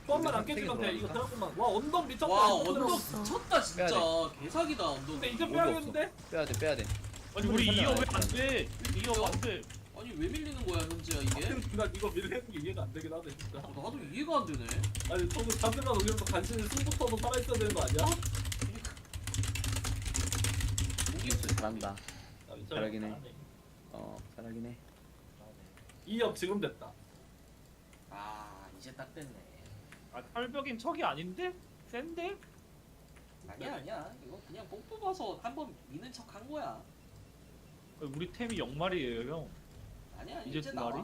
Speaker 9: 소환만 안 깨지면 돼. 이거 드라곤만. 와 언덕 미쳤다.
Speaker 11: 와
Speaker 9: 이거
Speaker 11: 언덕
Speaker 1: 들어갔어.
Speaker 11: 미쳤다 진짜.
Speaker 10: 빼야
Speaker 11: 개사기다 언덕.
Speaker 9: 근데 이제
Speaker 10: 어디
Speaker 9: 빼야겠는데?
Speaker 10: 빼야 돼.
Speaker 2: 아니 우리 2업 왜안 돼? 2업 안 돼.
Speaker 11: 아니 왜 밀리는 거야 현재야 이게?
Speaker 9: 나 이거 밀리는 게 이해가 안 되긴 하네 진짜.
Speaker 11: 나도 이해가 안 되네.
Speaker 9: 아니 저도 잡으면 오히려 간신히 승부터도 살아있어야 되는 거 아니야?
Speaker 10: 잘한다. 잘하긴 해. 잘하긴 해.
Speaker 9: 2업 지금 됐다.
Speaker 11: 아 이제 딱 됐네.
Speaker 2: 아 철벽인 척이 아닌데? 센데?
Speaker 11: 아니야 이거 그냥 뽕 뽑아서 한번 미는 척 한 거야.
Speaker 2: 우리 템이 0마리예요 형.
Speaker 11: 아니야
Speaker 2: 이제
Speaker 11: 이제
Speaker 2: 두
Speaker 11: 나와.
Speaker 2: 마리?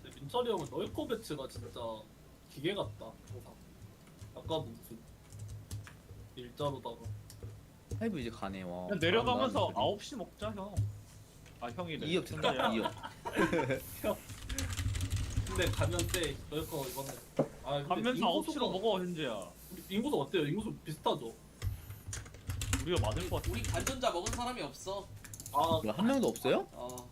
Speaker 9: 근데 민철이 형은 널커 배치가 진짜 기계 같다. 항상. 아까도 무슨 일자로다가.
Speaker 10: 하이브 이제 가네 와.
Speaker 2: 그냥 내려가면서
Speaker 10: 잘한다,
Speaker 2: 9시 먹자 형. 아 형이래.
Speaker 10: 2억 된다 2억.
Speaker 9: 근데 가면 세. 널커 이번에. 아 근데
Speaker 2: 가면서
Speaker 9: 인구수가-
Speaker 2: 9시로 먹어 현재야.
Speaker 9: 인구수 어때요? 인구수 비슷하죠?
Speaker 2: 우리가 많을 것 같아.
Speaker 11: 우리 관전자 먹은 사람이 없어.
Speaker 9: 아
Speaker 10: 한 명도 없어요?
Speaker 11: 어.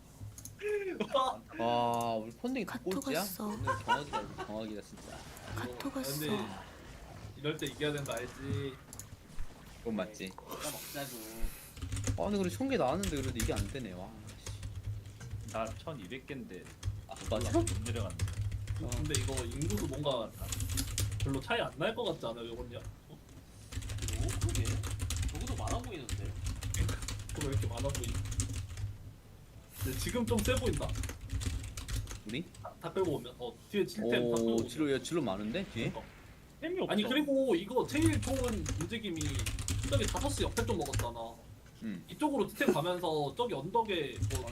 Speaker 10: 와 우리 펀딩이 다
Speaker 1: 카톡
Speaker 10: 꼴찌야?
Speaker 1: 왔어.
Speaker 10: 오늘 경악이다 경악이다 진짜.
Speaker 1: 카톡 왔어.
Speaker 11: 근데 이럴 때 이겨야 된다 알지?
Speaker 10: 그건 맞지.
Speaker 11: 먹자고.
Speaker 10: 아 근데 그래 1000개 나왔는데 그래도 이게 안 되네. 와.
Speaker 2: 나 1200개인데
Speaker 10: 아 맞아?
Speaker 2: 못 내려갔네.
Speaker 11: 근데 이거 인구수 뭔가 별로 차이 안 날 것 같지 않아요, 이건요?
Speaker 3: 그러게. 저거도 많아 보이는데.
Speaker 11: 그거 왜 이렇게 많아 보이지? 근데 지금 좀 세 보인다.
Speaker 10: 우리?
Speaker 11: 다 끌고 오면 뒤에 7템 다 끌고
Speaker 10: 오
Speaker 11: 오면.
Speaker 10: 진로 많은데 뒤에?
Speaker 2: 템이 없어.
Speaker 11: 아니 그리고 이거 제일 좋은 움직임이 저기 5시 옆에 좀 먹었잖아. 이쪽으로 투템 가면서 저기 언덕에 뭐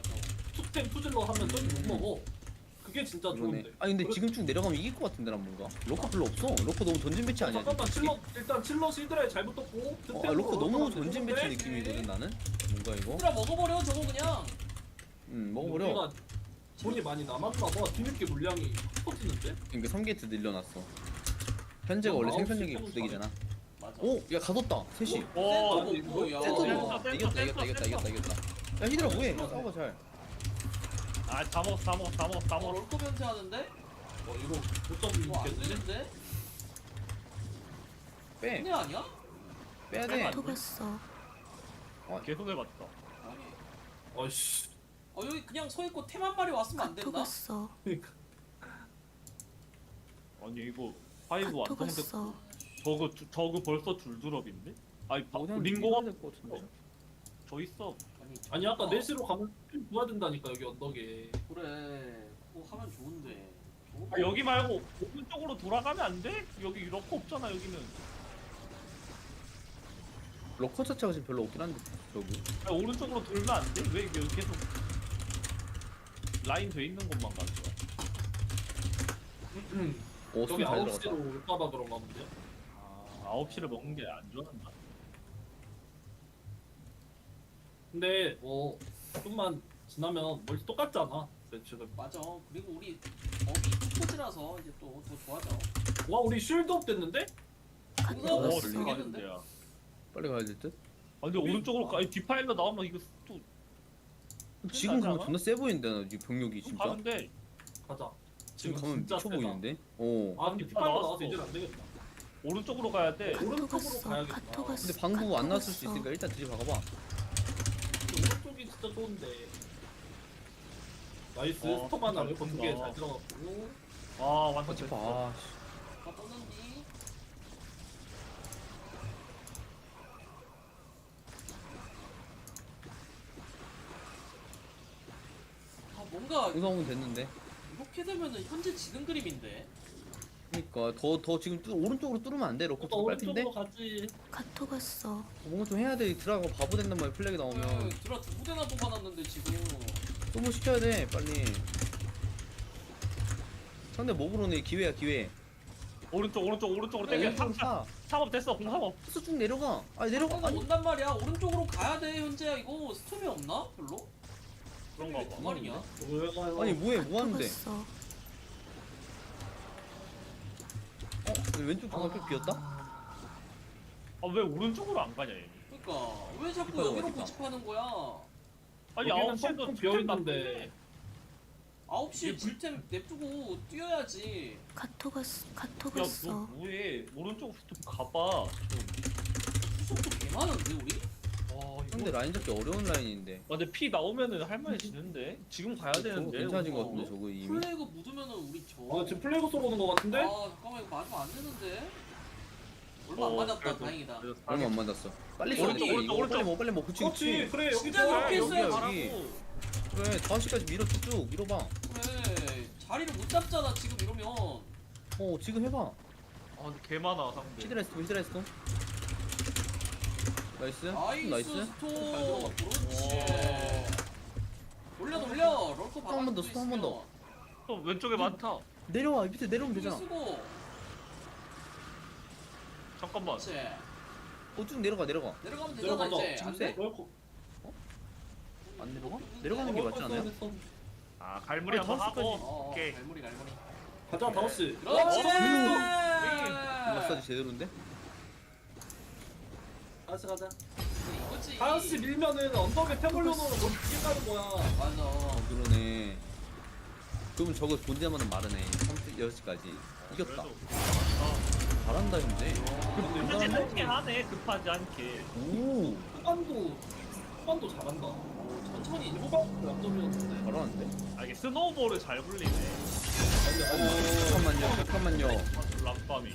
Speaker 11: 투템 투질러 하면 저기 못 먹어. 그게 진짜
Speaker 10: 그러네.
Speaker 11: 좋은데.
Speaker 10: 아니 근데 지금 쭉 내려가면 이길 것 같은데 난 뭔가. 로커 별로 없어. 로커 너무 전진 배치 아니야?
Speaker 11: 잠깐만
Speaker 10: 지금?
Speaker 11: 일단 칠러 시드라에 잘 붙었고
Speaker 10: 아 로커 너무 전진 배치 느낌이거든 나는. 뭔가 이거.
Speaker 3: 얘들아 먹어버려 저거 그냥.
Speaker 10: 먹어버려.
Speaker 11: 우리가 돈이 많이 남았나 봐. 뒤늦게 물량이 터지는데?
Speaker 10: 그러니까 3게이트 늘려놨어. 현재가 원래 생산력이 부득이잖아.
Speaker 3: 맞아.
Speaker 10: 오! 야 가뒀다. 셋이.
Speaker 2: 와,
Speaker 3: 먹고 야.
Speaker 10: 세트도 이겼다. 야 히드라 뭐해? 싸워봐 잘.
Speaker 2: 아, 다 먹었어.
Speaker 3: 롤코 변태하는데?
Speaker 11: 이거 못 잡는
Speaker 3: 뭐안
Speaker 11: 겠는데?
Speaker 3: 되는데?
Speaker 10: 빼.
Speaker 3: 그냥 아니야?
Speaker 10: 빼야 돼.
Speaker 1: 카톡 왔어.
Speaker 2: 계속 해봤다.
Speaker 11: 아이씨.
Speaker 3: 여기 그냥 서 있고 템 한 마리 왔으면 안
Speaker 1: 카톡
Speaker 3: 된다.
Speaker 1: 왔어.
Speaker 2: 아니 이거 파이브
Speaker 1: 카톡
Speaker 2: 완성됐어.
Speaker 1: 왔어.
Speaker 2: 저거 벌써 줄드럽인데? 아니
Speaker 10: 그냥
Speaker 2: 링고가
Speaker 10: 될것 같은데.
Speaker 2: 저 있어.
Speaker 11: 아니 아까 4시로 가면 구해야 된다니까 여기 언덕에.
Speaker 3: 그래. 그거 하면 좋은데.
Speaker 2: 아, 여기 말고 오른쪽으로 돌아가면 안 돼? 여기 이렇게 없잖아 여기는.
Speaker 10: 로커 자체가 지금 별로 없긴 한데 저기.
Speaker 2: 아, 오른쪽으로 돌면 안 돼? 왜 이게 계속 라인 돼 있는 곳만 가는 거야?
Speaker 10: 오
Speaker 11: 저기
Speaker 10: 수비 잘 들어갔다.
Speaker 11: 9시로 올까봐 그런가 본데요?
Speaker 2: 아, 9시를 먹는 게 안 좋아한다.
Speaker 11: 근데 뭐 좀만 지나면 멀티 똑같잖아. 지금.
Speaker 3: 맞아. 그리고 우리 거기 투포지라서 이제 또 더 좋아져.
Speaker 11: 와 우리 쉴드업 됐는데?
Speaker 1: 카톡
Speaker 3: 그거
Speaker 1: 왔어.
Speaker 3: 되겠는데?
Speaker 2: 야.
Speaker 10: 빨리 가야 될 듯?
Speaker 2: 아, 근데 오른쪽으로 가. 디파일러 나오면 이거 또
Speaker 10: 지금 가면
Speaker 2: 않아?
Speaker 10: 존나 세 보이는데 나 지금 병력이 진짜.
Speaker 2: 가는데
Speaker 11: 가자.
Speaker 10: 지금 가면
Speaker 11: 진짜
Speaker 10: 미쳐
Speaker 11: 세다.
Speaker 10: 보이는데? 오.
Speaker 11: 아 근데
Speaker 2: 디파
Speaker 11: 디파이버
Speaker 2: 나왔어.
Speaker 11: 나와서 이제는 안 되겠다.
Speaker 2: 오른쪽으로 가야 돼.
Speaker 1: 카톡
Speaker 11: 오른쪽으로
Speaker 1: 왔어.
Speaker 11: 가야겠다.
Speaker 1: 카톡 왔어.
Speaker 10: 근데 방구 안
Speaker 1: 카톡
Speaker 10: 나왔을 수
Speaker 1: 왔어.
Speaker 10: 있으니까 일단 들이박아봐.
Speaker 11: 오른쪽이 진짜 좋은데. 나이스. 스톱 하나
Speaker 2: 잘
Speaker 11: 웨폰
Speaker 2: 본다.
Speaker 11: 2개 잘 들어갔고.
Speaker 2: 아, 완전
Speaker 10: 어찌
Speaker 2: 됐어.
Speaker 10: 봐.
Speaker 3: 다 떴는지. 뭔가
Speaker 10: 우성은 됐는데.
Speaker 3: 이렇게 되면은 현재 지는 그림인데.
Speaker 10: 그러니까 더 지금 오른쪽으로 뚫으면 안 돼. 로커 좀 빨핀데.
Speaker 11: 오른쪽으로 가지.
Speaker 1: 카톡 왔어.
Speaker 10: 뭔가 좀 해야 돼. 들어가고 바보 된단 말이야. 플래그 나오면.
Speaker 3: 드라 2대나 뽑아놨는데 지금.
Speaker 10: 소모 시켜야 돼. 빨리. 상대 목으로는 기회야 기회.
Speaker 2: 오른쪽으로
Speaker 3: 그래,
Speaker 2: 땡겨.
Speaker 10: 오른쪽으로 사.
Speaker 2: 3업 됐어. 3업.
Speaker 10: 쭉 내려가. 아니 내려가.
Speaker 3: 내가
Speaker 10: 아니
Speaker 3: 온단 말이야. 오른쪽으로 가야 돼 현재야. 이거 스톰이 없나? 별로?
Speaker 2: 그런가 봐.
Speaker 3: 두 마리냐?
Speaker 11: 왜 가요?
Speaker 10: 아니 뭐해
Speaker 1: 카톡
Speaker 10: 뭐 하는데?
Speaker 1: 왔어.
Speaker 10: 왼쪽 방금 좀 비었다?
Speaker 2: 아, 왜 오른쪽으로 안 가냐 얘.
Speaker 3: 그러니까 왜 자꾸
Speaker 10: 이빨
Speaker 3: 여기로
Speaker 10: 어디가?
Speaker 3: 고집하는 거야?
Speaker 2: 아니
Speaker 11: 여기는
Speaker 2: 9시에도
Speaker 11: 텅텅 비어있는데.
Speaker 3: 9시에 질템 냅두고 뛰어야지.
Speaker 1: 카톡 왔어. 카톡
Speaker 2: 야, 너
Speaker 1: 왔어.
Speaker 2: 뭐해? 오른쪽으로 좀 가봐.
Speaker 3: 수속도 개 많은데 우리?
Speaker 2: 와,
Speaker 10: 상대
Speaker 2: 이거.
Speaker 10: 라인 잡기 어려운 라인인데.
Speaker 2: 아, 근데 피 나오면은 할만해지는데. 지금 가야
Speaker 10: 저거
Speaker 2: 되는데.
Speaker 10: 괜찮아진 것
Speaker 2: 오른쪽으로.
Speaker 10: 같은데 저거 이미.
Speaker 3: 플레이그 묻으면은 우리 저.
Speaker 11: 아 지금 플레이그 쏘러오는 거 같은데?
Speaker 3: 아 잠깐만 이거 맞으면 안 되는데. 얼마 안 맞았다.
Speaker 2: 그래도.
Speaker 3: 다행이다.
Speaker 10: 얼마 안 맞았어. 빨리
Speaker 3: 오른쪽,
Speaker 10: 써야 돼.
Speaker 2: 오른쪽,
Speaker 10: 이거 빨리 먹어 빨리 먹어. 그치
Speaker 11: 그렇지.
Speaker 10: 그치.
Speaker 11: 그래 여기
Speaker 3: 진짜
Speaker 11: 좋아.
Speaker 3: 그렇게
Speaker 10: 여기야,
Speaker 3: 했어요.
Speaker 10: 여기.
Speaker 2: 가라고.
Speaker 10: 그래 5시까지 밀어 쭉쭉 밀어봐.
Speaker 3: 그래 자리를 못 잡잖아 지금 이러면.
Speaker 10: 지금 해봐.
Speaker 2: 아, 근데 개 많아 상대.
Speaker 10: 히드라이스톤. 나이스.
Speaker 3: 나이스
Speaker 10: 나이스.
Speaker 3: 스톱. 그렇지. 돌려 롤코 박아.
Speaker 10: 한 번 더, 한 번 더.
Speaker 2: 또 왼쪽에 많다.
Speaker 10: 내려와 밑에 내려오면 되잖아.
Speaker 3: 쓰고.
Speaker 2: 잠깐만.
Speaker 3: 그렇지.
Speaker 10: 쭉 내려가.
Speaker 3: 내려가면 되잖아
Speaker 11: 내려가자.
Speaker 3: 이제.
Speaker 10: 지금
Speaker 3: 안
Speaker 10: 세.
Speaker 3: 돼?
Speaker 11: 롤코.
Speaker 10: 안 내려가? 내려가는 게 맞지 않아요?
Speaker 2: 아, 갈무리
Speaker 10: 아니,
Speaker 2: 한번
Speaker 10: 다섯까지.
Speaker 2: 하고. 오케이.
Speaker 3: 갈무리.
Speaker 11: 가자 5시.
Speaker 3: 그렇지.
Speaker 10: 마사지 제대로인데?
Speaker 11: 가자 가자.
Speaker 3: 이거
Speaker 11: 그렇지. 5시 밀면은 언덕에 템 올려놓으면 뭐 죽겠다는 거야. 맞아.
Speaker 10: 그러네. 그러면 저거 본대만은 마르네. 6시까지 이겼다. 잘한다 현재.
Speaker 2: 근데 짧게 하네 급하지 않게.
Speaker 10: 오.
Speaker 11: 후반도 잘한다. 천천히 후반도 약점이었는데.
Speaker 10: 잘하는데?
Speaker 2: 아 이게 스노우볼을 잘 굴리네.
Speaker 10: 잠깐만요.
Speaker 2: 람밤이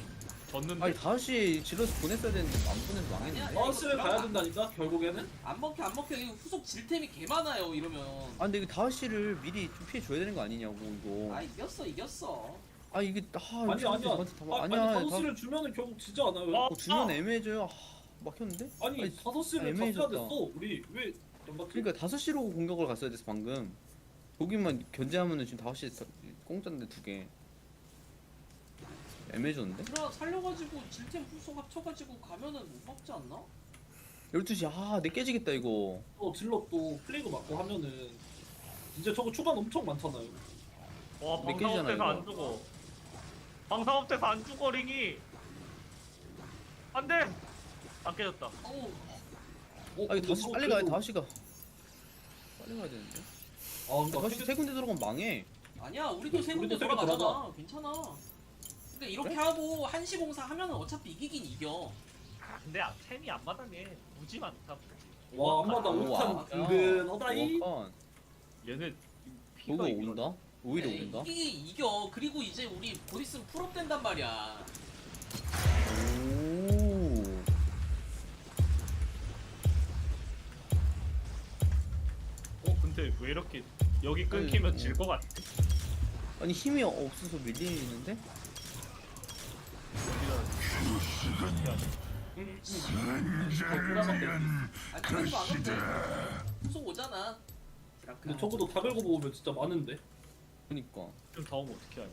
Speaker 2: 졌는데.
Speaker 10: 아니 5시 질러서 보냈어야 되는데 안 보내서 망했는데.
Speaker 11: 5시를 가야 된다니까 결국에는.
Speaker 15: 안 먹혀 이거 후속 질템이 개 많아요 이러면.
Speaker 10: 아 근데 이거 5시를 미리 좀 피해 줘야 되는 거 아니냐고 이거.
Speaker 15: 아 이겼어.
Speaker 10: 아 이게
Speaker 11: 아니야. 아니 5시를 주면은 결국 지지 않아요.
Speaker 10: 주면 애매해져요. 막혔는데?
Speaker 11: 아니 5시를 졌어야 됐어. 우리 왜 안 맞지?
Speaker 10: 그러니까 5시로 공격을 갔어야 됐어 방금. 거기만 견제하면은 지금 5시 공짜인데 2개. 애매해졌는데?
Speaker 15: 그래 살려가지고 질템 후속 합쳐가지고 가면은 못 막지 않나?
Speaker 10: 12시 내 깨지겠다 이거.
Speaker 11: 질럿 또 플레이그 맞고 하면은 이제 저거 초반 엄청 많잖아요.
Speaker 2: 와
Speaker 10: 몇 개잖아,
Speaker 2: 방사업대사 안
Speaker 10: 이거.
Speaker 2: 죽어. 방사업대사 안 죽어 링이. 안돼. 안 깨졌다.
Speaker 10: 아 이거 5시 빨리 가야 5시가 빨리 가야 되는데.
Speaker 11: 그러니까
Speaker 10: 5시 세 군데 들어가면 망해.
Speaker 15: 아니야 우리도 세 군데
Speaker 11: 우리도
Speaker 15: 돌아가잖아.
Speaker 11: 들어가.
Speaker 15: 괜찮아. 근데 이렇게 하고 1시 공사 하면은 어차피 이기긴 이겨.
Speaker 2: 근데 템이 안 마당해. 무지 많다.
Speaker 11: 와 안마다
Speaker 10: 우와.
Speaker 11: 우탄 든든하다이.
Speaker 10: 우와.
Speaker 2: 얘네
Speaker 10: 그거 온다? 오히려 온다?
Speaker 15: 이기긴 이겨. 그리고 이제 우리 곧 있으면 풀업 된단 말이야.
Speaker 10: 오.
Speaker 2: 근데 왜 이렇게 여기 끊기면 질 것 같아?
Speaker 10: 아니 힘이 없어서 밀리는데?
Speaker 15: 아 그래도 안 온대. 후속 오잖아.
Speaker 11: 근데 적어도 다 걸고 보면 진짜 많은데.
Speaker 10: 그니까.
Speaker 2: 좀 더 오면 어떻게 하냐?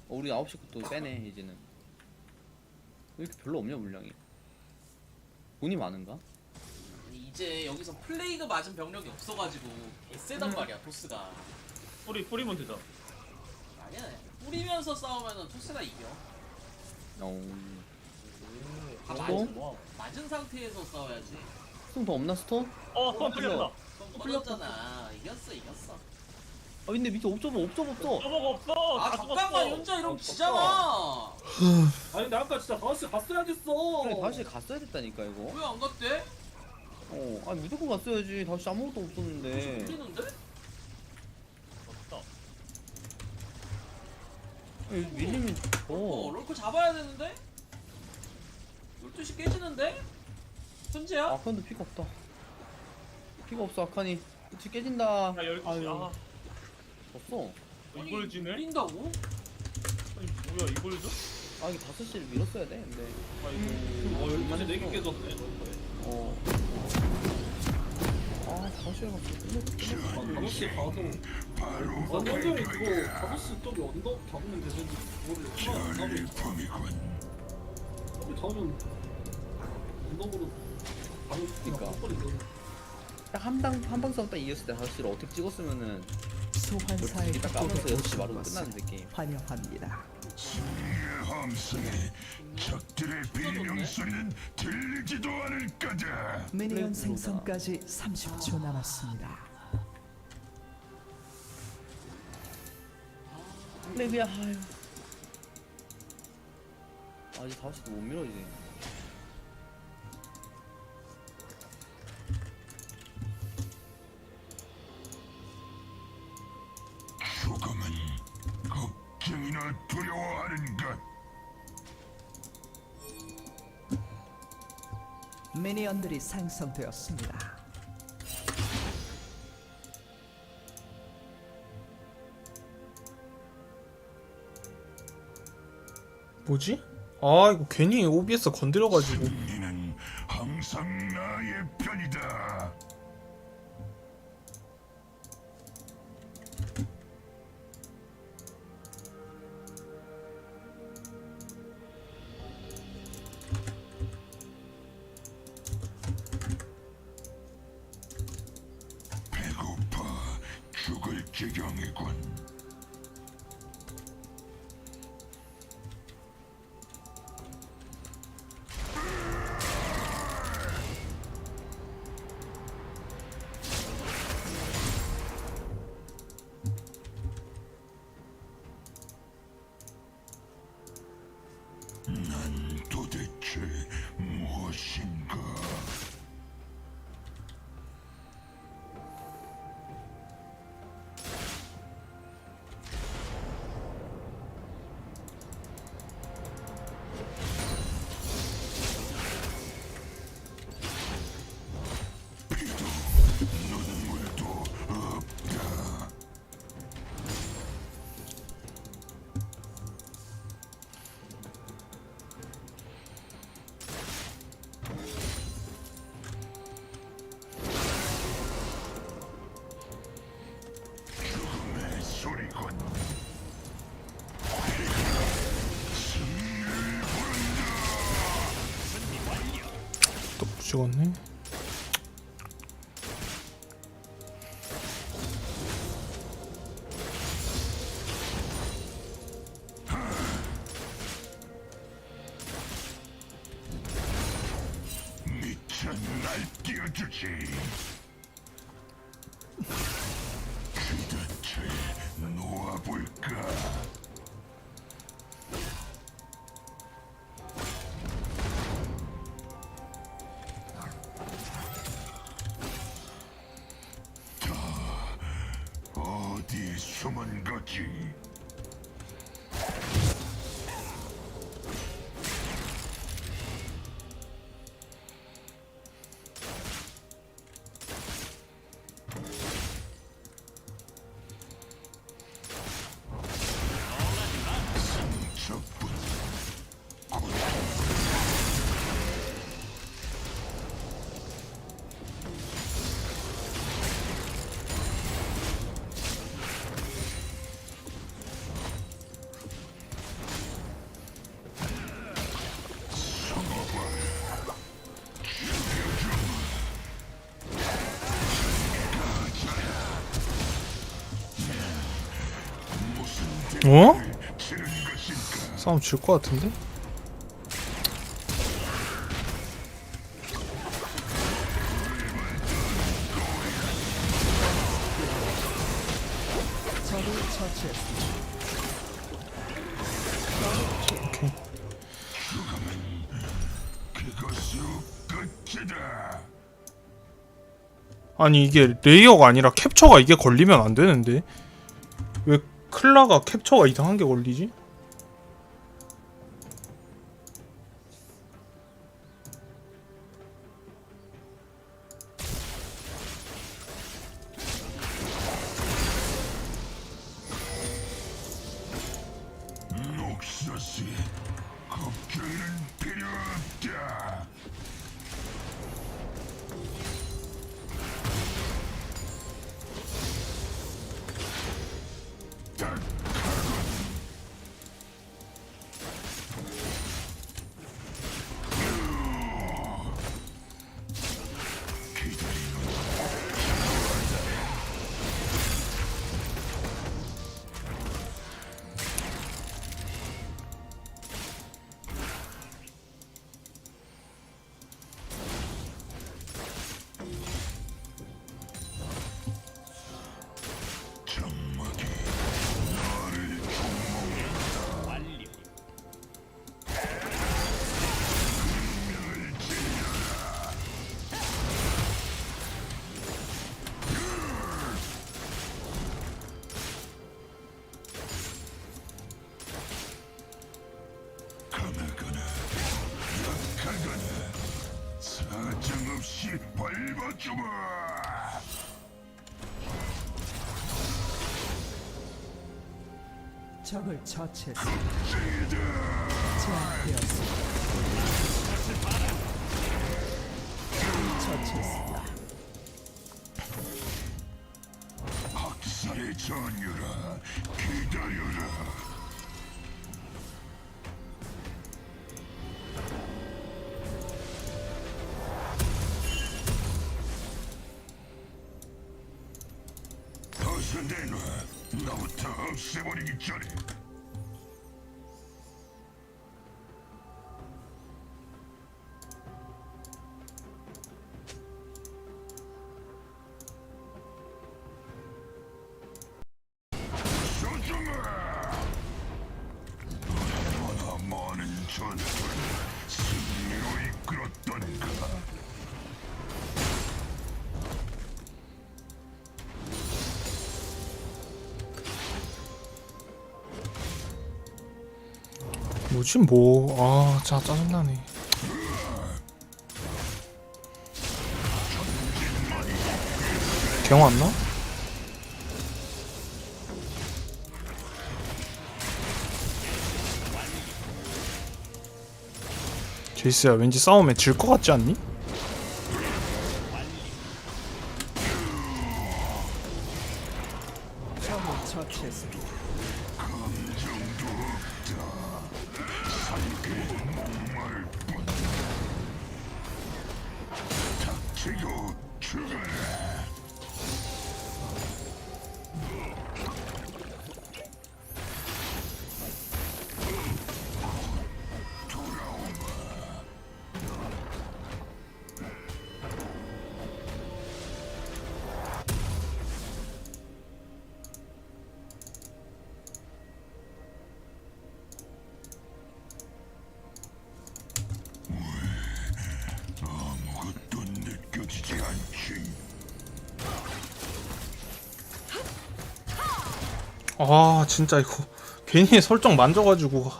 Speaker 10: 우리 9시 것도 빼네 이제는. 왜 이렇게 별로 없냐 물량이? 돈이 많은가?
Speaker 15: 아니, 이제 여기서 플레이그 맞은 병력이 없어가지고 개쎄단 말이야 토스가.
Speaker 2: 뿌리면 되잖아.
Speaker 15: 아니야. 뿌리면서 싸우면은 토스가 이겨. 다
Speaker 10: 스톤?
Speaker 15: 맞은 상태에서 싸워야지.
Speaker 10: 스톤 더 없나 스톤?
Speaker 2: 스톤 풀렸다.
Speaker 15: 풀렸잖아. 이겼어.
Speaker 10: 아 근데 밑에 옵저버 없어.
Speaker 2: 저거가 없어.
Speaker 15: 아
Speaker 2: 다
Speaker 15: 잠깐만
Speaker 2: 죽었어.
Speaker 15: 윤자 이러면 지잖아.
Speaker 11: 아니 근데 아까 진짜 5시 갔어야 됐어.
Speaker 10: 그래 5시 갔어야 됐다니까 이거.
Speaker 15: 왜 안 갔대?
Speaker 10: 아니 무조건 갔어야지. 5시 아무것도 없었는데.
Speaker 15: 풀리는데?
Speaker 10: 아니, 밀리면
Speaker 15: 롤코 잡아야 되는데? 12시 깨지는데? 현재야?
Speaker 10: 아칸도 피가 없다. 피가 없어 아칸이. 뒤 깨진다.
Speaker 2: 12시.
Speaker 10: 졌어.
Speaker 2: 이걸 지네?
Speaker 15: 풀린다고?
Speaker 2: 아니 뭐야 이걸 줘?
Speaker 10: 아 이게 5시를 밀었어야 돼 근데.
Speaker 2: 아이고.
Speaker 11: 12시 4개 깨졌네.
Speaker 10: 아 5시에 갔어.
Speaker 11: 5시 가서 완전히 그거 5시 쪽에 언덕 잡으면 되는지 그거를 생각 안 하고 있어. 잡으면 언덕으로 바로
Speaker 10: 그러니까. 딱 한방 싸움 딱 이겼을 때 5시를 어떻게 찍었으면은
Speaker 6: 소환사의
Speaker 10: 딱 까면서
Speaker 6: 협곡에
Speaker 10: 6시 바로
Speaker 6: 오신
Speaker 10: 끝나는
Speaker 6: 것을
Speaker 10: 느낌.
Speaker 6: 환영합니다.
Speaker 3: 적들의 비명 소리는 들리지도 않을 거다.
Speaker 6: 미니언 생성까지 30초 남았습니다.
Speaker 10: 레비야 아유. 아 이제 5시도 못 밀어지네.
Speaker 3: 죽음은 걱정이나 두려워하는 것.
Speaker 6: 미니언들이 생성되었습니다.
Speaker 4: 뭐지? 아 이거 괜히 OBS 건드려가지고.
Speaker 3: 승리는 항상 나의 편이다. 배고파 죽을 지경이군.
Speaker 4: 찍었네.
Speaker 3: 미쳐 날뛰어주지. 그대체 놓아볼까? 어디 숨은 거지? 상처뿐
Speaker 4: 어? 싸움 질 것 같은데?
Speaker 6: 적을 처치했습니다.
Speaker 4: 오케이.
Speaker 3: 그것으로 끝이다.
Speaker 4: 아니 이게 레이어가 아니라 캡처가 이게 걸리면 안 되는데 왜 클라가 캡처가 이상한 게 걸리지?
Speaker 3: 녹서스 걱정은 필요 없다. 사정없이 밟아주마.
Speaker 6: 적을 처치했습니다. 제압되었습니다. 적을 처치했습니다.
Speaker 3: 학살의 전율아, 기다려라. 어서 내놔. 나부터 없애버리기 전에. 소중아! 얼마나 많은 전투를 승리로 이끌었던가.
Speaker 4: 뭐지 뭐? 아, 자 짜증나네. 경 왔나? 제이스야 왠지 싸움에 질 것 같지 않니?
Speaker 6: 적을 처치했습니다.
Speaker 3: 감정도 없다. 산계에 목마를 뿐.
Speaker 4: 아 진짜 이거 괜히 설정 만져가지고.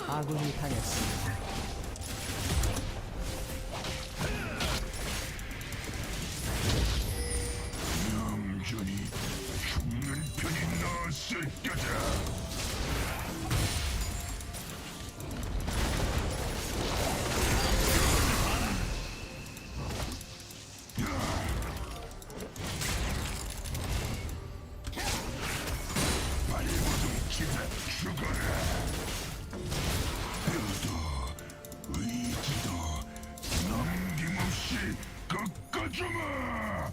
Speaker 6: 아군이 당했습니다.
Speaker 3: 얌전히 죽는 편이 나았을 거다. 발버둥치다 죽어라. 뼈도 의지도 남김없이 꺾어주마.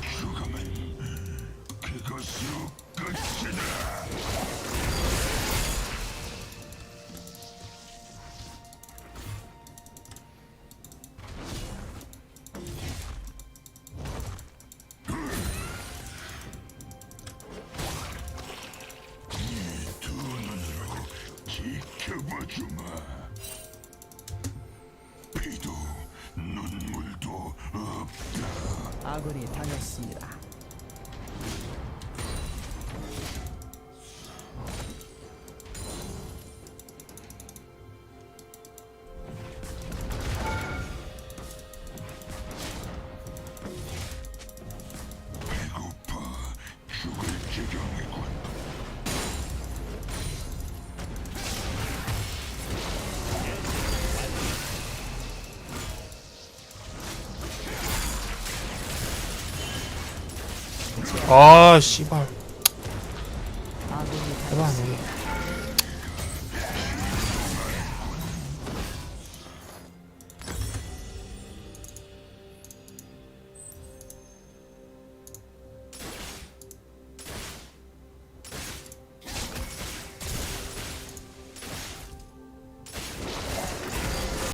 Speaker 3: 죽음은 그것으로 끝이다. 이 두 눈으로 지켜봐주마. 피도 눈물도 없다.
Speaker 6: 아군이 당했습니다.
Speaker 3: 배고파 죽을 지경이군.
Speaker 4: 아 씨발.